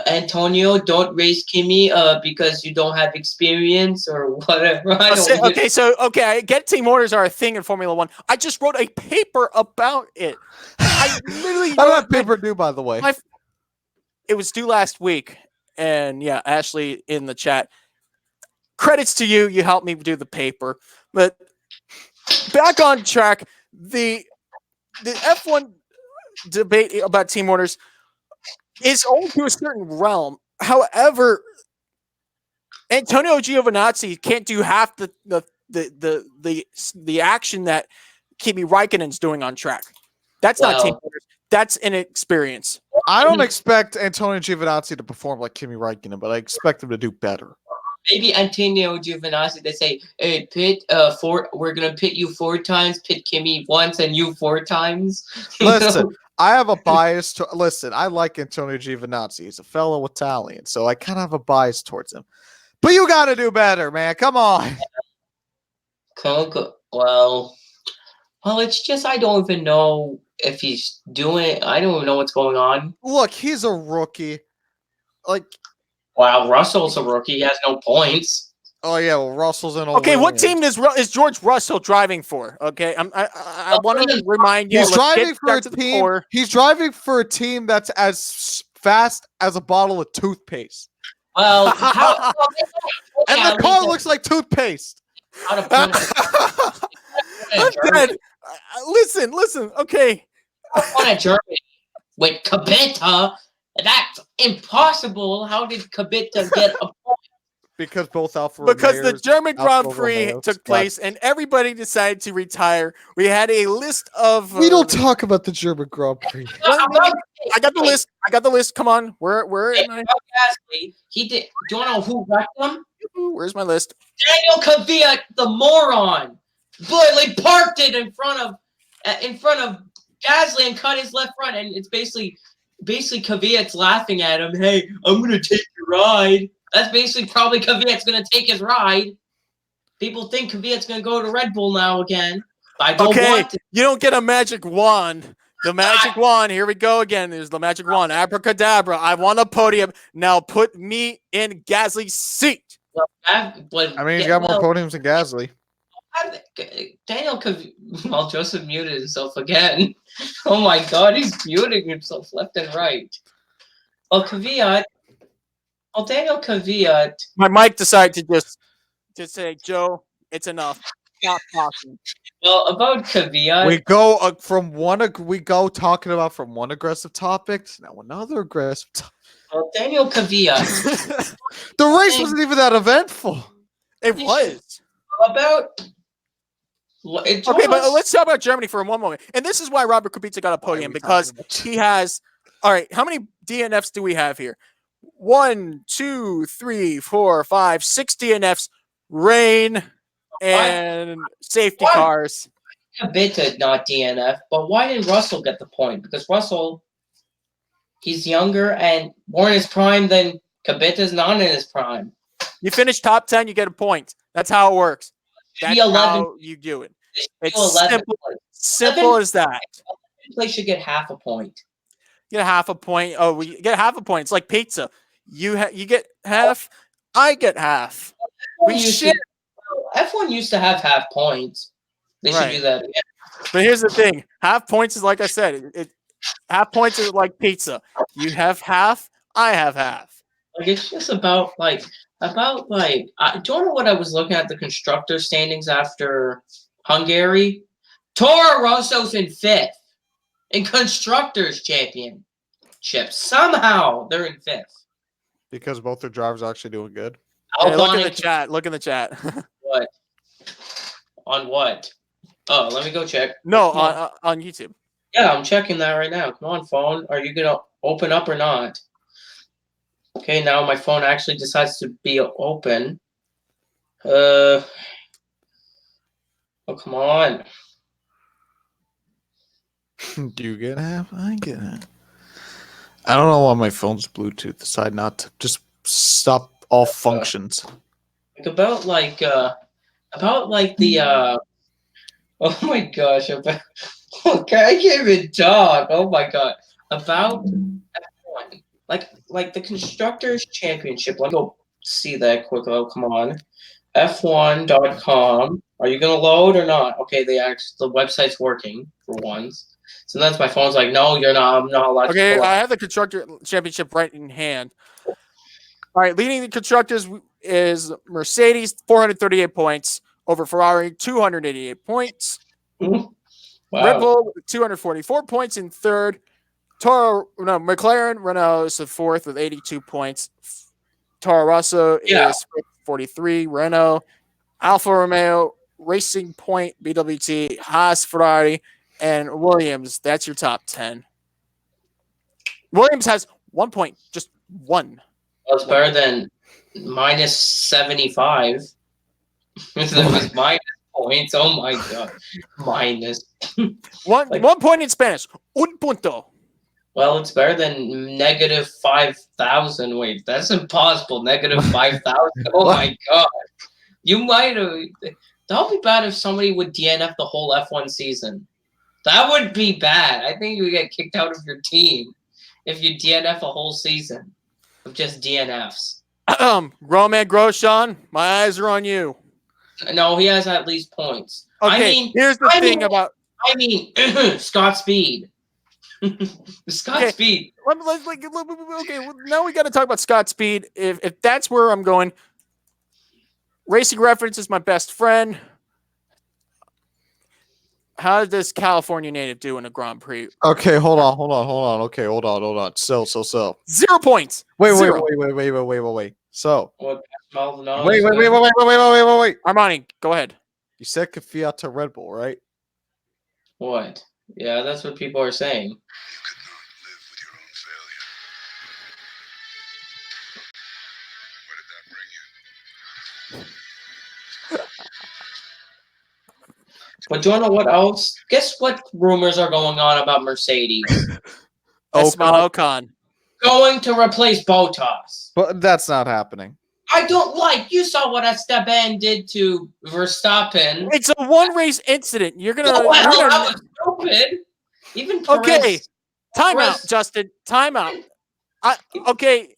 Antonio, don't race Kimi because you don't have experience or whatever. I get team orders are a thing in Formula One. I just wrote a paper about it. I literally How did that paper do, by the way? It was due last week, and yeah, Ashley in the chat. Credits to you. You helped me do the paper. But back on track, the F1 debate about team orders is only to a certain realm. However, Antonio Giovinazzi can't do half the action that Kimi Räikkönen's doing on track. That's not team orders. That's inexperience. I don't expect Antonio Giovinazzi to perform like Kimi Räikkönen, but I expect him to do better. Maybe Antonio Giovinazzi, they say, hey, we're going to pit you 4 times, pit Kimi once, and you 4 times. Listen, I have a bias I like Antonio Giovinazzi. He's a fellow Italian, so I kind of have a bias towards him. But you got to do better, man. Come on. Well, it's just I don't even know if he's doing. I don't even know what's going on. Look, he's a rookie. Wow, Russell's a rookie. He has no points. Oh yeah, well Russell's in. Okay, what team is George Russell driving for? Okay, I want to remind you. He's driving for a team. He's driving for a team that's as fast as a bottle of toothpaste. Well, and the car looks like toothpaste. I'm dead. Listen. Okay. On a Germany with Kubica. That's impossible. How did Kubica get a point? Because the German Grand Prix took place and everybody decided to retire. We had a list of. We don't talk about the German Grand Prix. I got the list. Come on, where am I? He did. Do you want to know who wrecked him? Where's my list? Daniel Kvyat, the moron. But parked it in front of Gasly and cut his left front, and it's basically Kvyat's laughing at him. Hey, I'm gonna take your ride. That's basically probably Kvyat's gonna take his ride. People think Kvyat's gonna go to Red Bull now again. I don't want to. You don't get a magic wand. The magic wand. Here we go again. There's the magic wand. Abracadabra. I want a podium. Now put me in Gasly's seat. Well, he's got more podiums than Gasly. Daniel Kvyat, Joseph muted himself again. Oh my God, he's muting himself left and right. Daniel Kvyat. My mic decided to just say, Joe, it's enough. Stop talking. Well, about Kvyat, we go from one aggressive topic to now another aggressive topic. Well, Daniel Kvyat. The race wasn't even that eventful. It was. Okay, but let's talk about Germany for one moment. And this is why Robert Kubica got a podium, because he has. All right, how many DNFs do we have here? 1, 2, 3, 4, 5, 6 DNFs. Rain and safety cars. Kubica not DNF, but why did Russell get the point? Because Russell, he's younger and more in his prime than Kubica's not in his prime. You finish top 10, you get a point. That's how it works. That's how you do it. It's simple as that. place should get half a point. Get a half a point. Oh, we get half a point. It's like pizza. You get half. I get half. We share. F1 used to have half points. They should do that again. But here's the thing: half points is like I said. Half points is like pizza. You have half. I have half. Like it's just about do you know what I was looking at the constructor standings after Hungary? Toro Rosso's in 5th in constructors championship. Somehow they're in 5th Because both their drivers are actually doing good. Hey, look in the chat. Look in the chat. What? On what? Oh, let me go check. No, on YouTube. Yeah, I'm checking that right now. Come on, phone. Are you gonna open up or not? Okay, now my phone actually decides to be open. Oh, come on. Do you get half? I get half. I don't know why my phone's Bluetooth decided not to just stop all functions. About the oh my gosh, okay, I can't even talk. Oh my god. About F1. Like the constructors championship. Let me go see that quick. Oh, come on. F1.com. Are you gonna load or not? Okay, the website's working for once. Sometimes my phone's like, no, you're not. I'm not allowed to. Okay, I have the constructor championship right in hand. All right, leading the constructors is Mercedes, 438 points over Ferrari, 288 points. Wow. Red Bull, 244 points in third. McLaren Renault is the fourth with 82 points. Toro Rosso is 43. Renault, Alfa Romeo, Racing Point, BWT, Haas, Ferrari, and Williams. That's your top 10. Williams has 1 point, just one. Well, it's better than minus 75. That was minus points. Oh my god. Minus. One point in Spanish. Un punto. Well, it's better than negative 5,000. Wait, that's impossible. Negative 5,000. Oh my god. You might have. That would be bad if somebody would DNF the whole F1 season. That would be bad. I think you would get kicked out of your team if you DNF a whole season of just DNFs. Roman Grosjean, my eyes are on you. No, he has at least points. Okay, here's the thing about. Scott Speed. Scott Speed. Okay, well, now we got to talk about Scott Speed. If that's where I'm going, Racing Reference is my best friend. How did this California native do in a Grand Prix? Okay, hold on. Okay, hold on. So. 0 points. Wait. So. Wait. Wait. Armani, go ahead. You said Fiat to Red Bull, right? What? Yeah, that's what people are saying. But do you know what else? Guess what rumors are going on about Mercedes? Esteban Ocon. Going to replace Bottas. But that's not happening. I don't like. You saw what Esteban did to Verstappen. It's a one-race incident. You're gonna. That was stupid. Even Perez, okay. Time out, Justin. Time out. Okay.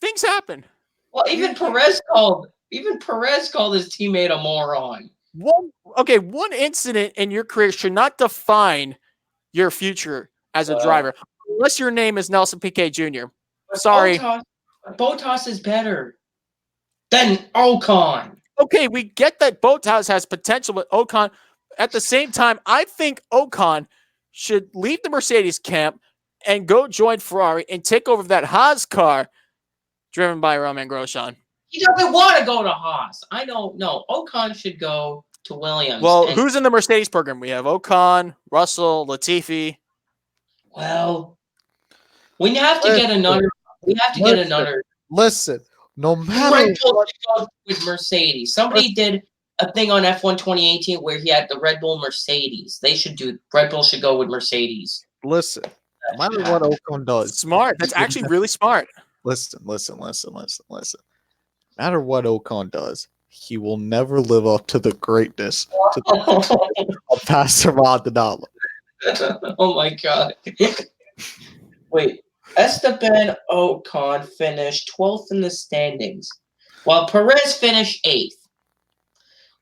Things happen. Well, even Perez called his teammate a moron. One incident in your career should not define your future as a driver, unless your name is Nelson Piquet Jr. Sorry. Bottas is better than Ocon. Okay, we get that Bottas has potential, but Ocon, at the same time, I think Ocon should leave the Mercedes camp and go join Ferrari and take over that Haas car driven by Roman Grosjean. He doesn't want to go to Haas. I don't know. Ocon should go to Williams. Well, who's in the Mercedes program? We have Ocon, Russell, Latifi. Well, we have to get another. Listen, no matter Red Bull should go with Mercedes. Somebody did a thing on F1 2018 where he had the Red Bull Mercedes. Red Bull should go with Mercedes. Listen, no matter what Ocon does. Smart. That's actually really smart. Listen. No matter what Ocon does, he will never live up to the greatness of Pastor Maldonado. Oh my god. Wait, Esteban Ocon finished 12th in the standings, while Perez finished 8th.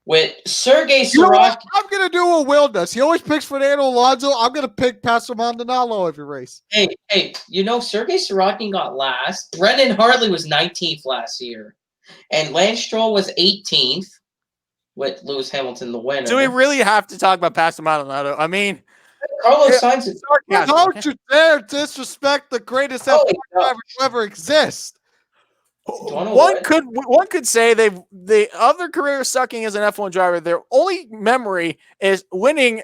With Sergey You know what? Sirotkin, I'm gonna do what Will does. He always picks Fernando Alonso. I'm gonna pick Pastor Maldonado every race. hey, Sergey Sirotkin got last. Brendan Hartley was 19th last year, and Lance Stroll was 18th, with Lewis Hamilton the winner. Do we really have to talk about Pastor Maldonado? I mean, Carlos Sainz is Don't you dare disrespect the greatest F1 driver to ever exist. one could say the other career sucking as an F1 driver. Their only memory is winning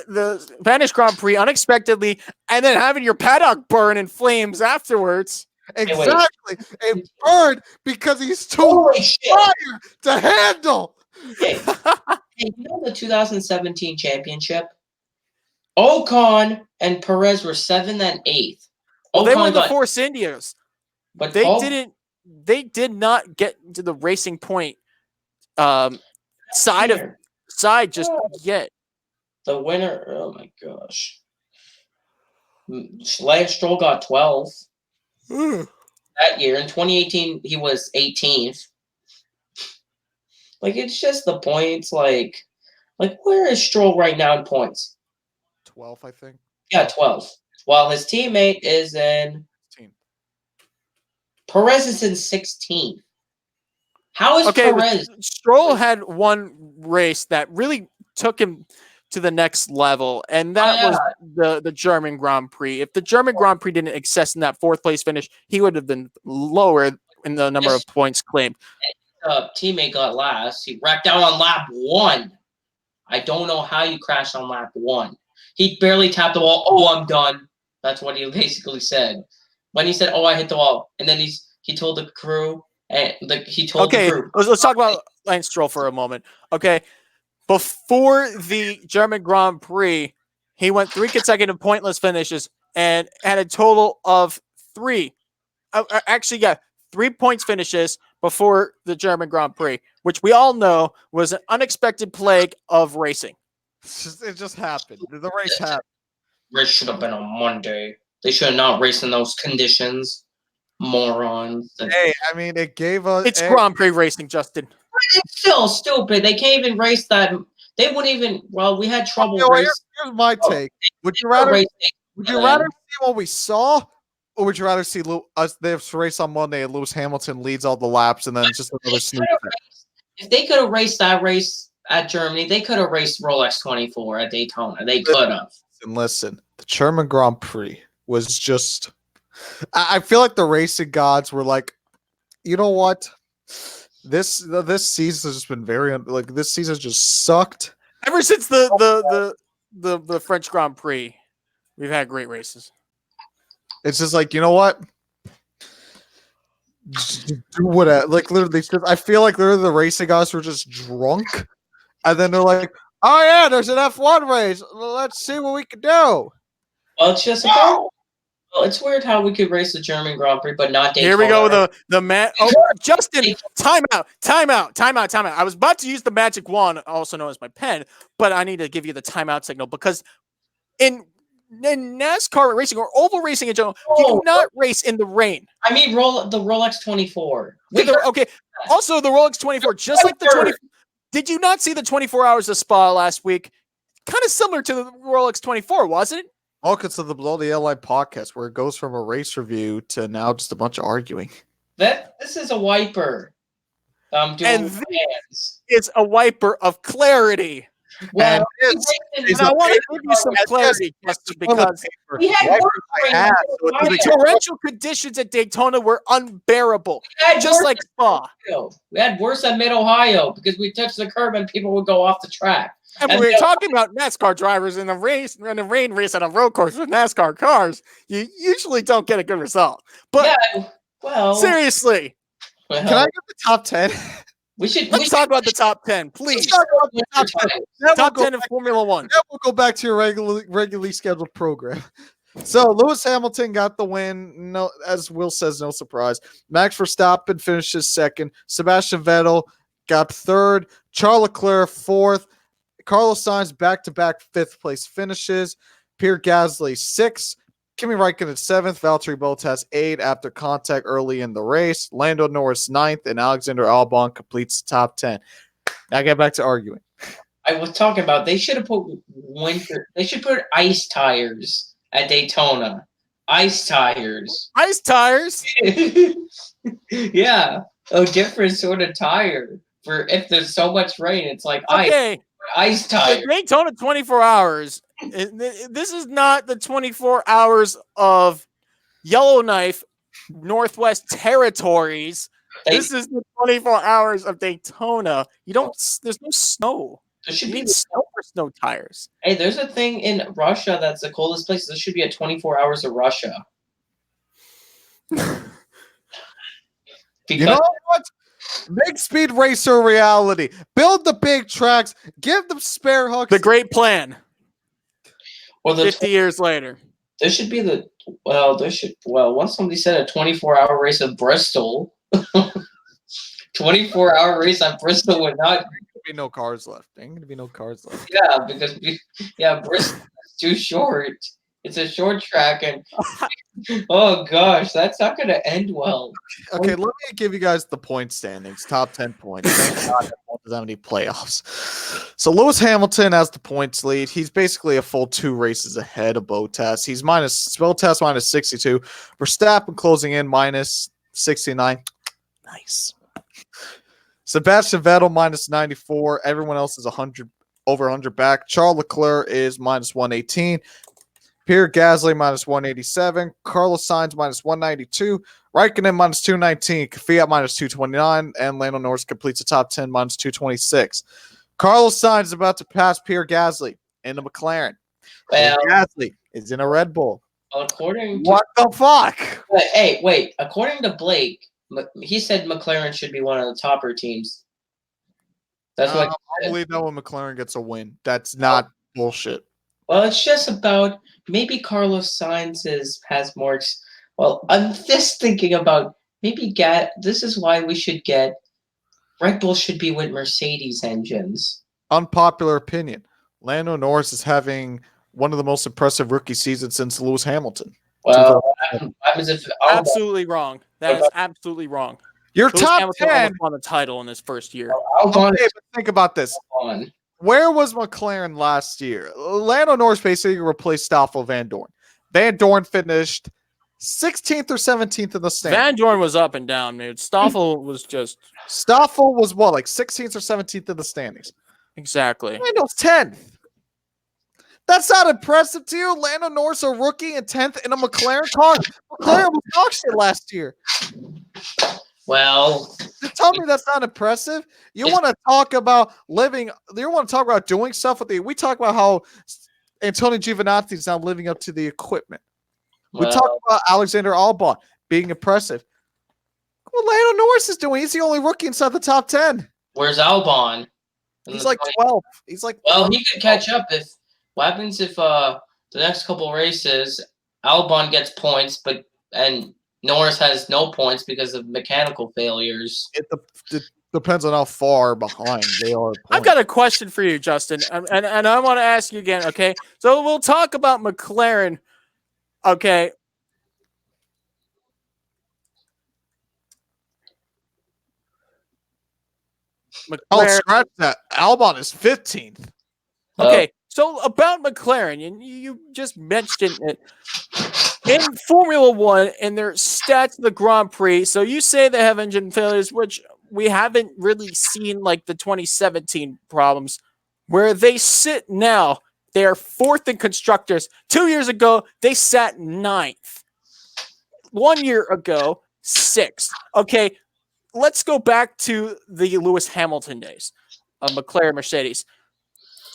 the Spanish Grand Prix unexpectedly, and then having your paddock burn in flames afterwards. Exactly. It burned because he's too Holy shit. tired to handle. Hey, you know the 2017 championship? Ocon and Perez were 7th and 8th. Well, they were Ocon the got- Force Indias. but They Ocon- didn't. They did not get to the racing point side just yet. The winner. Oh my gosh. Lance Stroll got 12th that year. In 2018, he was 18th. Like, it's just the points. Like where is Stroll right now in points? 12, I think. Yeah, 12th. While his teammate is in 16. Perez is in 16th. How is Perez? Stroll had one race that really took him to the next level, and that was the German Grand Prix. If the German Grand Prix didn't excess in that 4th place finish, he would have been lower in the number of points claimed. Teammate got last. He wrecked out on lap 1. I don't know how you crashed on lap 1. He barely tapped the wall. Oh, I'm done. That's what he basically said. When he said, "Oh, I hit the wall," and then he told the crew, and he told the crew. Let's talk about Lance Stroll for a moment. Okay, before the German Grand Prix, he went 3 consecutive pointless finishes and had a total of 3. Actually, 3 points finishes before the German Grand Prix, which we all know was an unexpected plague of racing. It just happened. The race happened. Race should have been on Monday. They should have not raced in those conditions. Morons. Hey, I mean, it gave us. It's Grand Prix racing, Justin. It's still stupid. They can't even race that. They wouldn't even. Well, we had trouble racing. Here's my take. Would you rather see what we saw, or would you rather see us? They have to race on Monday, and Lewis Hamilton leads all the laps, and then it's just another sneak. If they could have raced that race at Germany, they could have raced Rolex 24 at Daytona. They could have. And listen, the German Grand Prix was just. I feel like the racing gods were like, you know what? This season has just been very this season just sucked. Ever since the French Grand Prix, we've had great races. It's just like, you know what? Just do whatever. Like literally, I feel like literally the racing guys were just drunk, and then they're like, "Oh yeah, there's an F1 race. Let's see what we can do." Well, it's just it's weird how we could race the German Grand Prix, but not Daytona. Here we go with the man. Oh, Justin, time out. I was about to use the magic wand, also known as my pen, but I need to give you the timeout signal because in NASCAR racing or oval racing in general, you do not race in the rain. I mean, the Rolex 24. Okay. Also, the Rolex 24, just like the 24. Did you not see the 24 Hours of Spa last week? Kind of similar to the Rolex 24, wasn't it? Welcome to the Below the Line podcast, where it goes from a race review to now just a bunch of arguing. This is a wiper. It's a wiper of clarity. Well, and I want to give you some clarity, Justin, because we had the torrential conditions at Daytona were unbearable, just like Spa. We had worse at Mid-Ohio because we touched the curb and people would go off the track. And when we're talking about NASCAR drivers in the rain race at a road course with NASCAR cars, you usually don't get a good result. But seriously, can I get the top 10? Let's talk about the top 10, please. Top 10 of Formula One. Then we'll go back to your regularly scheduled program. So Lewis Hamilton got the win. No, as Will says, no surprise. Max Verstappen finishes second. Sebastian Vettel got third. Charles Leclerc fourth. Carlos Sainz back-to-back fifth place finishes. Pierre Gasly 6th. Kimi Räikkönen 7th. Valtteri Bottas 8th after contact early in the race. Lando Norris 9th, and Alexander Albon completes the top 10. Now get back to arguing. I was talking about they should have put winter. They should put ice tires at Daytona. Ice tires. Ice tires. Yeah, a different sort of tire for if there's so much rain. It's like Okay. ice tire. Daytona 24 hours. This is not the 24 hours of Yellowknife Northwest Territories. This is the 24 hours of Daytona. You don't. There's no snow. There should You be need snow for snow tires. Hey, there's a thing in Russia that's the coldest place. This should be a 24 hours of Russia. You know what? Make Speed Racer reality. Build the big tracks. Give them spare hooks. The great plan. Well, 50 years later. there should be once somebody said a 24-hour race of Bristol. 24-hour race on Bristol would not be no cars left. There ain't gonna be no cars left. Yeah, because Bristol is too short. It's a short track, and oh gosh, that's not going to end well. Okay, let me give you guys the point standings. Top 10 points. Thank God that doesn't have any playoffs. So Lewis Hamilton has the points lead. He's basically a full 2 races ahead of Bottas. He's Bottas minus 62. Verstappen closing in minus 69. Nice. Sebastian Vettel minus 94. Everyone else is 100 over 100 back. Charles Leclerc is minus 118. Pierre Gasly minus 187. Carlos Sainz minus 192. Raikkonen minus 219. Kvyat minus 229. And Lando Norris completes the top 10 minus 226. Carlos Sainz is about to pass Pierre Gasly in the McLaren. Well, Gasly is in a Red Bull. According to, What the fuck? hey, wait. According to Blake, he said McLaren should be one of the topper teams. That's what I believe that when McLaren gets a win. That's not bullshit. Well, it's just about maybe Carlos Sainz has more. Well, I'm just thinking about maybe this is why we should get Red Bull should be with Mercedes engines. Unpopular opinion. Lando Norris is having one of the most impressive rookie seasons since Lewis Hamilton. Well, what happens if Absolutely wrong. That is absolutely wrong. Your Lewis top Hamilton 10. almost won the title in his first year. Albon Okay, but think about this. on? Where was McLaren last year? Lando Norris basically replaced Stoffel Van Dorn. Van Dorn finished 16th or 17th in the standings. Van Dorn was up and down, dude. Stoffel was just Stoffel was what, like 16th or 17th in the standings? exactly. Lando's 10th. That's not impressive to you? Lando Norris, a rookie, and 10th in a McLaren car. McLaren was dog shit last year. Well, You tell me that's not impressive? You want to talk about living? You want to talk about doing stuff with the? We talk about how Antonio Giovinazzi is now living up to the equipment. We talk about Alexander Albon being impressive. What Lando Norris is doing? He's the only rookie inside the top 10. where's Albon? He's like 12. He's like Well, he could catch up if. What happens if the next couple races Albon gets points, and Norris has no points because of mechanical failures? it depends on how far behind they are. I've got a question for you, Justin, and I want to ask you again. Okay, so we'll talk about McLaren. Okay. Oh, McLaren. scratch that. Albon is 15th. Okay, so about McLaren, you just mentioned it in Formula One and their stats of the Grand Prix. So you say they have engine failures, which we haven't really seen, like the 2017 problems. Where they sit now, they are 4th in constructors. 2 years ago, they sat 9th. 1 year ago, 6th. Okay, let's go back to the Lewis Hamilton days of McLaren Mercedes.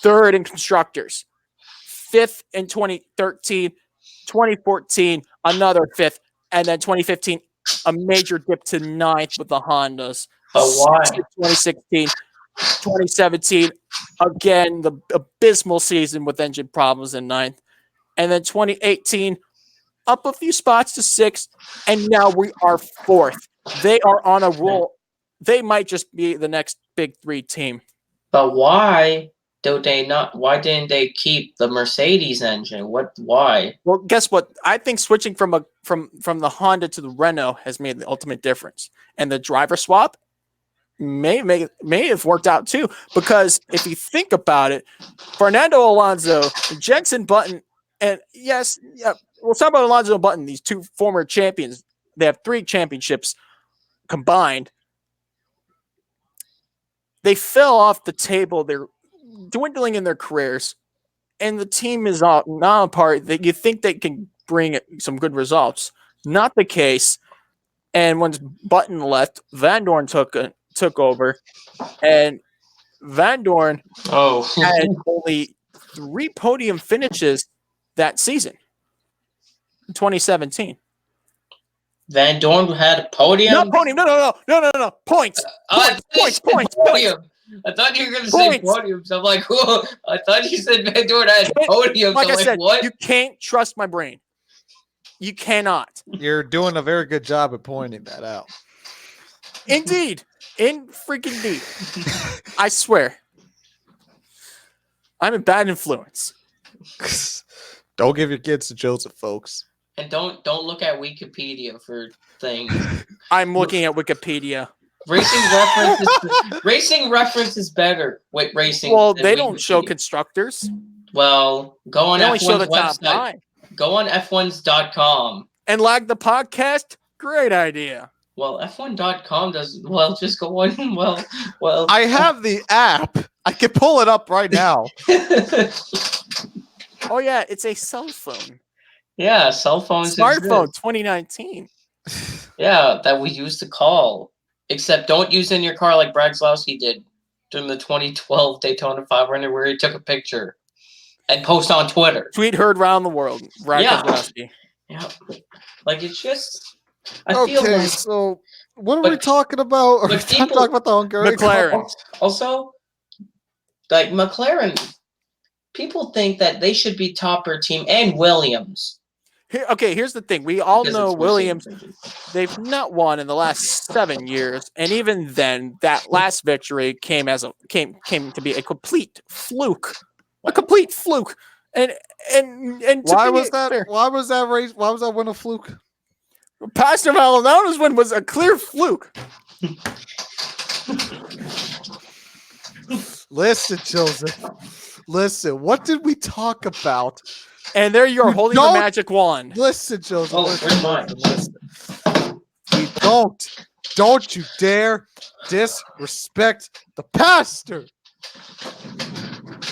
3rd in constructors, 5th in 2013, 2014, another 5th, and then 2015, a major dip to 9th with the Hondas. But why? 2016, 2017, again, the abysmal season with engine problems in 9th. And then 2018, up a few spots to 6th, and now we are 4th. They are on a roll. They might just be the next big 3 team. But why? do they not? Why didn't they keep the Mercedes engine? Why? Well, guess what? I think switching from the Honda to the Renault has made the ultimate difference, and the driver swap may have worked out too. Because if you think about it, Fernando Alonso, Jenson Button, and we'll talk about Alonso and Button. These two former champions, they have 3 championships combined. They fell off the table. They're dwindling in their careers, and the team is now apart. That you think they can bring some good results. Not the case. And once Button left, Van Dorn took over, and Van Dorn had only 3 podium finishes that season, in 2017. Van Dorn had a podium. Not podium. No. Points. Points. Podium. I thought you were going to say podiums. I'm like, whoa. I thought you said Van Dorn had podiums. Like I said, what? You can't trust my brain. You cannot. You're doing a very good job at pointing that out. Indeed. In freaking deep. I swear. I'm a bad influence. Don't give your kids to Joseph, folks. And don't look at Wikipedia for things. I'm looking at Wikipedia. Racing reference is better with racing. Well, they don't show constructors. Well, go on They only show F1's the top website. 5. Go on F1s.com. And lag the podcast? Great idea. Well, F1.com does well. Just go on. Well. I have the app. I can pull it up right now. Oh yeah, it's a cell phone. Yeah, cell phones. Smartphone, exist. 2019. Yeah, that we used to call. Except don't use it in your car like Brad Slawski did during the 2012 Daytona 500, where he took a picture and post on Twitter. Tweet heard around the world. Brad Yeah. Keselowski. Yeah, like it's just. I Okay, feel like, so what are but- we talking about? Are we but people- talking about the Hungarian McLaren. also, like McLaren, people think that they should be topper team and Williams. Here's the thing. We all because know it's Williams. Mercedes. They've not won in the last 7 years, and even then, that last victory came to be a complete fluke. A complete fluke. And Why to be was that? fair, Why was that race? Why was that win a fluke? Pastor Maldonado's win was a clear fluke. Listen, Joseph. Listen. What did we talk about? And there you are holding the don't- magic wand. Listen, Joseph. Oh, listen, where's mine? listen. Don't you dare disrespect the pastor.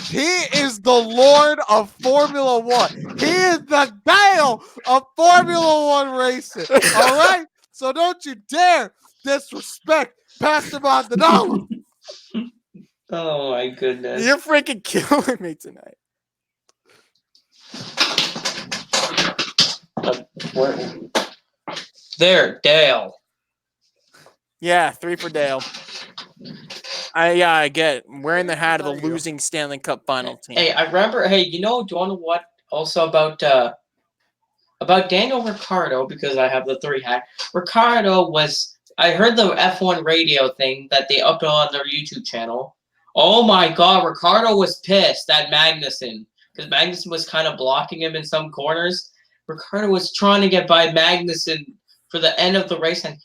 He is the Lord of Formula One. He is the Baal of Formula One racing. All right? So don't you dare disrespect Pastor Maldonado. Oh my goodness. You're freaking killing me tonight. There, Dale. Yeah, 3 for Dale. I get it. I'm wearing the hat of the losing Stanley Cup final team. Hey, I remember. Hey, do you want to know what? Also about Daniel Ricciardo, because I have the 3 hat. Ricciardo was. I heard the F1 radio thing that they upload on their YouTube channel. Oh my God, Ricciardo was pissed at Magnussen because Magnussen was kind of blocking him in some corners. Ricciardo was trying to get by Magnussen for the end of the race, and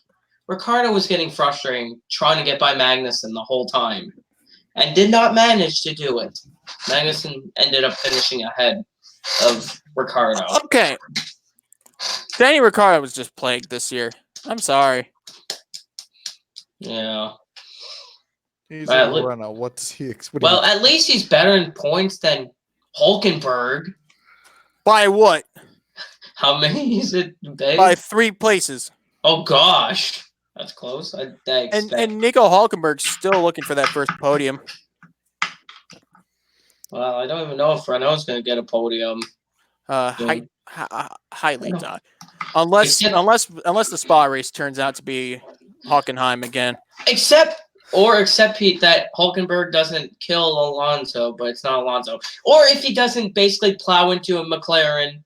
Ricciardo was getting frustrating trying to get by Magnussen the whole time and did not manage to do it. Magnussen ended up finishing ahead of Ricciardo. Okay. Danny Ricciardo was just plagued this year. I'm sorry. Yeah. He's Right, a look- runner. What's he? What do Well, at least he's better in points than Hulkenberg. By what? How many is it? Babe? By 3 places. Oh gosh, that's close. I expect. And Nico Hulkenberg's still looking for that first podium. Well, I don't even know if Renault's going to get a podium. Highly doubt. Unless the spa race turns out to be Hockenheim again. Except that Hulkenberg doesn't kill Alonso, but it's not Alonso. Or if he doesn't basically plow into a McLaren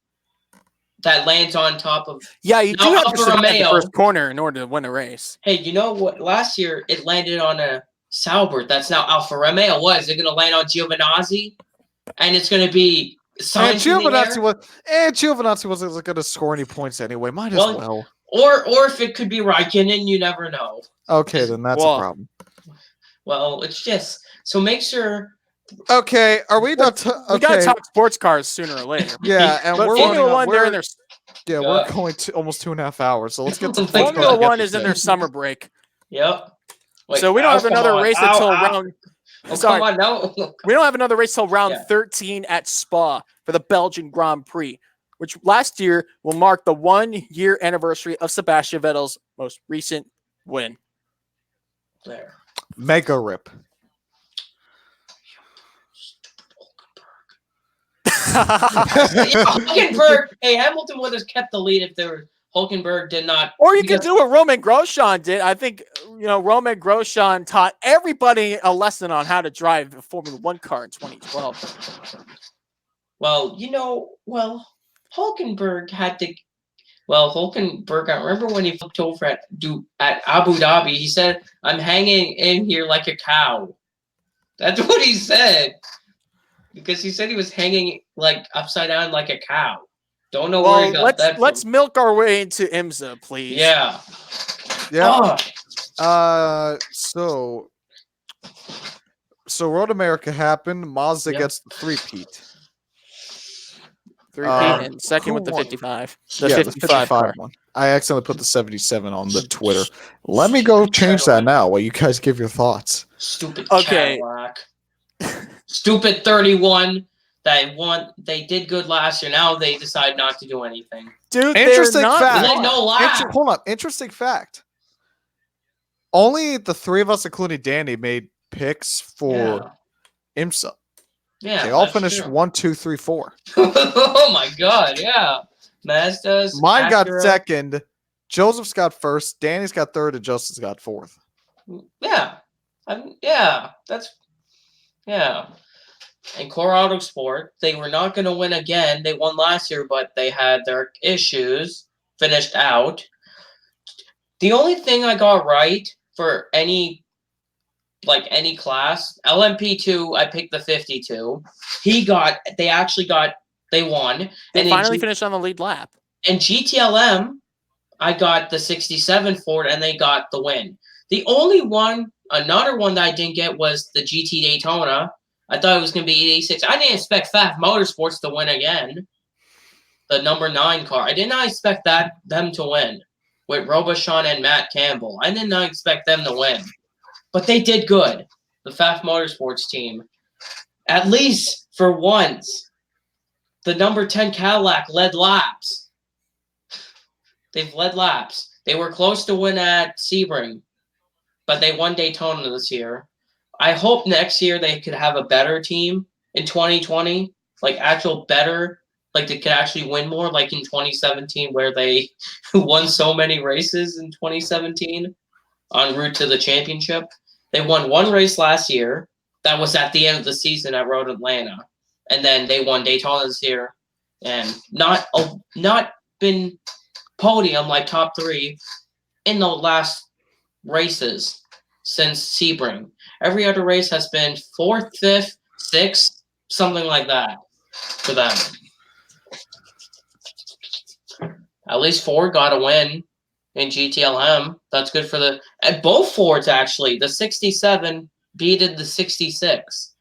that lands on top of. Yeah, you do No, have to Alfa survive the Romeo. first corner in order to win a race. Hey, you know what? Last year it landed on a Saubert. That's now Alfa Romeo. What is it going to land on Giovinazzi? And it's going to be And signs in the Giovinazzi wasn't going to score any points anyway. Might as well. Or if it could be Raikkonen, you never know. Okay, then that's a problem. Well, it's just so make sure. Okay, are we done? We gotta talk sports cars sooner or later. Yeah, and but we're Formula One, they're in their. Yeah, we're going to almost 2.5 hours, so let's get to Formula One is in their summer break. Yep. Wait, so we don't have another race until round. Sorry, come on, no. We don't have another race till round 13 at Spa for the Belgian Grand Prix, which last year will mark the 1-year anniversary of Sebastian Vettel's most recent win. There. Mega rip. Hulkenberg. Hey, Hamilton would have kept the lead if Hulkenberg did not. Or you could do what Roman Grosjean did. I think Roman Grosjean taught everybody a lesson on how to drive a Formula One car in 2012. Well, Hulkenberg had to. Well, Hulkenberg, I remember when he flipped over at Abu Dhabi, he said, "I'm hanging in here like a cow." That's what he said. Because he said he was hanging like upside down like a cow. Don't know where he got that from. Let's milk our way into IMSA, please. Yeah. Yeah. So Road America happened. Mazda gets the three-peat. And second with the 55. The 55 one. I accidentally put the 77 on the Twitter. Let me go change that now while you guys give your thoughts. Stupid Cadillac. Stupid 31. They did good last year. Now they decide not to do anything. Dude, interesting fact. Hold on. Interesting fact. Only the three of us, including Danny, made picks for IMSA. Yeah, they all finished 1, 2, 3, 4. Oh my god! Yeah, Mazda's. Mine got second. Joseph's got first. Danny's got third, and Justin's got fourth. Yeah, that's. And Core Auto Sport, they were not going to win again. They won last year, but they had their issues finished out. The only thing I got right for any class, LMP2, I picked the 52. They won. They finally finished on the lead lap. And GTLM, I got the 67 Ford, and they got the win. The only another one that I didn't get was the GT Daytona. I thought it was going to be 86. I didn't expect FAF Motorsports to win again. The number 9 car. I did not expect them to win with Robichon and Matt Campbell. I did not expect them to win. But they did good. The FAF Motorsports team. At least for once, the number 10 Cadillac led laps. They've led laps. They were close to win at Sebring, but they won Daytona this year. I hope next year they could have a better team in 2020, like actual better, like they could actually win more, like in 2017 where they won so many races in 2017 en route to the championship. They won one race last year. That was at the end of the season at Road Atlanta. And then they won Daytona this year and not been podium like top 3 in the last races since Sebring. Every other race has been 4th, 5th, 6th, something like that for them. At least Ford got a win in GTLM. That's good for and both Fords actually. The 67 beated the 66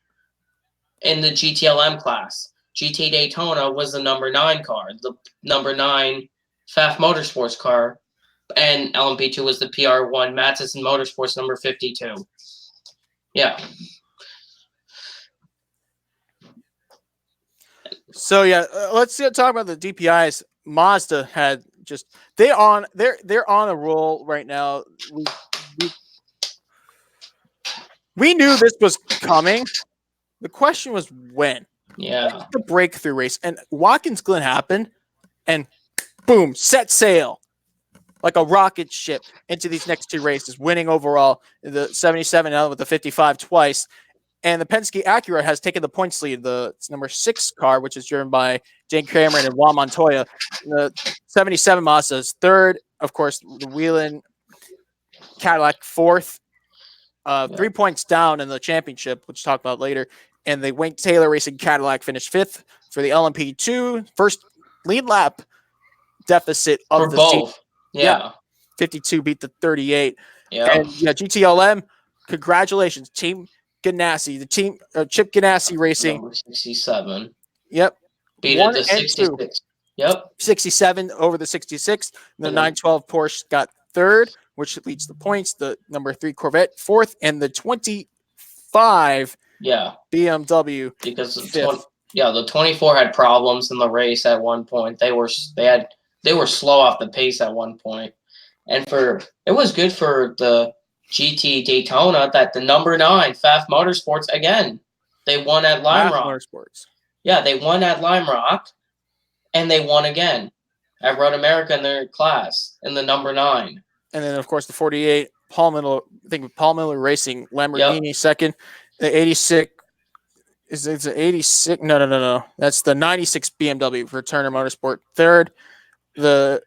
in the GTLM class. GT Daytona was the number 9 car, the number 9 FAF Motorsports car, and LMP2 was the PR1 Matson Motorsports number 52. Yeah. So let's talk about the DPIs. Mazda had they're on a roll right now. We knew this was coming. The question was when. Yeah. The breakthrough race, and Watkins Glen happened, and boom, set sail like a rocket ship into these next 2 races, winning overall the 77 and with the 55 twice. And the Penske Acura has taken the points lead. It's number 6 car, which is driven by Jane Cameron and Juan Montoya. The 77 Mazda is 3rd. Of course, the Whelen Cadillac 4th. 3 points down in the championship, which we'll talk about later. And the Wayne Taylor Racing Cadillac finished 5th for the LMP2. First lead lap deficit of For the both. season. Yeah. 52 beat the 38. Yeah. And GTLM, congratulations, Team Ganassi, the team Chip Ganassi Racing. Number 67. Yep. Beat 1 it to and 2. 66. Yep. 67 over the 66. The And then- 912 Porsche got 3rd, which leads the points. The number 3 Corvette 4th, and the 25 Yeah. BMW Because the 5th. the 24 had problems in the race at one point. They were slow off the pace at one point. And it was good for the GT Daytona that the number 9 Pfaff Motorsports again. They won at Lime Rock. Motorsports. Yeah, they won at Lime Rock, and they won again at Road America in their class in the number 9. And then of course the 48 Paul Miller Racing Lamborghini second. The 86 is it's an 86. No. That's the 96 BMW for Turner Motorsport third. The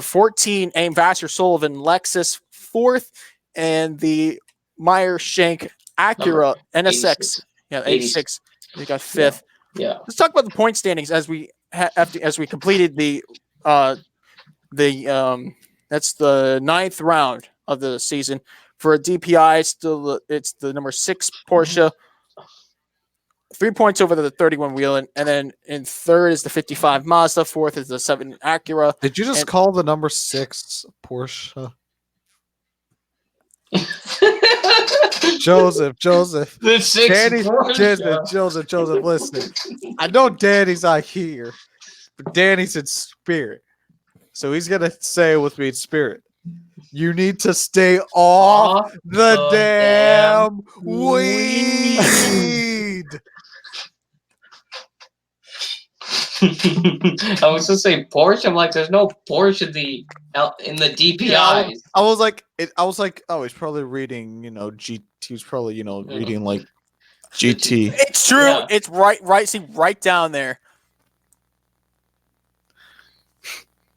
14 Aim Vassar Sullivan Lexus fourth, and the Meyer Shank Acura NSX 86. They got fifth. Yeah. Let's talk about the point standings as we completed that's the 9th round of the season for a DPI. It's the number 6 Porsche, 3 points over the 31 Whelen, and then in third is the 55 Mazda, fourth is the 7 Acura. Did you just call the number 6 Porsche? Joseph. The 6 Danny, Porsche. Joseph, listen. I know Danny's not here, but Danny's in spirit. So he's going to say it with me in spirit. You need to stay off the damn weed. I was to say Porsche. I'm like, there's no Porsche in the DPIs. Yeah, I was like, oh, he's probably reading, He was probably, reading like GT. It's true. Yeah. It's right. See, right down there.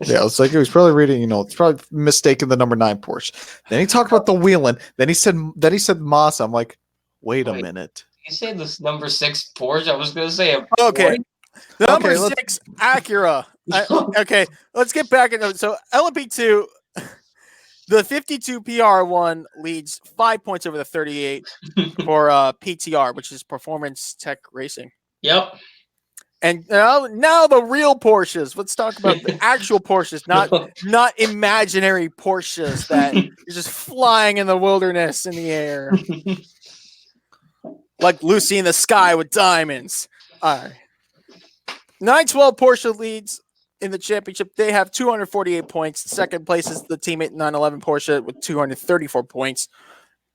Yeah, it's like he was probably reading, it's probably mistaken the number 9 Porsche. Then he talked about the Whelen. Then he said Mazda. I'm like, wait a minute. You say this number 6 Porsche? I was gonna say Okay. The number Okay, 6 Acura. Okay, let's get back into so LMP2. The 52 PR1 leads 5 points over the 38 for PTR, which is Performance Tech Racing. Yep. And now the real Porsches. Let's talk about the actual Porsches, not imaginary Porsches that you're just flying in the wilderness in the air. Like Lucy in the sky with diamonds. All right. 912 Porsche leads in the championship. They have 248 points. Second place is the teammate 911 Porsche with 234 points.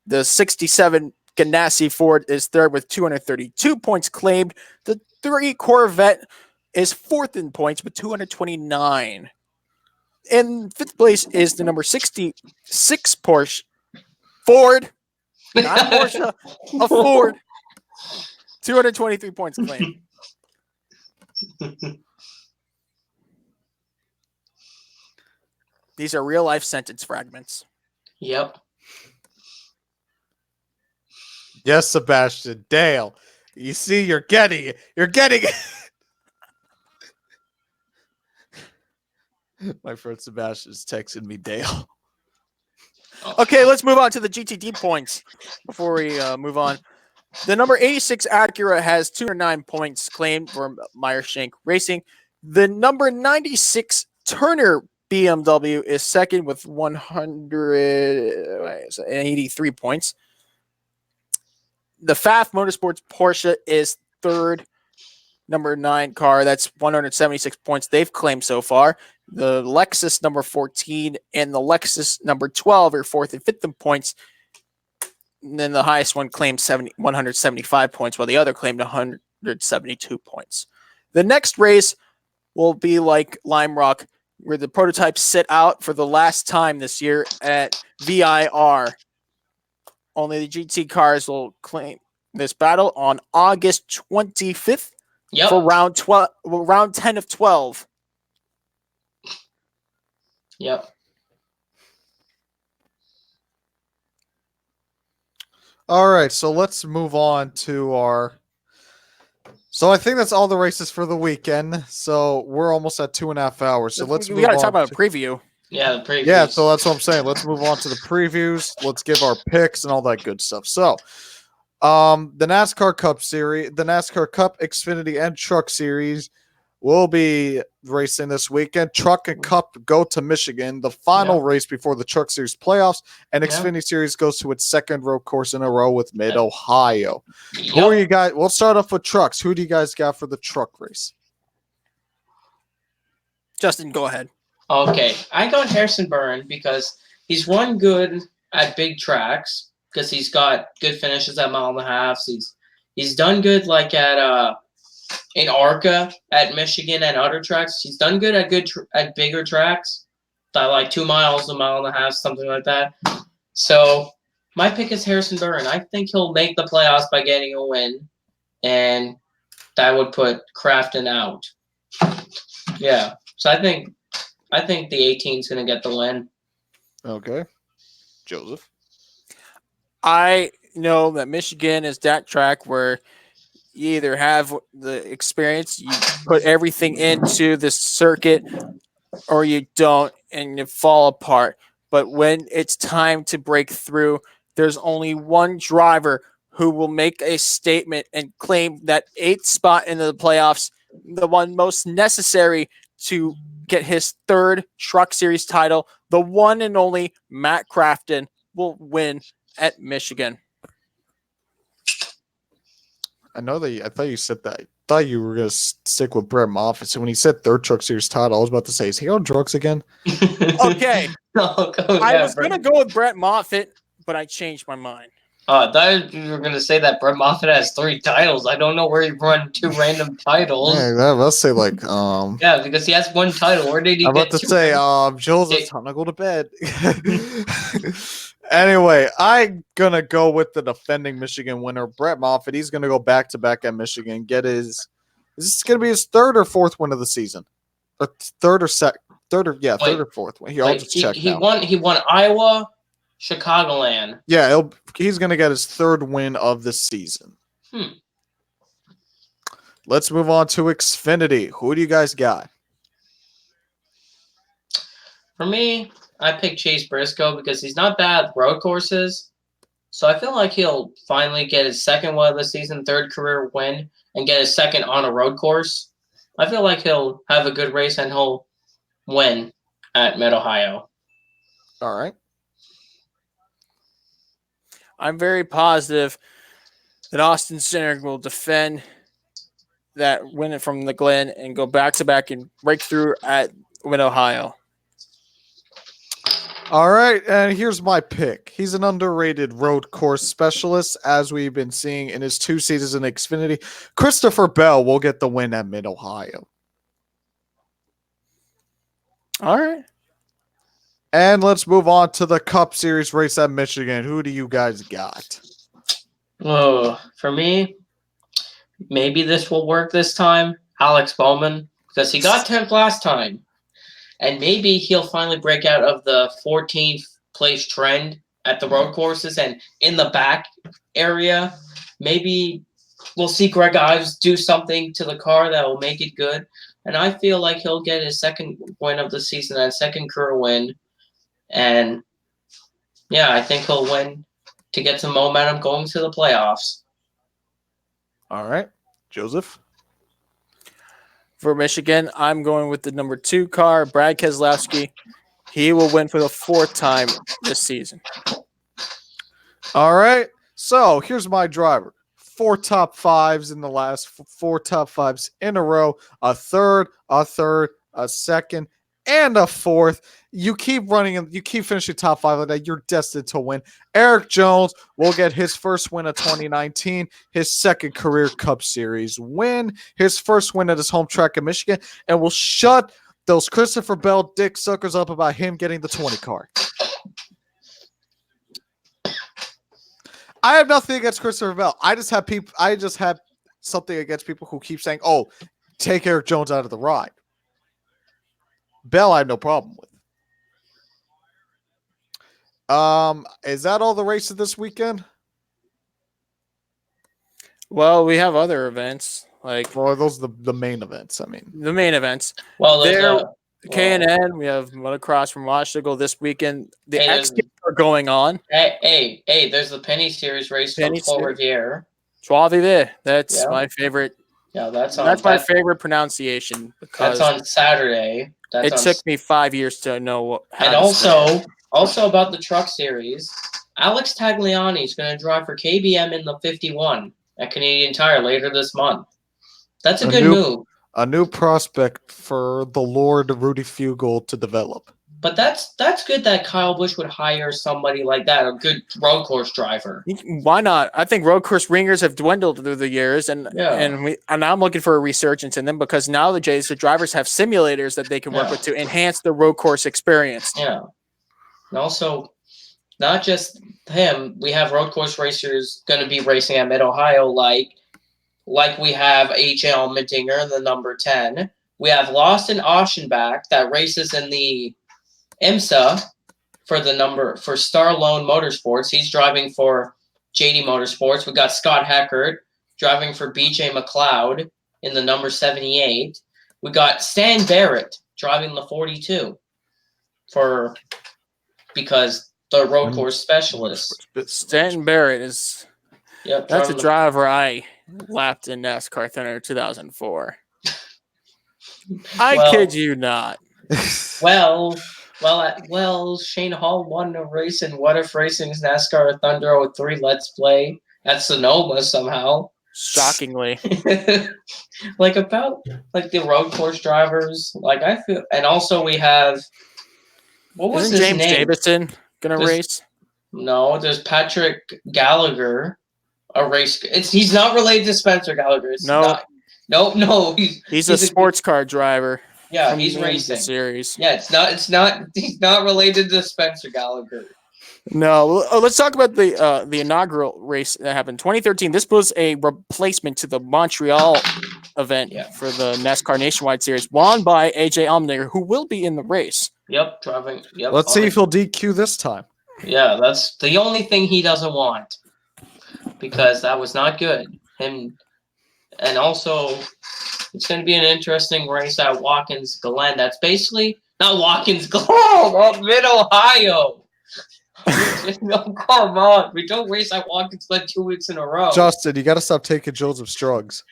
The 67 Ganassi Ford is third with 232 points claimed. The 3 Corvette is fourth in points with 229. And fifth place is the number 66 Porsche Ford. Not Porsche, a Ford. 223 points claimed. These are real life sentence fragments. Yep. Yes, Sebastian. Dale. You see, you're getting it. You're getting it. My friend Sebastian is texting me, Dale. Okay, let's move on to the GTD points before we move on. The number 86 Acura has 209 points claimed for Meyer Shank Racing. The number 96 Turner BMW is second with 183 points. The Pfaff Motorsports Porsche is third, number 9 car. That's 176 points they've claimed so far. The Lexus number 14 and the Lexus number 12 are fourth and fifth in points. And then the highest one claimed 175 points, while the other claimed 172 points. The next race will be like Lime Rock, where the prototypes sit out for the last time this year at VIR. Only the GT cars will claim this battle on August 25th for round 10 of 12. Yep. All right, so let's move on to our. So I think that's all the races for the weekend. So we're almost at 2.5 hours. So let's we move got to talk on. about a preview. Yeah, the previews. Yeah, so that's what I'm saying. Let's move on to the previews. Let's give our picks and all that good stuff. So, the NASCAR Cup Series, the NASCAR Cup Xfinity and Truck Series will be racing this weekend. Truck and Cup go to Michigan, the final race before the Truck Series playoffs, and Xfinity Series goes to its second road course in a row with Mid Ohio. Who are you guys? We'll start off with trucks. Who do you guys got for the truck race? Justin, go ahead. Okay, I got Harrison Byrne because he's run good at big tracks because he's got good finishes at mile and a half. He's done good like at in ARCA at Michigan and other tracks. He's done good at bigger tracks, like 2 miles, a mile and a half, something like that. So my pick is Harrison Byrne. I think he'll make the playoffs by getting a win, and that would put Crafton out. Yeah, so I think the 18 is going to get the win. Okay, Joseph. I know that Michigan is that track where you either have the experience, you put everything into the circuit, or you don't, and you fall apart. But when it's time to break through, there's only one driver who will make a statement and claim that 8th spot into the playoffs, the one most necessary to get his 3rd Truck Series title. The one and only Matt Crafton will win at Michigan. I know that I thought you said that. I thought you were gonna stick with Brett Moffitt. So when he said 3rd Truck Series title, I was about to say, is he on drugs again? Okay. I was gonna go with Brett Moffitt, but I changed my mind. I thought you were going to say that Brett Moffitt has 3 titles. I don't know where he won 2 random titles. Yeah, that must say like Yeah, because he has 1 title. Where did he I'm get about to 2 say, random- Jules, time to go to bed. Anyway, I'm gonna go with the defending Michigan winner, Brett Moffitt. He's gonna go back to back at Michigan. Get his. Is this gonna be his 3rd or 4th win of the season? Third or 4th win. Here, I'll just check he now. won Iowa, Chicagoland. Yeah, he's gonna get his 3rd win of the season. Let's move on to Xfinity. Who do you guys got? For me, I picked Chase Briscoe because he's not bad at road courses. So I feel like he'll finally get his 2nd win of the season, 3rd career win, and get his 2nd on a road course. I feel like he'll have a good race and he'll win at Mid-Ohio. All right. I'm very positive that Austin Center will defend that win from the Glen and go back to back and break through at Mid-Ohio. All right, and here's my pick. He's an underrated road course specialist, as we've been seeing in his 2 seasons in Xfinity. Christopher Bell will get the win at Mid-Ohio. All right. And let's move on to the Cup Series race at Michigan. Who do you guys got? Oh, for me, maybe this will work this time. Alex Bowman, because he got 10th last time. And maybe he'll finally break out of the 14th place trend at the road courses and in the back area. Maybe we'll see Greg Ives do something to the car that will make it good. And I feel like he'll get his 2nd win of the season and 2nd career win. And yeah, I think he'll win to get some momentum going to the playoffs. All right. Joseph? For Michigan, I'm going with the number 2 car, Brad Keselowski. He will win for the 4th time this season. All right. So here's my driver. 4 top 5s in the last 4 top 5s in a row. A third, a 2nd, and a 4th. You keep running and you keep finishing top 5 like that, you're destined to win. Eric Jones will get his 1st win of 2019, his 2nd career Cup Series win, his 1st win at his home track in Michigan, and will shut those Christopher Bell dick suckers up about him getting the 20 car. I have nothing against Christopher Bell. I just have something against people who keep saying, "Oh, take Eric Jones out of the ride." Bell, I have no problem with. Is that all the races this weekend? Well, we have other events like Well, those are the main events. I mean, the main events. Well, there's There, a K&N. We have motocross from Washington this weekend. The Hey, X there's- Games are going on. hey, there's the Penny Series race Penny from Port Series. Riviere. Suave there. That's Yeah. my favorite. Yeah, that's on. That's my favorite pronunciation because That's on Saturday. That's it on. took me 5 years to know how And to say it. also about the truck series, Alex Tagliani is going to drive for KBM in the 51 at Canadian Tire later this month. That's a good move. a new prospect for the Lord Rudy Fugel to develop. But that's good that Kyle Busch would hire somebody like that, a good road course driver. Why not? I think road course ringers have dwindled through the years, and Yeah. and I'm looking for a resurgence in them because nowadays the drivers have simulators that they can work with to enhance the road course experience. Yeah. And also, not just him, we have road course racers going to be racing at Mid-Ohio like we have AJ Allmendinger in the number 10. We have Lawson Auchenbach that races in the IMSA for Starlone Motorsports. He's driving for JD Motorsports. We got Scott Heckert driving for BJ McLeod in the number 78. We got Stan Barrett driving the 42 because the road course specialist. Stanton Barrett is that's a driving driver I lapped in NASCAR Thunder 2004. I kid you not. Well, Shane Hall won a race in What If Racing's NASCAR Thunder 03 Let's Play at Sonoma somehow. Shockingly. About the road course drivers, I feel, and also we have what was Isn't his James name? Davison gonna race? No, there's Patrick Gallagher. He's not related to Spencer Gallagher. No. He's a sports car driver. Yeah, he's racing. Series. Yeah, it's not. He's not related to Spencer Gallagher. No, let's talk about the inaugural race that happened 2013. This was a replacement to the Montreal event for the NASCAR Nationwide Series, won by AJ Allmendinger, who will be in the race. Yep, driving. Yep. Let's see if he'll DQ this time. Yeah, that's the only thing he doesn't want because that was not good. And also, it's going to be an interesting race at Watkins Glen. That's basically not Watkins Glen, Mid-Ohio. No, come on. We don't race at Watkins Glen 2 weeks in a row. Justin, you got to stop taking Joseph's drugs.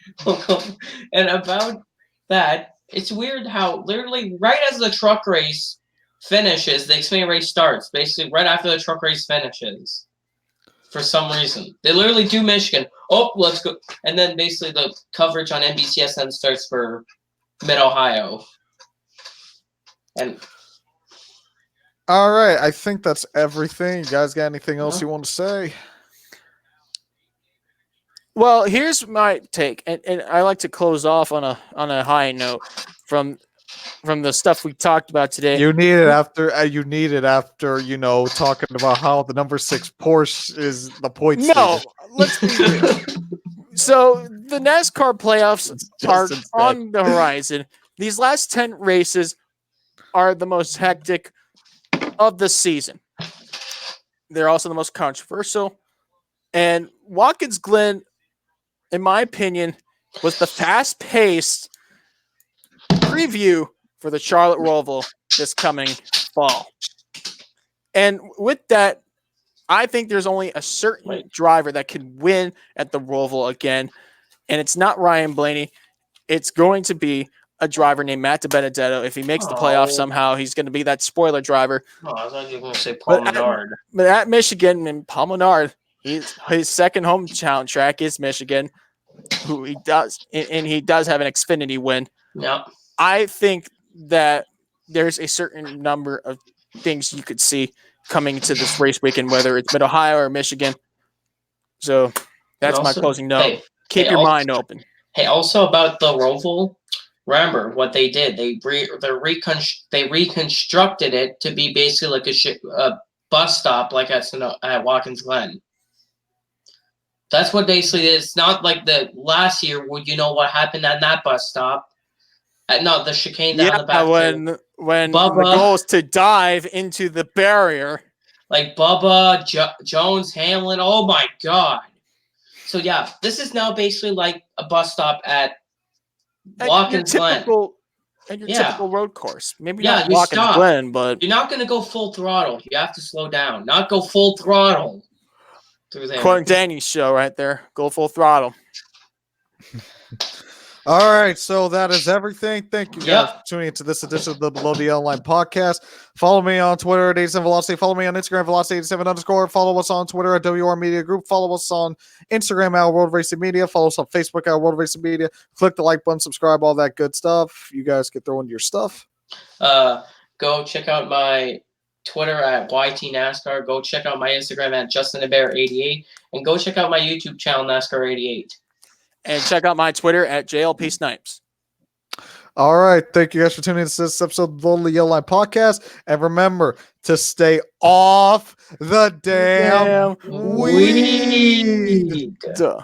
And about that, it's weird how literally right as the truck race finishes, the Xfinity race starts. Basically, right after the truck race finishes. For some reason. They literally do Michigan. Oh, let's go. And then basically the coverage on NBCSN starts for Mid-Ohio. And all right, I think that's everything. You guys got anything else you want to say? Well, here's my take, and I like to close off on a high note from the stuff we talked about today. You need it after talking about how the number 6 Porsche is the points. No, let's be real. So the NASCAR playoffs are on the horizon. These last 10 races are the most hectic of the season. They're also the most controversial. And Watkins Glen, in my opinion, was the fast-paced preview for the Charlotte Roval this coming fall. And with that, I think there's only a certain driver that can win at the Roval again, and it's not Ryan Blaney. It's going to be a driver named Matt DiBenedetto. If he makes the playoffs somehow, he's going to be that spoiler driver. Oh, I thought you were going to say Paul Menard. But at Michigan, and Paul Menard, his second hometown track is Michigan, who he does have an Xfinity win. Yeah. I think that there's a certain number of things you could see coming to this race weekend, whether it's Mid-Ohio or Michigan. So that's my closing note. Keep your mind open. Hey, also about the Roval, remember what they did. They reconstructed it to be basically like a bus stop, like at Watkins Glen. That's what basically it is. It's not like the last year where you know what happened at that bus stop. No, the chicane down the back. When Bubba, the goal is to dive into the barrier. Like Bubba, Jones, Hamlin. Oh my God. So yeah, this is now basically like a bus stop at And Watkins Glen. typical Yeah. typical road course. Maybe Yeah, not you Watkins stop. Glen, but You're not gonna go full throttle. You have to slow down. Not go full throttle through there. quoting Danny's show right there. Go full throttle. All right, so that is everything. Thank you guys Yep. for tuning into this edition of the Below the Yellow Line podcast. Follow me on Twitter at 87 Velocity. Follow me on Instagram, Velocity87_. Follow us on Twitter at WR Media Group. Follow us on Instagram at World Racing Media. Follow us on Facebook at World Racing Media. Click the like button, subscribe, all that good stuff. You guys can throw in your stuff. Go check out my Twitter at YT NASCAR. Go check out my Instagram at JustinTheBear88. And go check out my YouTube channel, NASCAR88. And check out my Twitter at JLP Snipes. All right. Thank you guys for tuning into this episode of the Below the Yellow Line podcast. And remember to stay off the damn weed. Duh.